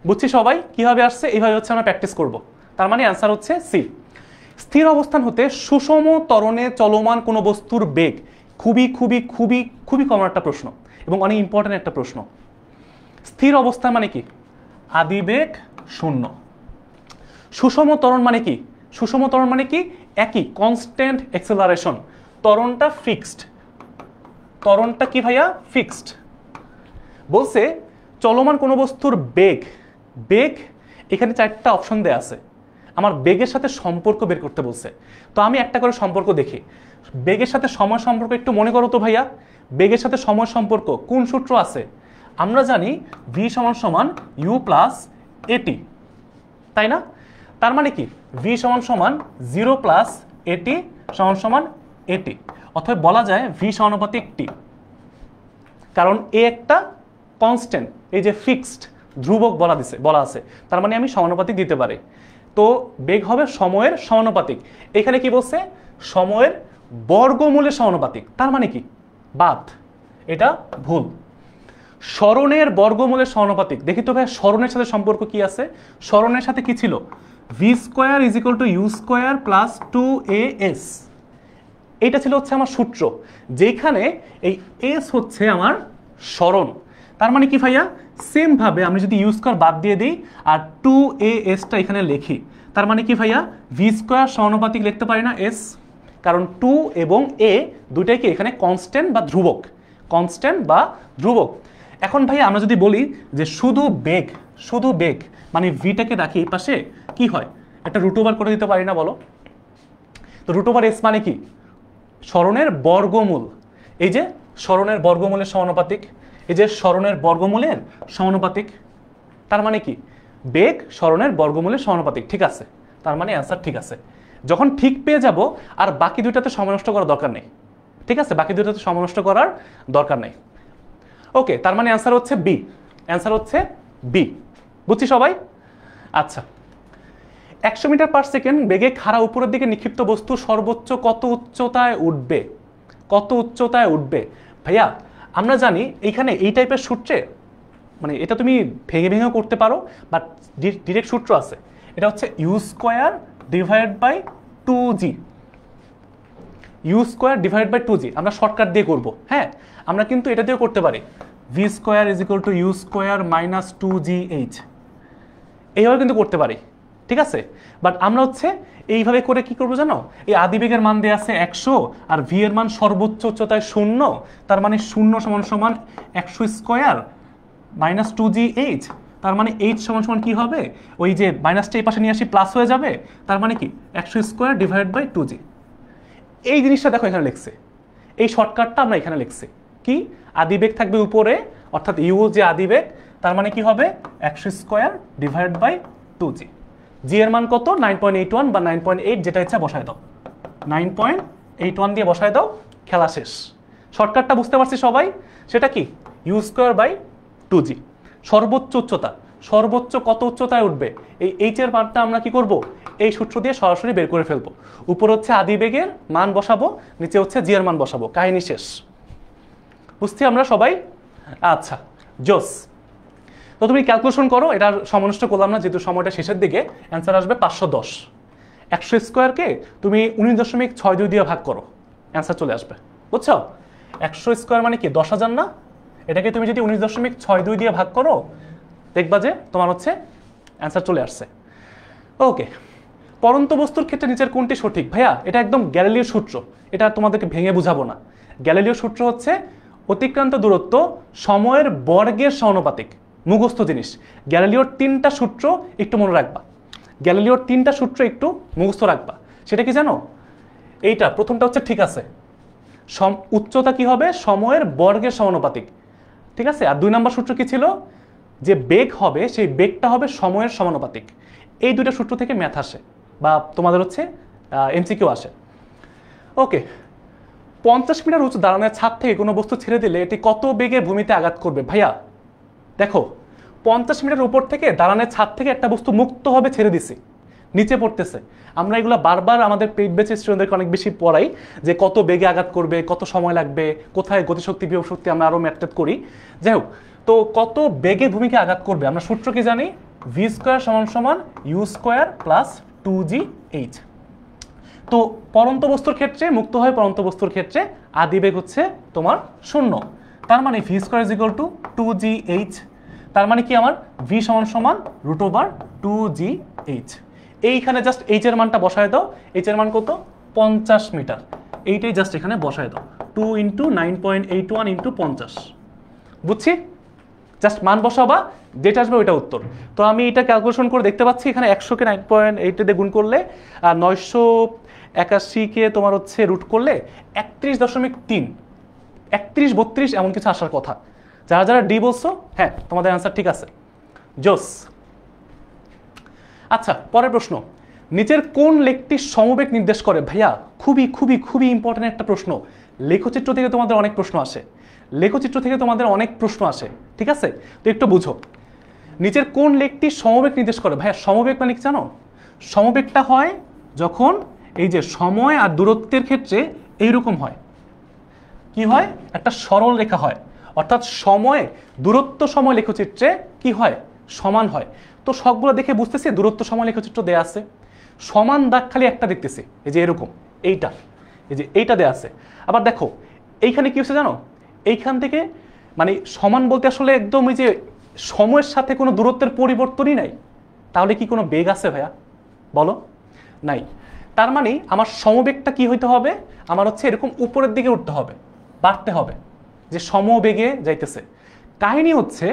বুঝছি সবাই কিভাবে আসছে, এইভাবে হচ্ছে আমরা প্র্যাকটিস করব। তার মানে অ্যান্সার হচ্ছে সি। স্থির অবস্থান হতে সুষম ত্বরণে চলমান কোনো বস্তুর বেগ, খুবই কমন একটা প্রশ্ন এবং অনেক ইম্পর্টেন্ট একটা প্রশ্ন। স্থির অবস্থান মানে কি, আদিবেগ 0। সুষম ত্বরণ মানে কি, একই, কনস্ট্যান্ট অ্যাক্সেলারেশন। ত্বরণটা ফিক্সড, ত্বরণটা কি ভাইয়া, ফিক্সড। বলছে চলমান কোনো বস্তুর বেগ এখানে 4টা অপশন দেয়া আছে, আমার বেগের সাথে সম্পর্ক বের করতে বলছে। তো আমি একটা করে সম্পর্ক দেখি। বেগের সাথে সময় সম্পর্ক একটু মনে করো তো ভাইয়া, বেগের সাথে সময় সম্পর্ক কোন সূত্র আছে? আমরা জানি v = u + at, তাই না? তার মানে কি, v = 0 + at = at, অথবা বলা যায় v = t, কারণ এ একটা কনস্ট্যান্ট, এই যে ফিক্সড ধ্রুবক বলা আছে, তার মানে আমি সমানুপাতিক দিতে পারি। তো বেগ হবে সময়ের সমানুপাতিক। এখানে কি বলছে, সময়ের বর্গমূলের সমানুপাতিক, তার মানে কি, বাদ, এটা ভুল। স্মরণের বর্গমূলের সমানুপাতিক, দেখি তো ভাই স্মরণের সাথে সম্পর্ক কি আছে। স্মরণের সাথে কি ছিল, v² = u² + 2as, এইটা ছিল হচ্ছে আমার সূত্র, যেখানে এই s হচ্ছে আমার স্মরণ। তার মানে কি ভাইয়া, সেম ভাবে আমি যদি u² বাদ দিয়ে দিই আর 2as এখানে লিখি, তার মানে কি ভাইয়া, v² সমানুপাতিক লিখতে পারি না s, কারণ 2 এবং a দুইটাই কি এখানে কনস্ট্যান্ট বা ধ্রুবক। এখন ভাইয়া আমরা যদি বলি যে শুধু বেগ মানে ভিটাকে রাখি এই পাশে, কি হয়, একটা √ওভার করে দিতে পারি না বলো? তো √s মানে কি, স্মরণের বর্গমূল। এই যে স্মরণের বর্গমূলের সমানুপাতিক, তার মানে কি, বেগ স্মরণের বর্গমূলের সমানুপাতিক। ঠিক আছে, তার মানে অ্যান্সার ঠিক আছে। যখন ঠিক পেয়ে যাব, আর বাকি দুইটাতে সময় নষ্ট করার দরকার নেই। ঠিক আছে, বাকি দুইটাতে সময় নষ্ট করার দরকার নেই। ওকে, তার মানে অ্যান্সার হচ্ছে বি। বুঝছি সবাই? আচ্ছা, 100 মিটার/সেকেন্ড বেগে খাড়া উপরের দিকে নিক্ষিপ্ত বস্তু সর্বোচ্চ কত উচ্চতায় উঠবে? ভাইয়া আমরা জানি এইখানে এই টাইপের সূত্রে, মানে এটা তুমি ভেঙে করতে পারো, বাট ডিরেক্ট সূত্র আছে। এটা হচ্ছে u² / 2g, u² divide by 2g আমরা শর্টকাট দিয়ে করব। হ্যাঁ, আমরা কিন্তু এটা দিয়েও করতে পারি, v² = u² - 2gh, এইভাবে কিন্তু করতে পারি, ঠিক আছে। বাট আমরা হচ্ছে এইভাবে করে কি করবো জানো, এই আদিবেগের মান দেওয়া আছে 100 আর v এর মান সর্বোচ্চ উচ্চতায় 0, তার মানে 0 = 100² - 2gh, তার মানে h = কি হবে, ওই যে মাইনাসটা এই পাশে নিয়ে আসি প্লাস হয়ে যাবে, তার মানে কি 100² ডিভাইড বাই 2g। এই জিনিসটা দেখো এখানে লিখছে, এই শর্টকাটটা আমরা এখানে লিখছি কি, আদিবেগ থাকবে উপরে, অর্থাৎ ইউ যে আদিবেগ, তার মানে কি হবে 100² ডিভাইড বাই 2g। জি এর মান কত, 9.81 বা 9.8, যেটা ইচ্ছা বসায় দাও, 9.81 দিয়ে বসায় দাও, খেলা শেষ। শর্টকাটটা বুঝতে পারছি সবাই, সেটা কি u² বাই 2g। সর্বোচ্চ উচ্চতা, সর্বোচ্চ কত উচ্চতায় উঠবে, এই এইচ এর মানটা আমরা কি করব, এই সূত্র দিয়ে সরাসরি বের করে ফেলবো। উপর হচ্ছে আদিবেগের মান বসাবো, নিচে হচ্ছে জি এর মান বসাবো, কাহিনী শেষ। বুঝছি আমরা সবাই? আচ্ছা, জোস। তো তুমি ক্যালকুলেশন করো, এটার সমনষ্ট করলাম না যেহেতু সময়টা শেষের দিকে, অ্যান্সার আসবে 510। 100² তুমি 19.62 দিয়ে ভাগ করো, অ্যান্সার চলে আসবে, বুঝছো? 100² মানে কি 10,000 না, এটাকে তুমি যদি 19.62 দিয়ে ভাগ করো, দেখবা যে তোমার হচ্ছে অ্যান্সার চলে আসছে। ওকে, পরন্ত বস্তুর ক্ষেত্রে নিচের কোনটি সঠিক? ভাইয়া এটা একদম গ্যালিলিও সূত্র, এটা তোমাদেরকে ভেঙে বুঝাবো না। গ্যালিলিও সূত্র হচ্ছে অতিক্রান্ত দূরত্ব সময়ের বর্গের সমানুপাতিক, মুখস্থ জিনিস। গ্যালিলিওর 3টা সূত্র একটু মনে রাখবা, গ্যালিলিওর 3টা সূত্র একটু মুখস্থ রাখবা। সেটা কি জানো? এইটা প্রথমটা হচ্ছে ঠিক আছে, উচ্চতা কি হবে, সময়ের বর্গের সমানুপাতিক, ঠিক আছে। আর 2 নম্বর সূত্র কি ছিল, যে বেগ হবে সেই বেগটা হবে সময়ের সমানুপাতিক। এই দুইটা সূত্র থেকে ম্যাথ আসে বা তোমাদের হচ্ছে এমসিকিউ আসে। ওকে, 50 মিটার উঁচু দাঁড়ানোর ছাদ থেকে কোনো বস্তু ছেড়ে দিলে এটি কত বেগে ভূমিতে আঘাত করবে? ভাইয়া দেখো, 50 মিটার উপর থেকে দাঁড়ানোর ছাদ থেকে একটা বস্তু মুক্তভাবে ছেড়ে দিছি, নিচে পড়তেছে। আমরা এগুলো বারবার আমাদের পেইড ব্যাচের স্টুডেন্টদেরকে অনেক বেশি পড়াই, যে কত বেগে আঘাত করবে, কত সময় লাগবে, কোথায় গতিশক্তি বিভব শক্তি আমরা আরও ম্যাথ করি। যাই হোক, তো কত বেগে ভূমিকে আঘাত করবে আমরা সূত্র কি জানি, v² = u² + 2gh। তো পরন্ত বস্তুর ক্ষেত্রে, মুক্ত হয় পরন্ত বস্তুর ক্ষেত্রে আদিবেগ হচ্ছে তোমার 0, তার মানে v² = 2gh, তার মানে কি আমার v = √2gh। এইখানে জাস্ট h এর মানটা বসায় দাও, h এর মান কত, 50 মিটার, এইটাই জাস্ট এখানে বসায় দাও, 2 × 9.81 × 50। বুঝছি? জাস্ট মান বসাবা, যেটা আসবে ওইটা উত্তর। তো আমি এটা ক্যালকুলেশন করে দেখতে পাচ্ছি, এখানে 100কে 9.8 দিয়ে গুণ করলে আর 981কে তোমার হচ্ছে রুট করলে 31.3, 31-32 এমন কিছু আসার কথা। যারা যারা ডি বলছো, হ্যাঁ তোমাদের অ্যান্সার ঠিক আছে, জোস। আচ্ছা, পরের প্রশ্ন, নিচের কোন লেখটি সমবেগ নির্দেশ করে? ভাইয়া খুবই খুবই খুবই ইম্পর্টেন্ট একটা প্রশ্ন। লেখচিত্র থেকে তোমাদের অনেক প্রশ্ন আসে, লেখচিত্র থেকে তোমাদের অনেক প্রশ্ন আসে, ঠিক আছে। তো একটু বুঝো, নিচের কোন লেখটি সমবেগ নির্দেশ করে? ভাইয়া সমবেগ মানে কি জানো? সমবেগটা হয় যখন এই যে সময় আর দূরত্বের ক্ষেত্রে এইরকম হয়, কি হয়, একটা সরল রেখা হয়, অর্থাৎ সময় দূরত্ব সময় লেখচিত্রে কি হয়, সমান হয়। তো সবগুলো দেখে বুঝতেছি দূরত্ব সময় লেখচিত্র দেয়া আছে, সমান দাগ খালি একটা দেখতেছি, এই যে এরকম, এইটা, এই যে এইটা দেয়া আছে। আবার দেখো এইখানে কি হচ্ছে জানো, এইখান থেকে মানে সমান বলতে আসলে একদম ওই যে সময়ের সাথে কোনো দূরত্বের পরিবর্তনই নাই, তাহলে কি কোনো বেগ আছে ভাইয়া? বলো, নাই। তার মানে আমার সমবেগটা কি হইতে হবে, আমার হচ্ছে এরকম উপরের দিকে উঠতে হবে, বাড়তে হবে, যে সমবেগে যাইতেছে। কাহিনী হচ্ছে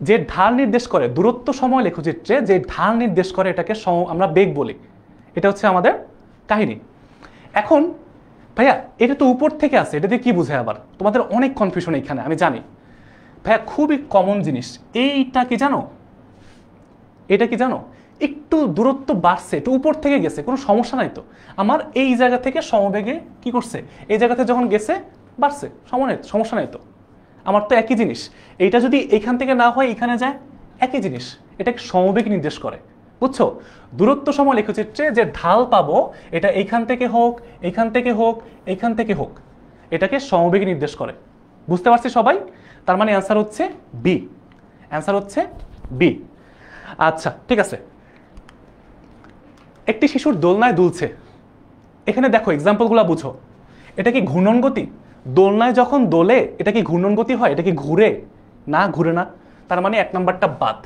যে ঢাল নির্দেশ করে, দূরত্ব সময় লেখচিত্রে যে ঢাল নির্দেশ করে এটাকে আমরা বেগ বলি, এটা হচ্ছে আমাদের কাহিনী। এখন ভাইয়া এটা তো উপর থেকে আছে, এটা দিয়ে কি বোঝায়? আবার তোমাদের অনেক কনফিউশন এইখানে, আমি জানি ভাইয়া, খুবই কমন জিনিস। এইটা কি জানো, এটা কি জানো, একটু দূরত্ব বাড়ছে, একটু উপর থেকে গেছে, কোনো সমস্যা নাই তো। আমার এই জায়গা থেকে সমবেগে কি করছে, এই জায়গাতে যখন গেছে বাড়ছে, সমস্যা নাই তো। আমার তো একই জিনিস, এইটা যদি এইখান থেকে না হয় এখানে যায়, একই জিনিস, এটাকে সমবেগ নির্দেশ করে, বুঝছো? দূরত্ব সময় লেখচিত্রে যে ঢাল পাবো, এটা এইখান থেকে হোক, এইখান থেকে হোক, এইখান থেকে হোক, এটাকে সমবেগ নির্দেশ করে। বুঝতে পারছি সবাই? তার মানে অ্যান্সার হচ্ছে বি, অ্যান্সার হচ্ছে বি। আচ্ছা ঠিক আছে, একটি শিশুর দোলনায় দুলছে, এখানে দেখো এক্সাম্পলগুলো বুঝো। এটা কি ঘূর্ণন গতি? দোলনায় যখন দোলে এটা কি ঘূর্ণন গতি হয়? এটা কি ঘুরে? না, ঘুরে না। তার মানে 1 নাম্বারটা বাদ।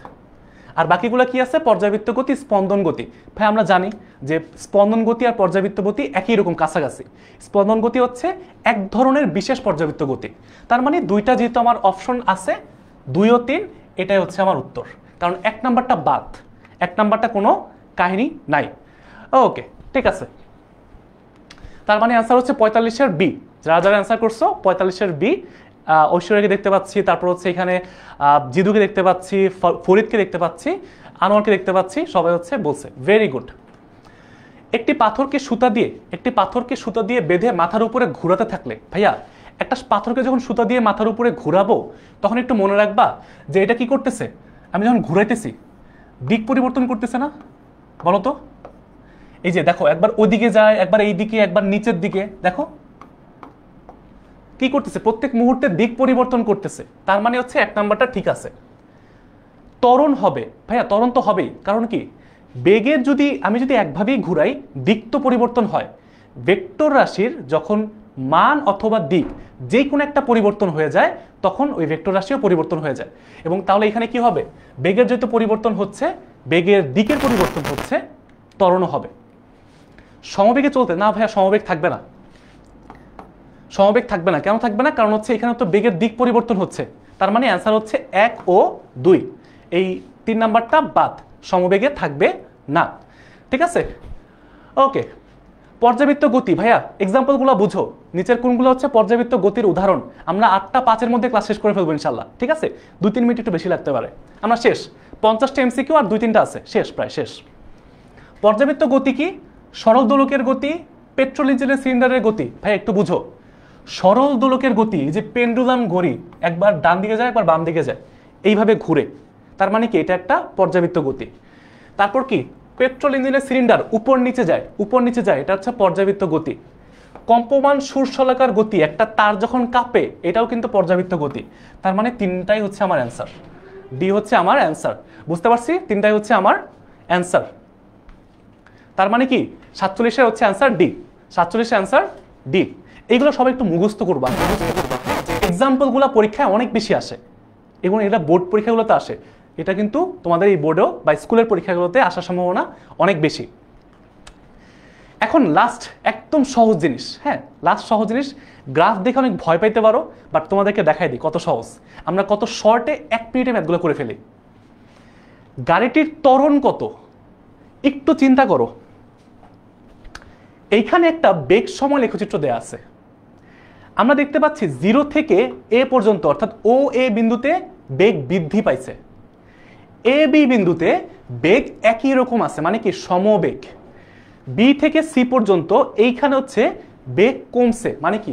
আর বাকিগুলো কি আছে? পর্যাবৃত্ত গতি, স্পন্দন গতি। ভাই আমরা জানি যে স্পন্দন গতি আর পর্যাবৃত্ত গতি একই রকম, কাছাকাছি। স্পন্দন গতি হচ্ছে এক ধরনের বিশেষ পর্যাবৃত্ত গতি। তার মানে দুইটা যেহেতু আমার অপশন আছে 2 ও 3, এটাই হচ্ছে আমার উত্তর। কারণ 1 নাম্বারটা বাদ, 1 নাম্বারটা কোনো কাহিনী নাই। ওকে, ঠিক আছে। তার মানে অ্যান্সার হচ্ছে 45-এর বি। যারা যারা অ্যান্সার করছো 45-এর বি। ঐশ্বর্যকে দেখতে পাচ্ছি, তারপর হচ্ছে এখানে জিদুকে দেখতে পাচ্ছি, ফরিদকে দেখতে পাচ্ছি, আনোয়ারকে দেখতে পাচ্ছি, সবাই হচ্ছে বলছে ভেরি গুড। একটি পাথরকে সুতা দিয়ে বেঁধে মাথার উপরে ঘোরাতে থাকলে, ভাইয়া একটা পাথরকে যখন সুতা দিয়ে মাথার উপরে ঘোরাবো তখন একটু মনে রাখবা যে এটা কি করতেছে, আমি যখন ঘুরাইতেছি দিক পরিবর্তন করতেছে না? বলো তো। এই যে দেখো, একবার ওদিকে যায়, একবার এই দিকে, একবার নিচের দিকে, দেখো কি করতেছে, প্রত্যেক মুহূর্তে দিক পরিবর্তন করতেছে। তার মানে হচ্ছে 1 নাম্বারটা ঠিক আছে। ত্বরণ হবে, ভাইয়া ত্বরণ তো হবেই। কারণ কি, বেগের আমি যদি একভাবেই ঘুরাই দিক তো পরিবর্তন হয়। ভেক্টর রাশির যখন মান অথবা দিক যে কোনো একটা পরিবর্তন হয়ে যায় তখন ওই ভেক্টর রাশিও পরিবর্তন হয়ে যায়। এবং তাহলে এখানে কি হবে, বেগের যেহেতু পরিবর্তন হচ্ছে, বেগের দিকের পরিবর্তন হচ্ছে, ত্বরণও হবে। সমবেগে চলতে না ভাইয়া, সমবেগ থাকবে না। সমবেগ থাকবে না, কেন থাকবে না? কারণ হচ্ছে এখানে তো বেগের দিক পরিবর্তন হচ্ছে। তার মানে অ্যান্সার হচ্ছে 1 ও 2। এই 3 নাম্বারটা বাদ, সমবেগে থাকবে না। ঠিক আছে, ওকে। পর্যাবৃত্ত গতি, ভাইয়া এক্সাম্পলগুলো বুঝো। নিচের কোনগুলো হচ্ছে পর্যাবৃত্ত গতির উদাহরণ? আমরা 8টা 5-এর মধ্যে ক্লাস শেষ করে ফেলবো ইনশাল্লাহ। ঠিক আছে, 2-3 মিনিট একটু বেশি লাগতে পারে। আমরা শেষ, 50টা এমসিকিউ আর 2-3টা আছে, শেষ, প্রায় শেষ। পর্যাবৃত্ত গতি কি? সরল দোলকের গতি, পেট্রোল ইঞ্জিনের সিলিন্ডারের গতি। ভাই একটু বুঝো, সরল দোলকের গতি যে পেন্ডুলাম ঘড়ি, একবার ডান দিকে যায় একবার বাম দিকে যায়, এইভাবে ঘুরে। তার মানে কি, এটা একটা পর্যাবৃত্ত গতি। তারপর কি, পেট্রোল ইঞ্জিনের সিলিন্ডার উপর নিচে যায়, এটা হচ্ছে পর্যাবৃত্ত গতি। কম্পমান সুরশলাকার গতি, একটা তার যখন কাঁপে, এটাও কিন্তু পর্যাবৃত্ত গতি। তার মানে 3টাই হচ্ছে আমার অ্যান্সার, ডি হচ্ছে আমার অ্যান্সার। বুঝতে পারছি, 3টাই হচ্ছে আমার অ্যান্সার। তার মানে কি 47-এর হচ্ছে অ্যান্সার ডি, 47-এর অ্যান্সার ডি। এইগুলো সবাই একটু মুখস্থ করবা। এক্সাম্পলগুলো পরীক্ষায় অনেক বেশি আসে, এবং এটা বোর্ড পরীক্ষাগুলোতে আসে। এটা কিন্তু তোমাদের এই বোর্ডেও বা স্কুলের পরীক্ষাগুলোতে আসার সম্ভাবনা অনেক বেশি। এখন লাস্ট একদম সহজ জিনিস, হ্যাঁ লাস্ট সহজ জিনিস। গ্রাফ দেখে অনেক ভয় পাইতে পারো, বাট তোমাদেরকে দেখাই দিই কত সহজ। আমরা কত শর্টে 1 মিনিটে ম্যাথগুলো করে ফেলি। গাড়িটির ত্বরণ কত? একটু চিন্তা করো। এইখানে একটা বেগ সময় লেখচিত্র দেয়া আছে। আমরা দেখতে পাচ্ছি 0 থেকে এ পর্যন্ত, অর্থাৎ ও এ বিন্দুতে বেগ বৃদ্ধি পাইছে, এ বি বিন্দুতে বেগ একই রকম আছে, মানে কি সমবেগ। বি থেকে সি পর্যন্ত এইখানে হচ্ছে বেগ কমছে, মানে কি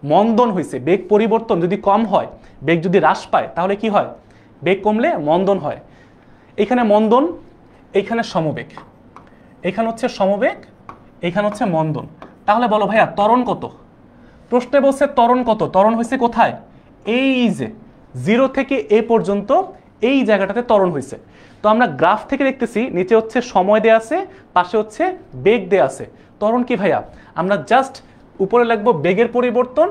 মন্দন হয়েছে। বেগ পরিবর্তন যদি কম হয়, বেগ যদি হ্রাস পায় তাহলে কি হয়, বেগ কমলে মন্দন হয়। এইখানে মন্দন, এইখানে সমবেগ, এইখানে হচ্ছে সমবেগ, এইখানে হচ্ছে মন্দন। তাহলে বলো ভাইয়া ত্বরণ কত? প্রশ্নে বলছে ত্বরণ কত। ত্বরণ হয়েছে কোথায়? এই যে 0 থেকে এ পর্যন্ত এই জায়গাটাতে ত্বরণ হয়েছে। তো আমরা গ্রাফ থেকে দেখতেছি নিচে হচ্ছে সময় দেয়া আছে, পাশে হচ্ছে বেগ দেয়া আছে। ত্বরণ কি ভাইয়া? আমরা জাস্ট উপরে লিখবো বেগের পরিবর্তন,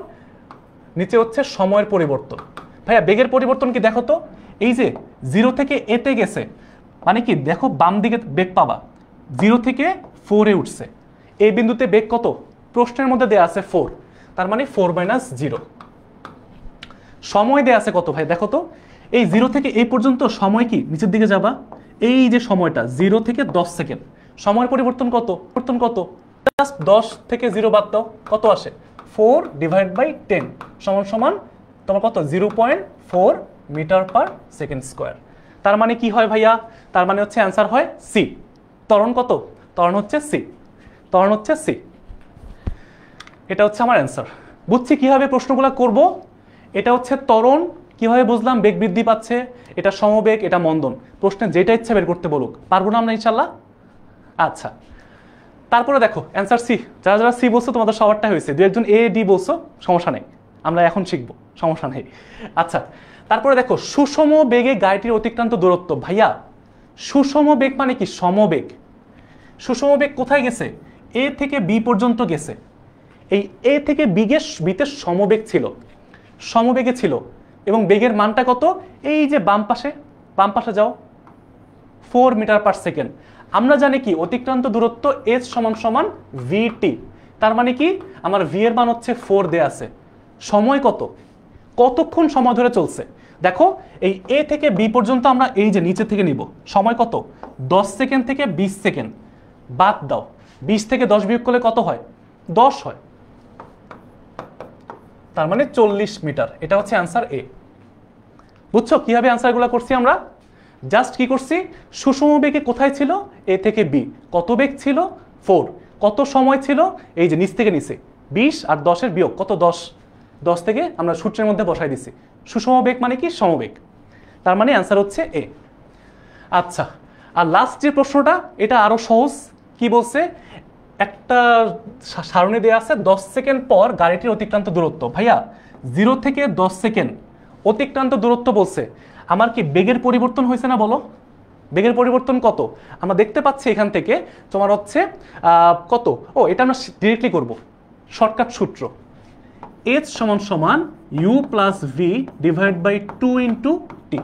নিচে হচ্ছে সময়ের পরিবর্তন। ভাইয়া বেগের পরিবর্তন কি দেখো তো, এই যে 0 থেকে এতে গেছে, মানে কি দেখো বাম দিকে বেগ পাবা, 0 থেকে 4 এ উঠছে। এই বিন্দুতে বেগ কত? প্রশ্নের মধ্যে দেয়া আছে 4, তার মানে 4 - 0। সময় দেয়া আছে কত ভাই দেখো তো, এই 0 থেকে এই পর্যন্ত সময় কি নিচের দিকে যাবা, এই যে সময়টা 0 থেকে 10 সেকেন্ড। সময়ের পরিবর্তন কত? জাস্ট 10 থেকে 0 বাদ দাও, কত আসে? 4/10 সমান সমান তোমার কত? 0.4 মিটার/সেকেন্ড স্কয়ার। তার মানে কি হয় ভাইয়া? তার মানে হচ্ছে অ্যান্সার হয় সি। ত্বরণ কত? ত্বরণ হচ্ছে সি, ত্বরণ হচ্ছে সি। এটা হচ্ছে আমার অ্যান্সার। বুঝছি কিভাবে প্রশ্নগুলো করব। এটা হচ্ছে ত্বরণ, কিভাবে বুঝলাম বেগ বৃদ্ধি পাচ্ছে, এটা সমবেগ, এটা মন্দন। প্রশ্নে যেটা ইচ্ছা বের করতে বলুক, পারবো না আমরা ইনশাল্লাহ। আচ্ছা, তারপরে দেখো অ্যান্সার সি। যারা যারা সি বলছো তোমাদের সবারটা হয়েছে, 2-1 এ ডি বলছো, সমস্যা নেই, আমরা এখন শিখবো, সমস্যা নেই। আচ্ছা, তারপরে দেখো সুষম বেগে গাড়িটির অতিক্রান্ত দূরত্ব। ভাইয়া সুষম বেগ মানে কি? সমবেগ। সুষম বেগ কোথায় গেছে? এ থেকে বি পর্যন্ত গেছে, এই এ থেকে বিতে সমবেগ ছিল, সমবেগে ছিল, এবং বেগের মানটা কত? এই যে বাম পাশে যাও, 4 মিটার পার সেকেন্ড। আমরা জানি কি অতিক্রান্ত দূরত্ব এস সমান সমান ভিটি, তার মানে কি আমার ভি এর মান হচ্ছে 4 দেয়া আছে। সময় কত, কতক্ষণ সময় ধরে চলছে? দেখো এই এ থেকে বি পর্যন্ত আমরা এই যে নিচে থেকে নিব, সময় কত? 10 সেকেন্ড থেকে 20 সেকেন্ড। বাদ দাও, 20 থেকে 10 বিয়োগ করলে কত হয়? 10 হয়, তার মানে 40 মিটার। এটা হচ্ছে অ্যান্সার এ। বুঝছো কিভাবে অ্যান্সারগুলো করছি আমরা? জাস্ট কি করছি, সুষম বেগে কোথায় ছিল? এ থেকে বি। কত বেগ ছিল? 4। কত সময় ছিল? এই যে নিচ থেকে নিচে 20 আর 10-এর বিয়োগ কত? 10 থেকে আমরা সূত্রের মধ্যে বসাই দিছি। সুষম বেগ মানে কি? সমবেগ। তার মানে অ্যান্সার হচ্ছে এ। আচ্ছা, আর লাস্ট যে প্রশ্নটা, এটা আরো সহজ। কি বলছে? একটা সারণী দেওয়া আছে, 10 সেকেন্ড পর গাড়িটির অতিক্রান্ত দূরত্ব। ভাইয়া 0 থেকে 10 সেকেন্ড অতিক্রান্ত দূরত্ব বলছে, আমার কি বেগের পরিবর্তন হয়েছে না? বলো, বেগের পরিবর্তন কত? আমরা দেখতে পাচ্ছি এখান থেকে তোমার হচ্ছে কত, ও এটা আমরা ডিরেক্টলি করব, শর্টকাট সূত্র, h সমান সমান u plus V divide by 2 into T.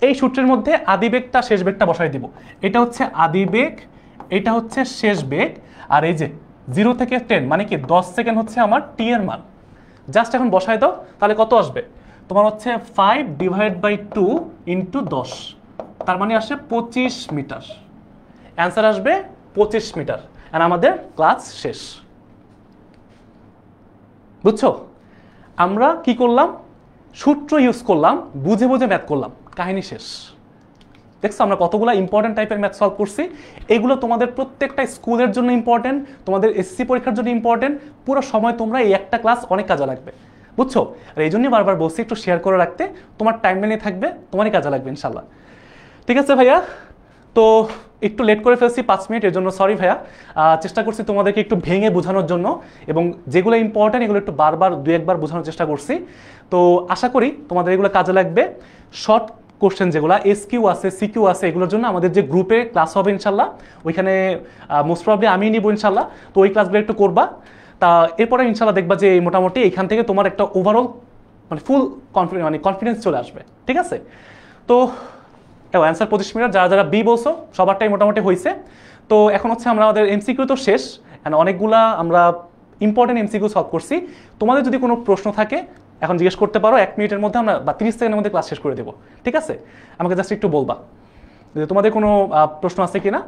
এই সূত্রের মধ্যে আদি বেগটা শেষ বেগটা বসাই দিব। এটা হচ্ছে আদি বেগ, এটা হচ্ছে শেষ বেগ, আর এই যে 0 থেকে 10 মানে কি 10 সেকেন্ড হচ্ছে আমার টি এর মান। জাস্ট এখন বসাই দাও, তাহলে কত আসবে? তোমার হচ্ছে 5 ডিভাইড বাই 2 ইন্টু 10, তার মানে আসে 25 মিটার। অ্যান্সার আসবে 25 মিটার। আর আমাদের ক্লাস শেষ। বুঝছো? আমরা কি করলাম? সূত্র ইউজ করলাম, বুঝে বুঝে ম্যাথ করলাম, কাহিনী শেষ। দেখছো আমরা কতগুলো ইম্পর্টেন্ট টাইপের ম্যাথ সলভ করছি। এগুলো তোমাদের প্রত্যেকটা স্কুলের জন্য ইম্পর্টেন্ট, তোমাদের এসসি পরীক্ষার জন্য ইম্পর্টেন্ট। পুরো সময় তোমরা এই একটা ক্লাস অনেক কাজে লাগবে। বুঝছো? আর এই জন্যই বারবার বলছি একটু শেয়ার করে রাখতে, তোমার টাইম লাইনে থাকবে, তোমারই কাজে লাগবে ইনশাল্লাহ। ঠিক আছে ভাইয়া, তো একটু লেট করে ফেলছি 5 মিনিট, এর জন্য সরি ভাইয়া। চেষ্টা করছি তোমাদেরকে একটু ভেঙে বোঝানোর জন্য, এবং যেগুলো ইম্পর্টেন্ট এগুলো একটু বারবার 2-1 বার বোঝানোর চেষ্টা করছি। তো আশা করি তোমাদের এগুলো কাজে লাগবে। শর্ট কোশ্চেন যেগুলো এসকিউ আছে, সিকিউ আছে, এগুলোর জন্য আমাদের যে গ্রুপে ক্লাস হবে ইনশাল্লাহ, ওইখানে মোস্ট প্রবলি আমি নিব ইনশাল্লাহ। তো ওই ক্লাসগুলো একটু করবা। তা এরপরে ইনশাল্লাহ দেখবা যে মোটামুটি এখান থেকে তোমার একটা ওভারঅল মানে ফুল কনফিডেন্স চলে আসবে। ঠিক আছে? তো অ্যান্সার 25 মিনিট। যারা যারা বি বলছো সবারটাই মোটামুটি হয়েছে। তো এখন হচ্ছে আমরা আমাদের এমসিকিউ তো শেষ, অনেকগুলা আমরা ইম্পর্টেন্ট এমসিকিউ সলভ করছি। তোমাদের যদি কোনো প্রশ্ন থাকে এখন জিজ্ঞেস করতে পারো, 1 মিনিটের মধ্যে আমরা বা 30 সেকেন্ডের মধ্যে ক্লাস শেষ করে দেবো। ঠিক আছে? আমাকে জাস্ট একটু বলবা যে তোমাদের কোনো প্রশ্ন আছে কিনা।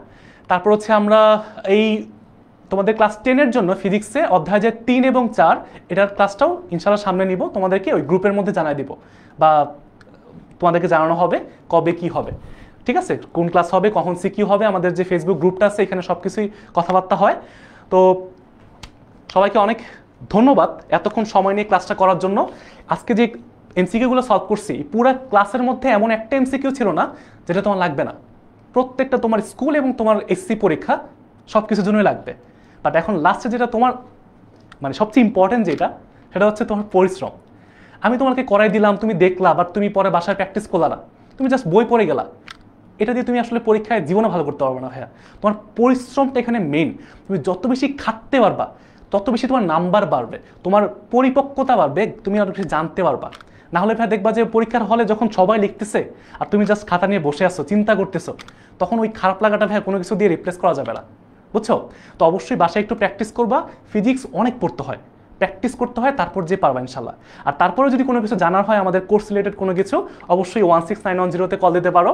তারপর হচ্ছে আমরা এই তোমাদের ক্লাস 10-এর জন্য ফিজিক্সে অধ্যায় যে 3 এবং 4 এটার ক্লাসটাও ইনশাআল্লাহ সামনে নিব, তোমাদেরকে ওই গ্রুপের মধ্যে জানাই দিব, বা তোমাদেরকে জানানো হবে কবে কি হবে। ঠিক আছে? কোন ক্লাস হবে, কখন সিকিউ হবে, আমাদের যে ফেসবুক গ্রুপটা আছে এখানে সব কিছুই কথাবার্তা হয়। তো সবাইকে অনেক ধন্যবাদ এতক্ষণ সময় নিয়ে ক্লাসটা করার জন্য। আজকে যে এমসিকিউগুলো সলভ করছি, পুরো ক্লাসের মধ্যে এমন একটা এমসিকিউ ছিল না যেটা তোমার লাগবে না। প্রত্যেকটা তোমার স্কুল এবং তোমার এসসি পরীক্ষা সব কিছুর জন্যই লাগবে। বাট এখন লাস্টে যেটা তোমার মানে সবচেয়ে ইম্পর্টেন্ট যেটা, সেটা হচ্ছে তোমার পরিশ্রম। আমি তোমাকে করাই দিলাম, তুমি দেখলা, বাট তুমি পরে বাসায় প্র্যাকটিস করলা না, তুমি জাস্ট বই পড়ে গেলা। এটা দিয়ে তুমি আসলে পরীক্ষায় জীবনে ভালো করতে পারবে না ভাইয়া। তোমার পরিশ্রমটা এখানে মেইন। তুমি যত বেশি খাটতে পারবা তত বেশি তোমার নাম্বার বাড়বে, তোমার পরিপক্কতা বাড়বে, তুমি আরো বেশি জানতে পারবা। না হলে ভাই দেখবা যে পরীক্ষার হলে যখন সবাই লিখতেছে আর তুমি জাস্ট খাতা নিয়ে বসে আসছো, চিন্তা করতেছো, তখন ওই খারাপ লাগাটা ভাই কোনো কিছু দিয়ে রিপ্লেস করা যাবে না। বুঝছো? তো অবশ্যই বাসায় একটু প্র্যাকটিস করবা। ফিজিক্স অনেক পড়তে হয়, প্র্যাকটিস করতে হয়, তারপর যে পারবা ইনশাল্লাহ। আর তারপরে যদি কোনো কিছু জানার হয় আমাদের কোর্স রিলেটেড কোনো কিছু, অবশ্যই 16910-তে কল দিতে পারো।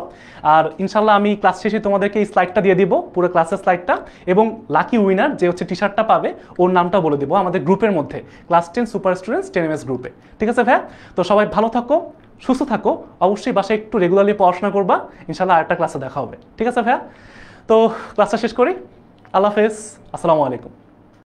আর ইনশাল্লাহ আমি ক্লাস শেষে তোমাদেরকে এই স্লাইডটা দিয়ে দিব, পুরো ক্লাসের স্লাইডটা, এবং লাকি উইনার যে হচ্ছে টি শার্টটা পাবে ওর নামটা বলে দেবো আমাদের গ্রুপের মধ্যে, ক্লাস 10 সুপার স্টুডেন্টস 10MS গ্রুপে। ঠিক আছে ভাইয়া? তো সবাই ভালো থাকো, সুস্থ থাকো, অবশ্যই বাসায় একটু রেগুলারলি পড়াশোনা করবা। ইনশাল্লাহ আরেকটা ক্লাসে দেখা হবে। ঠিক আছে ভাইয়া? তো ক্লাসটা শেষ করি। আল্লাহ হাফেজ, আসসালামু আলাইকুম।